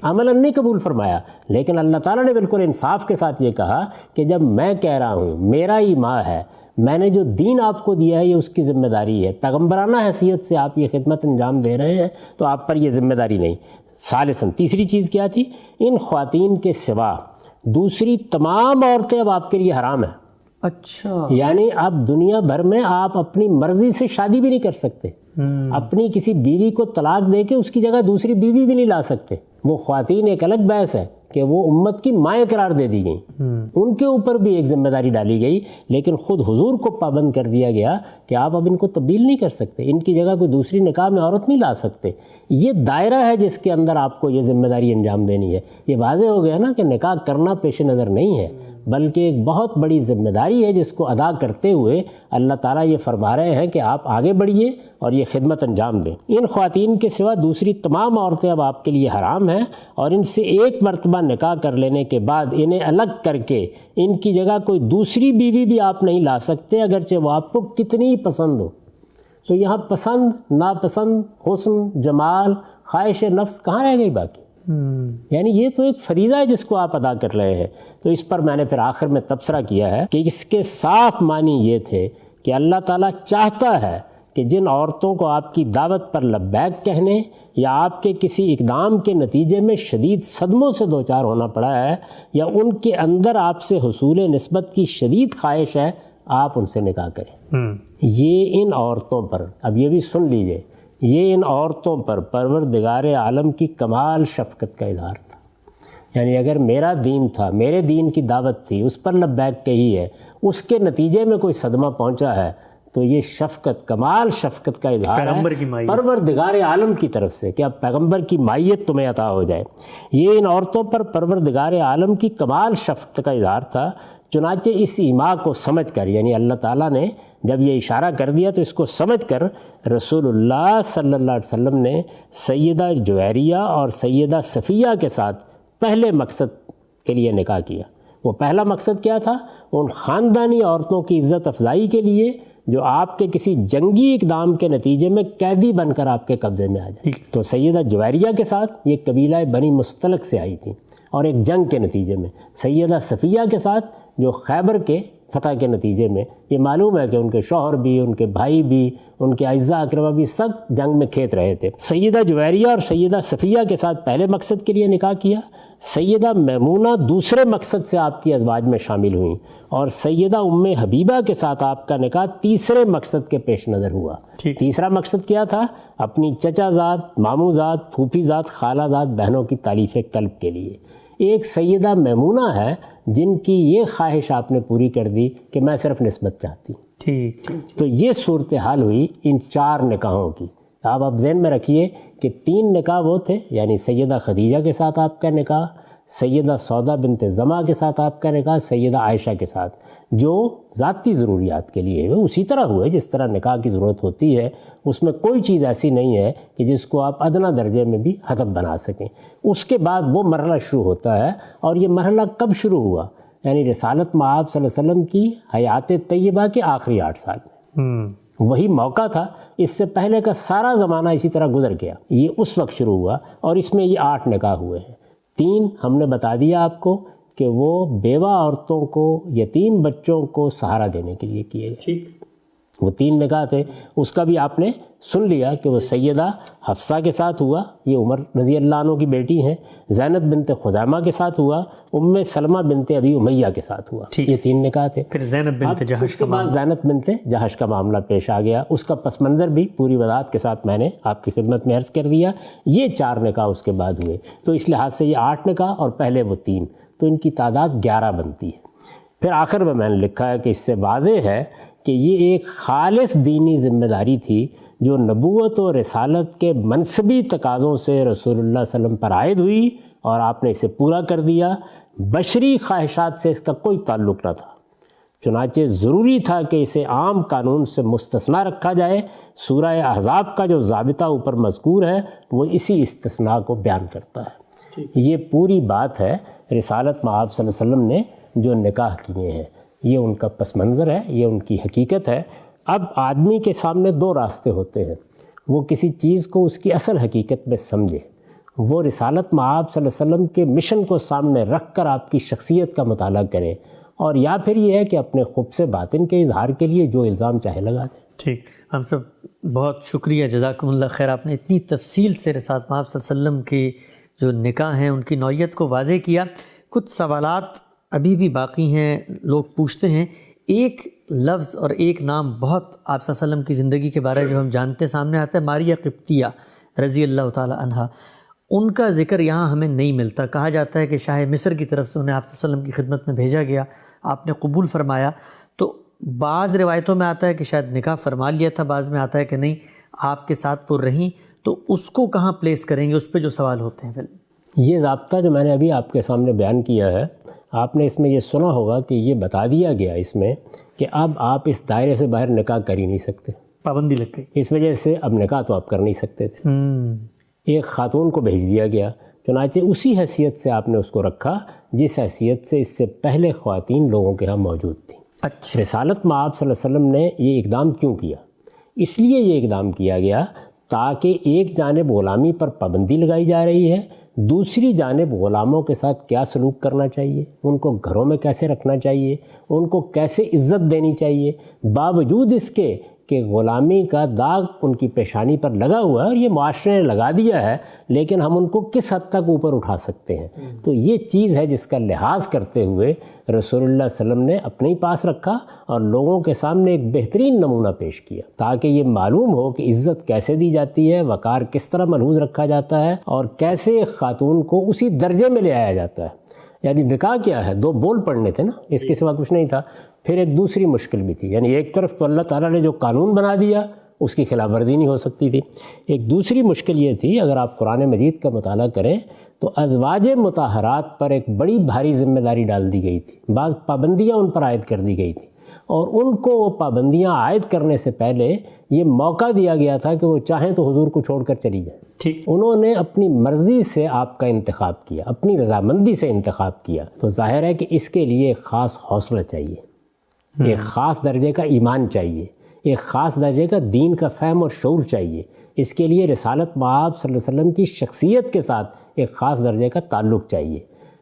S2: عملاً نہیں قبول فرمایا. لیکن اللہ تعالیٰ نے بالکل انصاف کے ساتھ یہ کہا کہ جب میں کہہ رہا ہوں, میرا ہی ماں ہے, میں نے جو دین آپ کو دیا ہے یہ اس کی ذمہ داری ہے, پیغمبرانہ حیثیت سے آپ یہ خدمت انجام دے رہے ہیں, تو آپ پر یہ ذمہ داری نہیں. ثالثاً, تیسری چیز کیا تھی؟ ان خواتین کے سوا دوسری تمام عورتیں اب آپ کے لیے حرام ہیں. اچھا. یعنی اب دنیا بھر میں آپ اپنی مرضی سے شادی بھی نہیں کر سکتے, اپنی کسی بیوی کو طلاق دے کے اس کی جگہ دوسری بیوی بھی نہیں لا سکتے. وہ خواتین ایک الگ بحث ہے کہ وہ امت کی مائیں قرار دے دی گئیں, ان کے اوپر بھی ایک ذمہ داری ڈالی گئی. لیکن خود حضور کو پابند کر دیا گیا کہ آپ اب ان کو تبدیل نہیں کر سکتے, ان کی جگہ کوئی دوسری نکاح میں عورت نہیں لا سکتے. یہ دائرہ ہے جس کے اندر آپ کو یہ ذمہ داری انجام دینی ہے. یہ واضح ہو گیا نا کہ نکاح کرنا پیش نظر نہیں ہے, بلکہ ایک بہت بڑی ذمہ داری ہے جس کو ادا کرتے ہوئے اللہ تعالیٰ یہ فرما رہے ہیں کہ آپ آگے بڑھیے اور یہ خدمت انجام دیں. ان خواتین کے سوا دوسری تمام عورتیں اب آپ کے لیے حرام ہیں, اور ان سے ایک مرتبہ نکاح کر لینے کے بعد انہیں الگ کر کے ان کی جگہ کوئی دوسری بیوی بھی آپ نہیں لا سکتے, اگرچہ وہ آپ کو کتنی ہی پسند ہو. تو یہاں پسند, ناپسند, حسن, جمال, خواہش نفس کہاں رہ گئی باقی؟ یعنی یہ تو ایک فریضہ ہے جس کو آپ ادا کر رہے ہیں. تو اس پر میں نے پھر آخر میں تبصرہ کیا ہے کہ اس کے صاف معنی یہ تھے کہ اللہ تعالیٰ چاہتا ہے کہ جن عورتوں کو آپ کی دعوت پر لبیک کہنے یا آپ کے کسی اقدام کے نتیجے میں شدید صدموں سے دوچار ہونا پڑا ہے, یا ان کے اندر آپ سے حصول نسبت کی شدید خواہش ہے, آپ ان سے نکاح کریں. یہ ان عورتوں پر, اب یہ بھی سن لیجئے, یہ ان عورتوں پر پروردگار عالم کی کمال شفقت کا اظہار تھا. یعنی اگر میرا دین تھا, میرے دین کی دعوت تھی, اس پر لبیک کہی ہے, اس کے نتیجے میں کوئی صدمہ پہنچا ہے, تو یہ شفقت, کمال شفقت کا اظہار ہے پروردگار عالم کی طرف سے کہ اب پیغمبر کی مائیت تمہیں عطا ہو جائے. یہ ان عورتوں پر پروردگار عالم کی کمال شفقت کا اظہار تھا. چنانچہ اس ایما کو سمجھ کر, یعنی اللہ تعالیٰ نے جب یہ اشارہ کر دیا تو اس کو سمجھ کر رسول اللہ صلی اللہ علیہ وسلم نے سیدہ جویریہ اور سیدہ صفیہ کے ساتھ پہلے مقصد کے لیے نکاح کیا. وہ پہلا مقصد کیا تھا؟ ان خاندانی عورتوں کی عزت افزائی کے لیے جو آپ کے کسی جنگی اقدام کے نتیجے میں قیدی بن کر آپ کے قبضے میں آ جائیں۔ تو سیدہ جویریہ کے ساتھ یہ قبیلہ بنی مستلق سے آئی تھیں، اور ایک جنگ کے نتیجے میں سیدہ صفیہ کے ساتھ جو خیبر کے فتح کے نتیجے میں، یہ معلوم ہے کہ ان کے شوہر بھی، ان کے بھائی بھی، ان کے اعزاء اقربا بھی سب جنگ میں کھیت رہے تھے۔ سیدہ جویریہ اور سیدہ صفیہ کے ساتھ پہلے مقصد کے لیے نکاح کیا، سیدہ میمونہ دوسرے مقصد سے آپ کی ازواج میں شامل ہوئیں، اور سیدہ ام حبیبہ کے ساتھ آپ کا نکاح تیسرے مقصد کے پیش نظر ہوا۔ تیسرا مقصد کیا تھا؟ اپنی چچا زاد، ماموں زاد، پھوپھی زاد، خالہ زاد بہنوں کی تالیف قلب کے لیے۔ ایک سیدہ میمونہ ہے جن کی یہ خواہش آپ نے پوری کر دی کہ میں صرف نسبت چاہتی ہوں۔
S1: ٹھیک۔
S2: تو یہ صورتحال ہوئی ان 4 نکاحوں کی۔ آپ ذہن میں رکھیے کہ 3 نکاح وہ تھے، یعنی سیدہ خدیجہ کے ساتھ آپ کا نکاح، سیدہ سودا بنت زمعہ کے ساتھ آپ کا نکاح، سیدہ عائشہ کے ساتھ، جو ذاتی ضروریات کے لیے ہوئے، اسی طرح ہوئے جس طرح نکاح کی ضرورت ہوتی ہے۔ اس میں کوئی چیز ایسی نہیں ہے کہ جس کو آپ ادنیٰ درجے میں بھی ہدف بنا سکیں۔ اس کے بعد وہ مرحلہ شروع ہوتا ہے، اور یہ مرحلہ کب شروع ہوا؟ یعنی رسالت مآب صلی اللہ علیہ وسلم کی حیات طیبہ کے آخری 8 سال میں وہی موقع تھا۔ اس سے پہلے کا سارا زمانہ اسی طرح گزر گیا، یہ اس وقت شروع ہوا، اور اس میں یہ 8 نکاح ہوئے ہیں۔ 3 ہم نے بتا دیا آپ کو کہ وہ بیوہ عورتوں کو، یتیم بچوں کو سہارا دینے کے لیے کیے گئے۔ وہ 3 نکاح تھے، اس کا بھی آپ نے سن لیا کہ وہ سیدہ حفصہ کے ساتھ ہوا، یہ عمر رضی اللہ عنہ کی بیٹی ہیں، زینب بنت خزیمہ کے ساتھ ہوا، ام سلمہ بنت ابی امیہ کے ساتھ ہوا۔ یہ 3 نکاح تھے۔
S1: پھر زینب بنت جہش کا معاملہ،
S2: زینب بنت جہش کا معاملہ پیش آ گیا، اس کا پس منظر بھی پوری وضاحت کے ساتھ میں نے آپ کی خدمت میں عرض کر دیا۔ یہ 4 نکاح اس کے بعد ہوئے، تو اس لحاظ سے یہ 8 نکاح اور پہلے وہ 3، تو ان کی تعداد 11 بنتی ہے۔ پھر آخر میں نے لکھا ہے کہ اس سے واضح ہے کہ یہ ایک خالص دینی ذمہ داری تھی جو نبوت و رسالت کے منصبی تقاضوں سے رسول اللہ صلی اللہ علیہ وسلم پر عائد ہوئی، اور آپ نے اسے پورا کر دیا۔ بشری خواہشات سے اس کا کوئی تعلق نہ تھا، چنانچہ ضروری تھا کہ اسے عام قانون سے مستثنیٰ رکھا جائے۔ سورہ احزاب کا جو ضابطہ اوپر مذکور ہے وہ اسی استثناء کو بیان کرتا ہے۔ یہ پوری بات ہے رسالت مآب صلی اللہ علیہ وسلم نے جو نکاح کیے ہیں، یہ ان کا پس منظر ہے، یہ ان کی حقیقت ہے۔ اب آدمی کے سامنے 2 راستے ہوتے ہیں، وہ کسی چیز کو اس کی اصل حقیقت میں سمجھے، وہ رسالت مآب صلی اللہ علیہ وسلم کے مشن کو سامنے رکھ کر آپ کی شخصیت کا مطالعہ کرے، اور یا پھر یہ ہے کہ اپنے خبث باطن کے اظہار کے لیے جو الزام چاہے لگا دیں۔
S1: ٹھیک، ہم سب بہت شکریہ، جزاکم اللہ خیر۔ آپ نے اتنی تفصیل سے رسالت مآب صلی اللہ علیہ وسلم کی جو نکاح ہیں ان کی نوعیت کو واضح کیا۔ کچھ سوالات ابھی بھی باقی ہیں، لوگ پوچھتے ہیں۔ ایک لفظ اور ایک نام بہت آپ صلی اللہ علیہ وسلم کی زندگی کے بارے میں جو ہم جانتے سامنے آتا ہے، ماریہ قبطیہ رضی اللہ تعالی عنہا، ان کا ذکر یہاں ہمیں نہیں ملتا۔ کہا جاتا ہے کہ شاہ مصر کی طرف سے انہیں آپ صلی اللہ علیہ وسلم کی خدمت میں بھیجا گیا، آپ نے قبول فرمایا، تو بعض روایتوں میں آتا ہے کہ شاید نکاح فرما لیا تھا، بعض میں آتا ہے کہ نہیں آپ کے ساتھ وہ رہیں، تو اس کو کہاں پلیس کریں گے؟ اس پہ جو سوال ہوتے ہیں پھر
S2: یہ ضابطہ جو میں نے ابھی آپ کے سامنے بیان کیا ہے، آپ نے اس میں یہ سنا ہوگا کہ یہ بتا دیا گیا اس میں کہ اب آپ اس دائرے سے باہر نکاح کر ہی نہیں سکتے،
S1: پابندی لگ گئی،
S2: اس وجہ سے اب نکاح تو آپ کر نہیں سکتے تھے۔ ایک خاتون کو بھیج دیا گیا، چنانچہ اسی حیثیت سے آپ نے اس کو رکھا جس حیثیت سے اس سے پہلے خواتین لوگوں کے ہاں موجود تھیں۔
S1: اچھا،
S2: رسالت مآب صلی اللہ علیہ وسلم نے یہ اقدام کیوں کیا؟ اس لیے یہ اقدام کیا گیا تاکہ ایک جانب غلامی پر پابندی لگائی جا رہی ہے، دوسری جانب غلاموں کے ساتھ کیا سلوک کرنا چاہیے، ان کو گھروں میں کیسے رکھنا چاہیے، ان کو کیسے عزت دینی چاہیے، باوجود اس کے کہ غلامی کا داغ ان کی پیشانی پر لگا ہوا ہے اور یہ معاشرے نے لگا دیا ہے، لیکن ہم ان کو کس حد تک اوپر اٹھا سکتے ہیں۔ تو یہ چیز ہے جس کا لحاظ کرتے ہوئے رسول اللہ صلی اللہ علیہ وسلم نے اپنے ہی پاس رکھا اور لوگوں کے سامنے ایک بہترین نمونہ پیش کیا تاکہ یہ معلوم ہو کہ عزت کیسے دی جاتی ہے، وقار کس طرح ملحوظ رکھا جاتا ہے، اور کیسے ایک خاتون کو اسی درجے میں لے آیا جاتا ہے۔ یعنی نکاح کیا ہے؟ 2 بول پڑھنے تھے نا، اس کے سوا کچھ نہیں تھا۔ پھر ایک دوسری مشکل بھی تھی، یعنی ایک طرف تو اللہ تعالیٰ نے جو قانون بنا دیا اس کی خلاف ورزی نہیں ہو سکتی تھی، ایک دوسری مشکل یہ تھی، اگر آپ قرآن مجید کا مطالعہ کریں تو ازواج مطہرات پر ایک بڑی بھاری ذمہ داری ڈال دی گئی تھی، بعض پابندیاں ان پر عائد کر دی گئی تھی۔ اور ان کو وہ پابندیاں عائد کرنے سے پہلے یہ موقع دیا گیا تھا کہ وہ چاہیں تو حضور کو چھوڑ کر چلی جائیں.
S1: ٹھیک.
S2: انہوں نے اپنی مرضی سے آپ کا انتخاب کیا, اپنی رضامندی سے انتخاب کیا. تو ظاہر ہے کہ اس کے لیے ایک خاص حوصلہ چاہیے, ایک خاص درجے کا ایمان چاہیے, ایک خاص درجے کا دین کا فہم اور شعور چاہیے. اس کے لیے رسالت مآب صلی اللہ علیہ وسلم کی شخصیت کے ساتھ ایک خاص درجے کا تعلق چاہیے.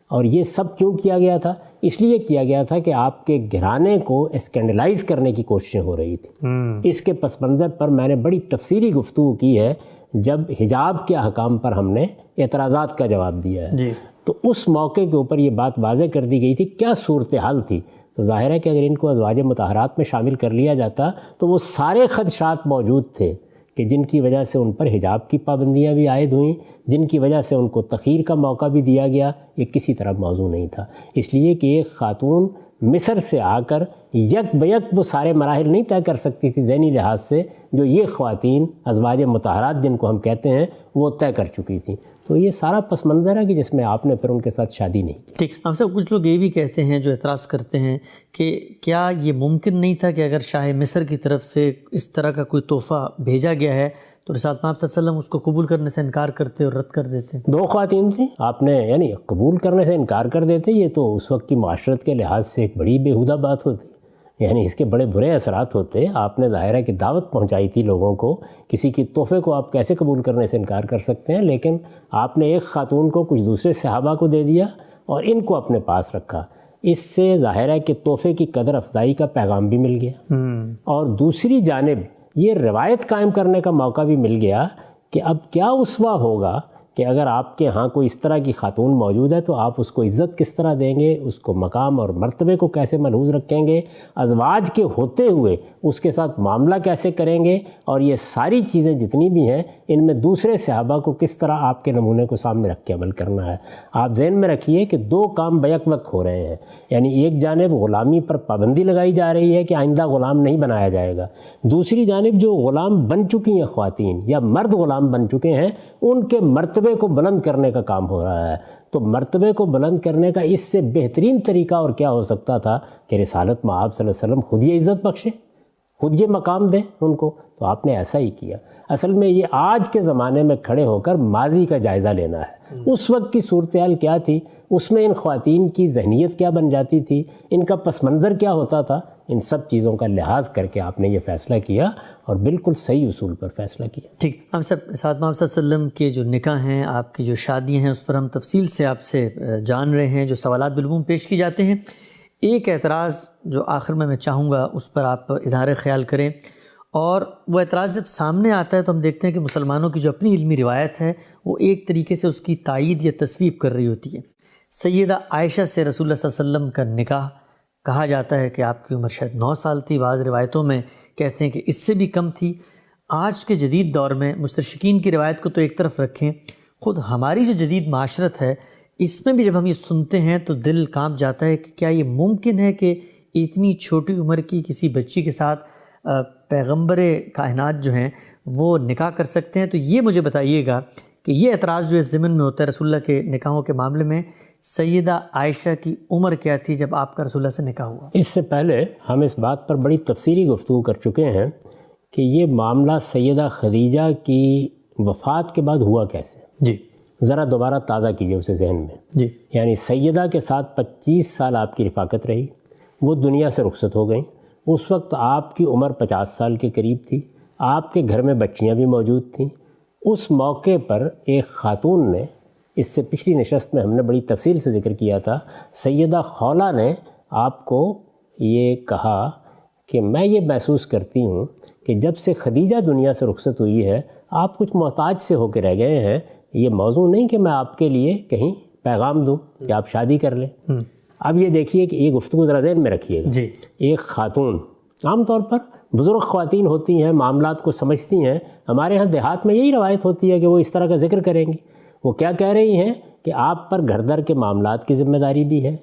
S2: اور یہ سب کیوں کیا گیا تھا؟ اس لیے کیا گیا تھا کہ آپ کے گھرانے کو اسکینڈلائز کرنے کی کوششیں ہو رہی تھیں. اس کے پس منظر پر میں نے بڑی تفصیلی گفتگو کی ہے جب حجاب کے احکام پر ہم نے اعتراضات کا جواب دیا ہے. تو اس موقع کے اوپر یہ بات واضح کر دی گئی تھی کیا صورتحال تھی. تو ظاہر ہے کہ اگر ان کو ازواج مطہرات میں شامل کر لیا جاتا تو وہ سارے خدشات موجود تھے کہ جن کی وجہ سے ان پر حجاب کی پابندیاں بھی عائد ہوئیں, جن کی وجہ سے ان کو تخیر کا موقع بھی دیا گیا. یہ کسی طرح موضوع نہیں تھا, اس لیے کہ ایک خاتون مصر سے آ کر یک بیک وہ سارے مراحل نہیں طے کر سکتی تھی ذہنی لحاظ سے جو یہ خواتین ازواج مطہرات جن کو ہم کہتے ہیں وہ طے کر چکی تھیں. تو یہ سارا پس منظر ہے کہ جس میں آپ نے پھر ان کے ساتھ شادی نہیں کی.
S1: ٹھیک. ہم سب کچھ لوگ یہ بھی کہتے ہیں جو اعتراض کرتے ہیں کہ کیا یہ ممکن نہیں تھا کہ اگر شاہ مصر کی طرف سے اس طرح کا کوئی تحفہ بھیجا گیا ہے تو رسالت مآب صلی اللہ علیہ وسلم اس کو قبول کرنے سے انکار کرتے اور رد کر دیتے؟
S2: 2 خواتین تھیں, آپ نے یعنی قبول کرنے سے انکار کر دیتے, یہ تو اس وقت کی معاشرت کے لحاظ سے ایک بڑی بیہودہ بات ہوتی, یعنی اس کے بڑے برے اثرات ہوتے. آپ نے ظاہر ہے کہ دعوت پہنچائی تھی لوگوں کو, کسی کی تحفے کو آپ کیسے قبول کرنے سے انکار کر سکتے ہیں. لیکن آپ نے ایک خاتون کو کچھ دوسرے صحابہ کو دے دیا اور ان کو اپنے پاس رکھا. اس سے ظاہر ہے کہ تحفے کی قدر افزائی کا پیغام بھی مل گیا اور دوسری جانب یہ روایت قائم کرنے کا موقع بھی مل گیا کہ اب کیا اسوہ ہوگا کہ اگر آپ کے ہاں کوئی اس طرح کی خاتون موجود ہے تو آپ اس کو عزت کس طرح دیں گے, اس کو مقام اور مرتبے کو کیسے ملحوظ رکھیں گے, ازواج کے ہوتے ہوئے اس کے ساتھ معاملہ کیسے کریں گے, اور یہ ساری چیزیں جتنی بھی ہیں ان میں دوسرے صحابہ کو کس طرح آپ کے نمونے کو سامنے رکھ کے عمل کرنا ہے. آپ ذہن میں رکھیے کہ 2 کام بیک وقت ہو رہے ہیں. یعنی ایک جانب غلامی پر پابندی لگائی جا رہی ہے کہ آئندہ غلام نہیں بنایا جائے گا, دوسری جانب جو غلام بن چکی ہیں خواتین یا مرد غلام بن چکے ہیں ان کے مرتبے کو بلند کرنے کا کام ہو رہا ہے. تو مرتبے کو بلند کرنے کا اس سے بہترین طریقہ اور کیا ہو سکتا تھا کہ رسالت مآب صلی اللہ علیہ وسلم خود یہ عزت بخشے, خود یہ مقام دیں ان کو. تو آپ نے ایسا ہی کیا. اصل میں یہ آج کے زمانے میں کھڑے ہو کر ماضی کا جائزہ لینا ہے. اس وقت کی صورتحال کیا تھی, اس میں ان خواتین کی ذہنیت کیا بن جاتی تھی, ان کا پس منظر کیا ہوتا تھا, ان سب چیزوں کا لحاظ کر کے آپ نے یہ فیصلہ کیا اور بالکل صحیح اصول پر فیصلہ کیا.
S1: ٹھیک. ہم سب رسالت مآب صلی اللہ علیہ وسلم کے جو نکاح ہیں, آپ کی جو شادیاں ہیں, اس پر ہم تفصیل سے آپ سے جان رہے ہیں, جو سوالات بالعموم پیش کی جاتے ہیں. ایک اعتراض جو آخر میں چاہوں گا اس پر آپ اظہار خیال کریں, اور وہ اعتراض جب سامنے آتا ہے تو ہم دیکھتے ہیں کہ مسلمانوں کی جو اپنی علمی روایت ہے وہ ایک طریقے سے اس کی تائید یا تصویب کر رہی ہوتی ہے. سیدہ عائشہ سے رسول اللہ صلی اللہ علیہ وسلم کا نکاح کہا جاتا ہے کہ آپ کی عمر شاید 9 سال تھی, بعض روایتوں میں کہتے ہیں کہ اس سے بھی کم تھی. آج کے جدید دور میں مستشرقین کی روایت کو تو ایک طرف رکھیں, خود ہماری جو جدید معاشرت ہے اس میں بھی جب ہم یہ سنتے ہیں تو دل کانپ جاتا ہے کہ کیا یہ ممکن ہے کہ اتنی چھوٹی عمر کی کسی بچی کے ساتھ پیغمبر کائنات جو ہیں وہ نکاح کر سکتے ہیں. تو یہ مجھے بتائیے گا کہ یہ اعتراض جو اس ضمن میں ہوتا ہے رسول اللہ کے نکاحوں کے معاملے میں, سیدہ عائشہ کی عمر کیا تھی جب آپ کا رسول اللہ سے نکاح ہوا؟
S2: اس سے پہلے ہم اس بات پر بڑی تفصیلی گفتگو کر چکے ہیں کہ یہ معاملہ سیدہ خدیجہ کی وفات کے بعد ہوا کیسے.
S1: جی
S2: ذرا دوبارہ تازہ کیجئے اسے ذہن میں.
S1: جی.
S2: یعنی سیدہ کے ساتھ 25 سال آپ کی رفاقت رہی, وہ دنیا سے رخصت ہو گئیں. اس وقت آپ کی عمر 50 سال کے قریب تھی, آپ کے گھر میں بچیاں بھی موجود تھیں. اس موقع پر ایک خاتون نے, اس سے پچھلی نشست میں ہم نے بڑی تفصیل سے ذکر کیا تھا, سیدہ خولہ نے آپ کو یہ کہا کہ میں یہ محسوس کرتی ہوں کہ جب سے خدیجہ دنیا سے رخصت ہوئی ہے آپ کچھ محتاج سے ہو کے رہ گئے ہیں. یہ موضوع نہیں کہ میں آپ کے لیے کہیں پیغام دوں کہ آپ شادی کر لیں. اب یہ دیکھیے کہ یہ گفتگو ذرا ذہن میں رکھیے گا.
S1: جی.
S2: ایک خاتون, عام طور پر بزرگ خواتین ہوتی ہیں, معاملات کو سمجھتی ہیں. ہمارے ہاں دیہات میں یہی روایت ہوتی ہے کہ وہ اس طرح کا ذکر کریں گی. وہ کیا کہہ رہی ہیں کہ آپ پر گھر در کے معاملات کی ذمہ داری بھی ہے,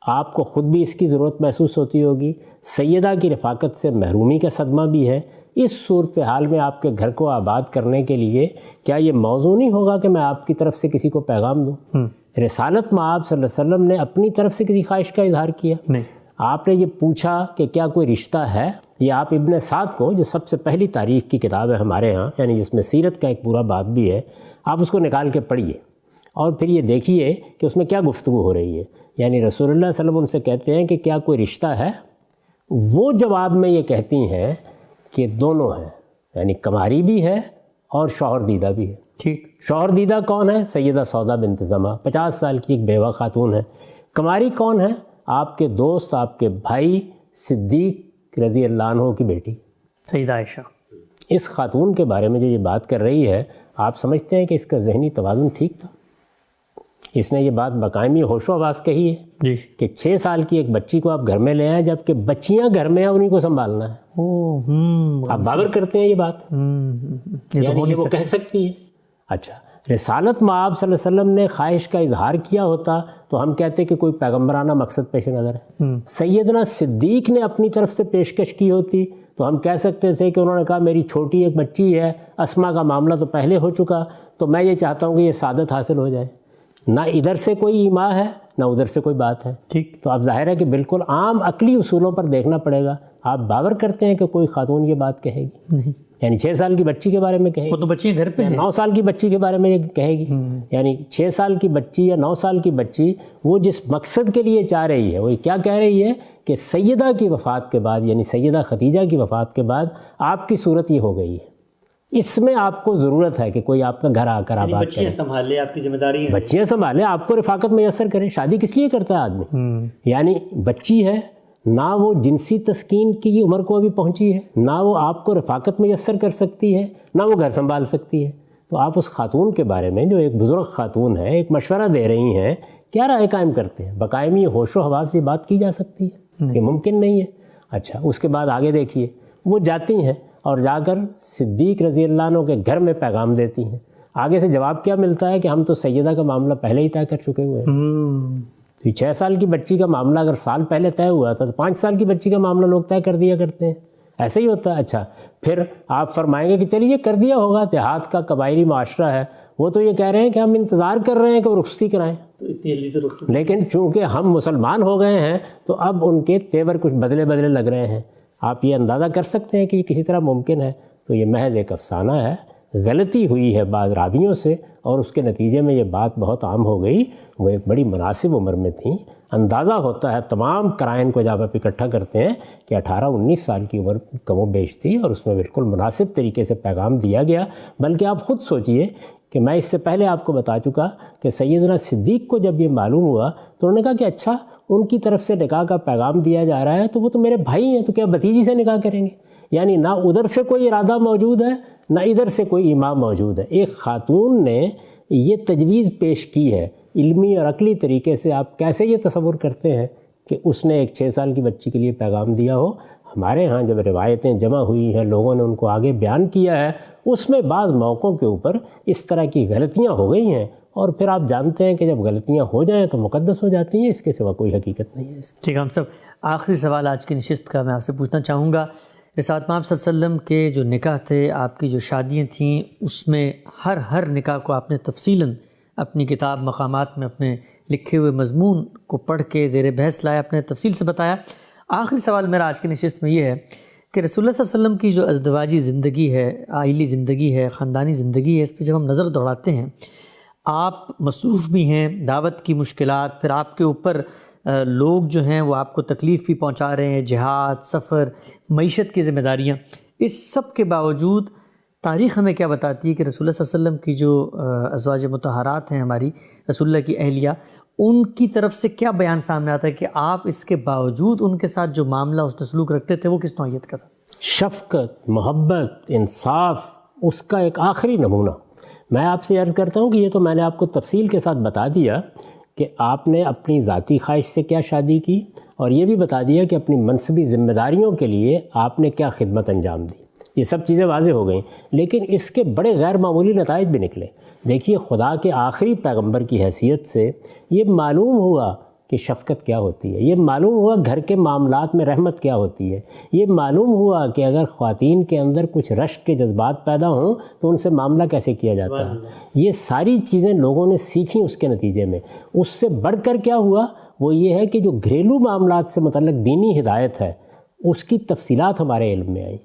S2: آپ کو خود بھی اس کی ضرورت محسوس ہوتی ہوگی, سیدہ کی رفاقت سے محرومی کا صدمہ بھی ہے. اس صورتحال میں آپ کے گھر کو آباد کرنے کے لیے کیا یہ موضوع نہیں ہوگا کہ میں آپ کی طرف سے کسی کو پیغام دوں؟ رسالت مآب صلی اللہ علیہ وسلم نے اپنی طرف سے کسی خواہش کا اظہار کیا؟
S1: نہیں.
S2: آپ نے یہ پوچھا کہ کیا کوئی رشتہ ہے، یہ آپ ابن سعد کو، جو سب سے پہلی تاریخ کی کتاب ہے ہمارے ہاں، یعنی جس میں سیرت کا ایک پورا باب بھی ہے، آپ اس کو نکال کے پڑھیے اور پھر یہ دیکھیے کہ اس میں کیا گفتگو ہو رہی ہے۔ یعنی رسول اللہ صلی اللہ علیہ وسلم ان سے کہتے ہیں کہ کیا کوئی رشتہ ہے؟ وہ جواب میں یہ کہتی ہیں کہ دونوں ہیں، یعنی کماری بھی ہے اور شوہر دیدہ بھی ہے۔
S1: ٹھیک،
S2: شوہر دیدہ کون ہے؟ سیدہ سودا بنت زمع، 50 سال کی ایک بیوہ خاتون ہے۔ کماری کون ہے؟ آپ کے دوست، آپ کے بھائی صدیق رضی اللہ عنہ کی بیٹی
S1: سیدہ عائشہ۔
S2: اس خاتون کے بارے میں جو یہ بات کر رہی ہے، آپ سمجھتے ہیں کہ اس کا ذہنی توازن ٹھیک تھا؟ اس نے یہ بات بقائمی ہوش و حواس کہی ہے
S1: جی،
S2: کہ 6 سال کی ایک بچی کو آپ گھر میں لے آئیں، جبکہ بچیاں گھر میں ہیں، انہیں کو سنبھالنا ہے۔ آپ باور کرتے ہیں یہ بات؟ یعنی یہ وہ کہہ سکتی ہے؟ اچھا، رسالت مآب صلی اللہ علیہ وسلم نے خواہش کا اظہار کیا ہوتا تو ہم کہتے کہ کوئی پیغمبرانہ مقصد پیش نظر ہے۔ سیدنا صدیق نے اپنی طرف سے پیشکش کی ہوتی تو ہم کہہ سکتے تھے کہ انہوں نے کہا میری چھوٹی ایک بچی ہے، اسما کا معاملہ تو پہلے ہو چکا، تو میں یہ چاہتا ہوں کہ یہ سعادت حاصل ہو جائے۔ نہ ادھر سے کوئی ایما ہے، نہ ادھر سے کوئی بات ہے۔
S1: ٹھیک،
S2: تو اب ظاہر ہے کہ بالکل عام عقلی اصولوں پر دیکھنا پڑے گا۔ آپ باور کرتے ہیں کہ کوئی خاتون یہ بات کہے گی؟
S1: نہیں،
S2: یعنی 6 سال کی بچی کے بارے میں کہے گی؟
S1: وہ تو بچیاں گھر پہ ہیں۔
S2: 9 سال کی بچی کے بارے میں یہ کہے گی؟ یعنی 6 سال کی بچی یا 9 سال کی بچی وہ جس مقصد کے لیے چاہ رہی ہے، وہ کیا کہہ رہی ہے کہ سیدہ کی وفات کے بعد، یعنی سیدہ خدیجہ کی وفات کے بعد آپ کی صورت یہ ہو گئی ہے، اس میں آپ کو ضرورت ہے کہ کوئی آپ کا گھر آ کر آباد کرے،
S1: بچیاں سنبھالے، آپ کی ذمہ داری ہے،
S2: بچیاں سنبھالے، آپ کو رفاقت میسر کرے۔ شادی کس لیے کرتا ہے آدمی؟ یعنی بچی ہے، نہ وہ جنسی تسکین کی عمر کو ابھی پہنچی ہے، نہ وہ آپ کو رفاقت میسر کر سکتی ہے، نہ وہ گھر سنبھال سکتی ہے۔ تو آپ اس خاتون کے بارے میں، جو ایک بزرگ خاتون ہے، ایک مشورہ دے رہی ہیں، کیا رائے قائم کرتے ہیں؟ بقائمی ہوش و حواس یہ بات کی جا سکتی ہے کہ ممکن نہیں ہے۔ اچھا، اس کے بعد آگے دیکھیے، وہ جاتی ہیں اور جا کر صدیق رضی اللہ عنہ کے گھر میں پیغام دیتی ہیں۔ آگے سے جواب کیا ملتا ہے کہ ہم تو سیدہ کا معاملہ پہلے ہی طے کر چکے ہوئے ہیں۔ 6 سال کی بچی کا معاملہ اگر سال پہلے طے ہوا تھا تو 5 سال کی بچی کا معاملہ لوگ طے کر دیا کرتے ہیں، ایسے ہی ہوتا ہے۔ اچھا، پھر آپ فرمائیں گے کہ چلیے کر دیا ہوگا، دیہات کا قبائلی معاشرہ ہے، وہ تو یہ کہہ رہے ہیں کہ ہم انتظار کر رہے ہیں کہ وہ رخصتی کرائیں،
S1: تو اتنی جلدی تو رخصت،
S2: لیکن چونکہ ہم مسلمان ہو گئے ہیں تو اب ان کے تیور کچھ بدلے بدلے لگ رہے ہیں۔ آپ یہ اندازہ کر سکتے ہیں کہ یہ کسی طرح ممکن ہے؟ تو یہ محض ایک افسانہ ہے، غلطی ہوئی ہے بعض راویوں سے، اور اس کے نتیجے میں یہ بات بہت عام ہو گئی۔ وہ ایک بڑی مناسب عمر میں تھیں، اندازہ ہوتا ہے تمام قرائن کو جب آپ اکٹھا کرتے ہیں کہ 18-19 سال کی عمر کم و بیش تھی، اور اس میں بالکل مناسب طریقے سے پیغام دیا گیا۔ بلکہ آپ خود سوچئے کہ میں اس سے پہلے آپ کو بتا چکا کہ سیدنا صدیق کو جب یہ معلوم ہوا تو انہوں نے کہا کہ اچھا، ان کی طرف سے نکاح کا پیغام دیا جا رہا ہے تو وہ تو میرے بھائی ہیں، تو کیا بھتیجی سے نکاح کریں گے؟ یعنی نہ ادھر سے کوئی ارادہ موجود ہے، نہ ادھر سے کوئی امام موجود ہے۔ ایک خاتون نے یہ تجویز پیش کی ہے، علمی اور عقلی طریقے سے آپ کیسے یہ تصور کرتے ہیں کہ اس نے ایک 6 سال کی بچی کے لیے پیغام دیا ہو؟ ہمارے ہاں جب روایتیں جمع ہوئی ہیں، لوگوں نے ان کو آگے بیان کیا ہے، اس میں بعض موقعوں کے اوپر اس طرح کی غلطیاں ہو گئی ہیں، اور پھر آپ جانتے ہیں کہ جب غلطیاں ہو جائیں تو مقدس ہو جاتی ہیں، اس کے سوا کوئی حقیقت نہیں ہے اس کی۔
S1: ٹھیک ہے، ہم سب آخری سوال آج کی نشست کا میں آپ سے پوچھنا چاہوں گا۔ رسالت مآب صلی اللہ علیہ وسلم کے جو نکاح تھے، آپ کی جو شادیاں تھیں، اس میں ہر نکاح کو آپ نے تفصیلاً اپنی کتاب مقامات میں اپنے لکھے ہوئے مضمون کو پڑھ کے زیر بحث لایا، اپنے تفصیل سے بتایا۔ آخری سوال میرا آج کی نشست میں یہ ہے کہ رسول اللہ صلی اللہ علیہ وسلم کی جو ازدواجی زندگی ہے، عائلی زندگی ہے، خاندانی زندگی ہے، اس پہ جب ہم نظر دوڑاتے ہیں، آپ مصروف بھی ہیں، دعوت کی مشکلات، پھر آپ کے اوپر لوگ جو ہیں وہ آپ کو تکلیف بھی پہنچا رہے ہیں، جہاد، سفر، معیشت کی ذمہ داریاں، اس سب کے باوجود تاریخ ہمیں کیا بتاتی ہے کہ رسول اللہ صلی اللہ علیہ وسلم کی جو ازواج مطہرات ہیں، ہماری رسول اللہ کی اہلیہ، ان کی طرف سے کیا بیان سامنے آتا ہے کہ آپ اس کے باوجود ان کے ساتھ جو معاملہ اس نے سلوک رکھتے تھے وہ کس نوعیت کا تھا؟
S2: شفقت، محبت، انصاف، اس کا ایک آخری نمونہ۔ میں آپ سے عرض کرتا ہوں کہ یہ تو میں نے آپ کو تفصیل کے ساتھ بتا دیا کہ آپ نے اپنی ذاتی خواہش سے کیا شادی کی، اور یہ بھی بتا دیا کہ اپنی منصبی ذمہ داریوں کے لیے آپ نے کیا خدمت انجام دی۔ یہ سب چیزیں واضح ہو گئیں، لیکن اس کے بڑے غیر معمولی نتائج بھی نکلے۔ دیکھیے، خدا کے آخری پیغمبر کی حیثیت سے یہ معلوم ہوا کہ شفقت کیا ہوتی ہے، یہ معلوم ہوا گھر کے معاملات میں رحمت کیا ہوتی ہے، یہ معلوم ہوا کہ اگر خواتین کے اندر کچھ رشک کے جذبات پیدا ہوں تو ان سے معاملہ کیسے کیا جاتا ہے۔ یہ ساری چیزیں لوگوں نے سیکھیں اس کے نتیجے میں۔ اس سے بڑھ کر کیا ہوا، وہ یہ ہے کہ جو گھریلو معاملات سے متعلق دینی ہدایت ہے اس کی تفصیلات ہمارے علم میں آئیں۔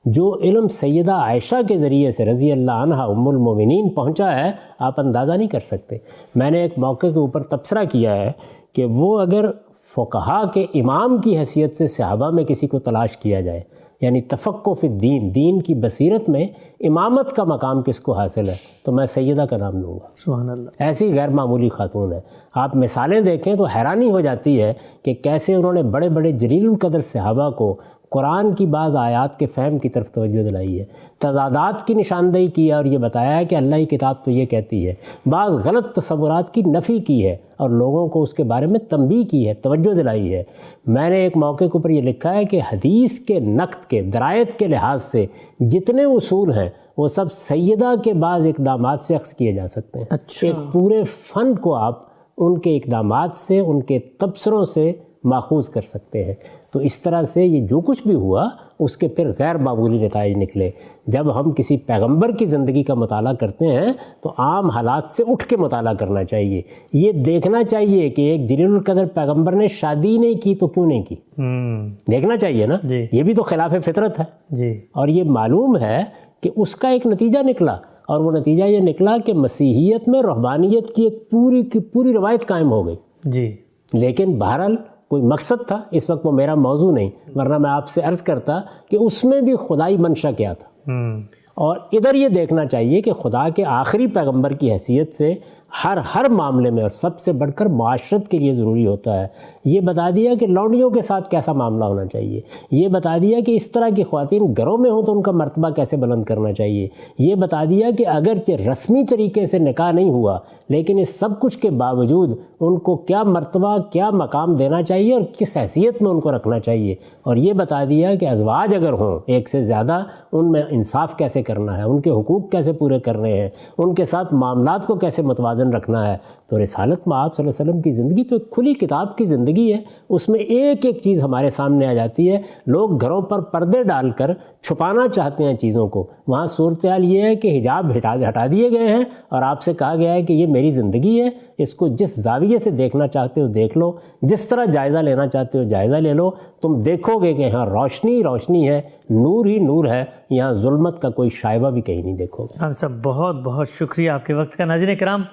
S2: جو علم سیدہ عائشہ کے ذریعے سے رضی اللہ عنہ ام المومنین پہنچا ہے آپ اندازہ نہیں کر سکتے۔ میں نے ایک موقع کے اوپر تبصرہ کیا ہے کہ وہ اگر فقہا کے امام کی حیثیت سے صحابہ میں کسی کو تلاش کیا جائے، یعنی تفقہ فی الدین، دین کی بصیرت میں امامت کا مقام کس کو حاصل ہے، تو میں سیدہ کا نام لوں گا۔
S1: سبحان اللہ۔
S2: ایسی غیر معمولی خاتون ہے۔ آپ مثالیں دیکھیں تو حیرانی ہو جاتی ہے کہ کیسے انہوں نے بڑے بڑے جلیل القدر صحابہ کو قرآن کی بعض آیات کے فہم کی طرف توجہ دلائی ہے، تضادات کی نشاندہی کی ہے اور یہ بتایا ہے کہ اللہ کی کتاب تو یہ کہتی ہے، بعض غلط تصورات کی نفی کی ہے اور لوگوں کو اس کے بارے میں تنبیہ کی ہے، توجہ دلائی ہے۔ میں نے ایک موقع کے اوپر یہ لکھا ہے کہ حدیث کے نقد کے درایت کے لحاظ سے جتنے اصول ہیں وہ سب سیدہ کے بعض اقدامات سے اخذ کیے جا سکتے ہیں۔ ایک پورے فن کو آپ ان کے اقدامات سے، ان کے تبصروں سے ماخوذ کر سکتے ہیں۔ تو اس طرح سے یہ جو کچھ بھی ہوا اس کے پھر غیر معمولی نتائج نکلے۔ جب ہم کسی پیغمبر کی زندگی کا مطالعہ کرتے ہیں تو عام حالات سے اٹھ کے مطالعہ کرنا چاہیے۔ یہ دیکھنا چاہیے کہ ایک جلیل القدر پیغمبر نے شادی نہیں کی تو کیوں نہیں کی، دیکھنا چاہیے نا۔ یہ بھی تو خلاف فطرت ہے۔ اور یہ معلوم ہے کہ اس کا ایک نتیجہ نکلا، اور وہ نتیجہ یہ نکلا کہ مسیحیت میں رہبانیت کی ایک پوری روایت قائم ہو گئی۔ لیکن بہرحال کوئی مقصد تھا، اس وقت وہ میرا موضوع نہیں، ورنہ میں آپ سے عرض کرتا کہ اس میں بھی خدائی منشا کیا تھا۔ اور ادھر یہ دیکھنا چاہیے کہ خدا کے آخری پیغمبر کی حیثیت سے ہر معاملے میں، اور سب سے بڑھ کر معاشرت کے لیے ضروری ہوتا ہے، یہ بتا دیا کہ لونڈیوں کے ساتھ کیسا معاملہ ہونا چاہیے، یہ بتا دیا کہ اس طرح کی خواتین گھروں میں ہوں تو ان کا مرتبہ کیسے بلند کرنا چاہیے، یہ بتا دیا کہ اگرچہ رسمی طریقے سے نکاح نہیں ہوا لیکن اس سب کچھ کے باوجود ان کو کیا مرتبہ، کیا مقام دینا چاہیے اور کس حیثیت میں ان کو رکھنا چاہیے، اور یہ بتا دیا کہ ازواج اگر ہوں ایک سے زیادہ ان میں انصاف کیسے کرنا ہے، ان کے حقوق کیسے پورے کرنے ہیں، ان کے ساتھ معاملات کو کیسے متوازن رکھنا ہے۔ تو رسالت مآب صلی اللہ علیہ وسلم کی زندگی تو ایک کھلی کتاب کی زندگی ہے، اس میں ایک ایک چیز ہمارے سامنے آ جاتی ہے۔ لوگ گھروں پر پردے ڈال کر چھپانا چاہتے ہیں چیزوں کو، وہاں صورتحال یہ ہے کہ حجاب ہٹا دیے گئے ہیں اور آپ سے کہا گیا ہے کہ یہ میری زندگی ہے، اس کو جس زاویے سے دیکھنا چاہتے ہو دیکھ لو، جس طرح جائزہ لینا چاہتے ہو جائزہ لے لو، تم دیکھو گے کہ یہاں روشنی روشنی ہے، نور ہی نور ہے، یہاں ظلمت کا کوئی شائبہ بھی کہیں نہیں دیکھو گے۔
S1: ہم سب بہت بہت شکریہ آپ کے وقت کا۔ ناظرین کرام،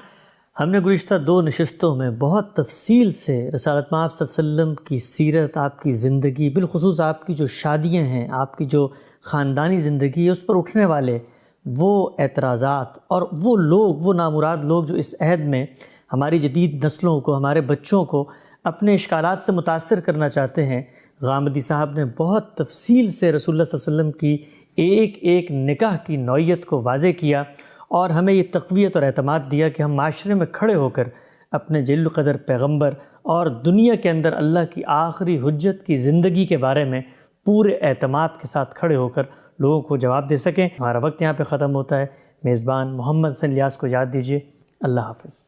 S1: ہم نے گزشتہ 2 نشستوں میں بہت تفصیل سے رسالت مآب صلی اللہ علیہ وسلم کی سیرت، آپ کی زندگی، بالخصوص آپ کی جو شادیاں ہیں، آپ کی جو خاندانی زندگی ہے، اس پر اٹھنے والے وہ اعتراضات اور وہ لوگ، وہ نامراد لوگ جو اس عہد میں ہماری جدید نسلوں کو، ہمارے بچوں کو اپنے اشکالات سے متاثر کرنا چاہتے ہیں، غامدی صاحب نے بہت تفصیل سے رسول اللہ صلی اللہ علیہ وسلم کی ایک ایک نکاح کی نوعیت کو واضح کیا اور ہمیں یہ تقویت اور اعتماد دیا کہ ہم معاشرے میں کھڑے ہو کر اپنے جلیل القدر پیغمبر اور دنیا کے اندر اللہ کی آخری حجت کی زندگی کے بارے میں پورے اعتماد کے ساتھ کھڑے ہو کر لوگوں کو جواب دے سکیں۔ ہمارا وقت یہاں پہ ختم ہوتا ہے۔ میزبان محمد حسن الیاس کو یاد دیجیے۔ اللہ حافظ۔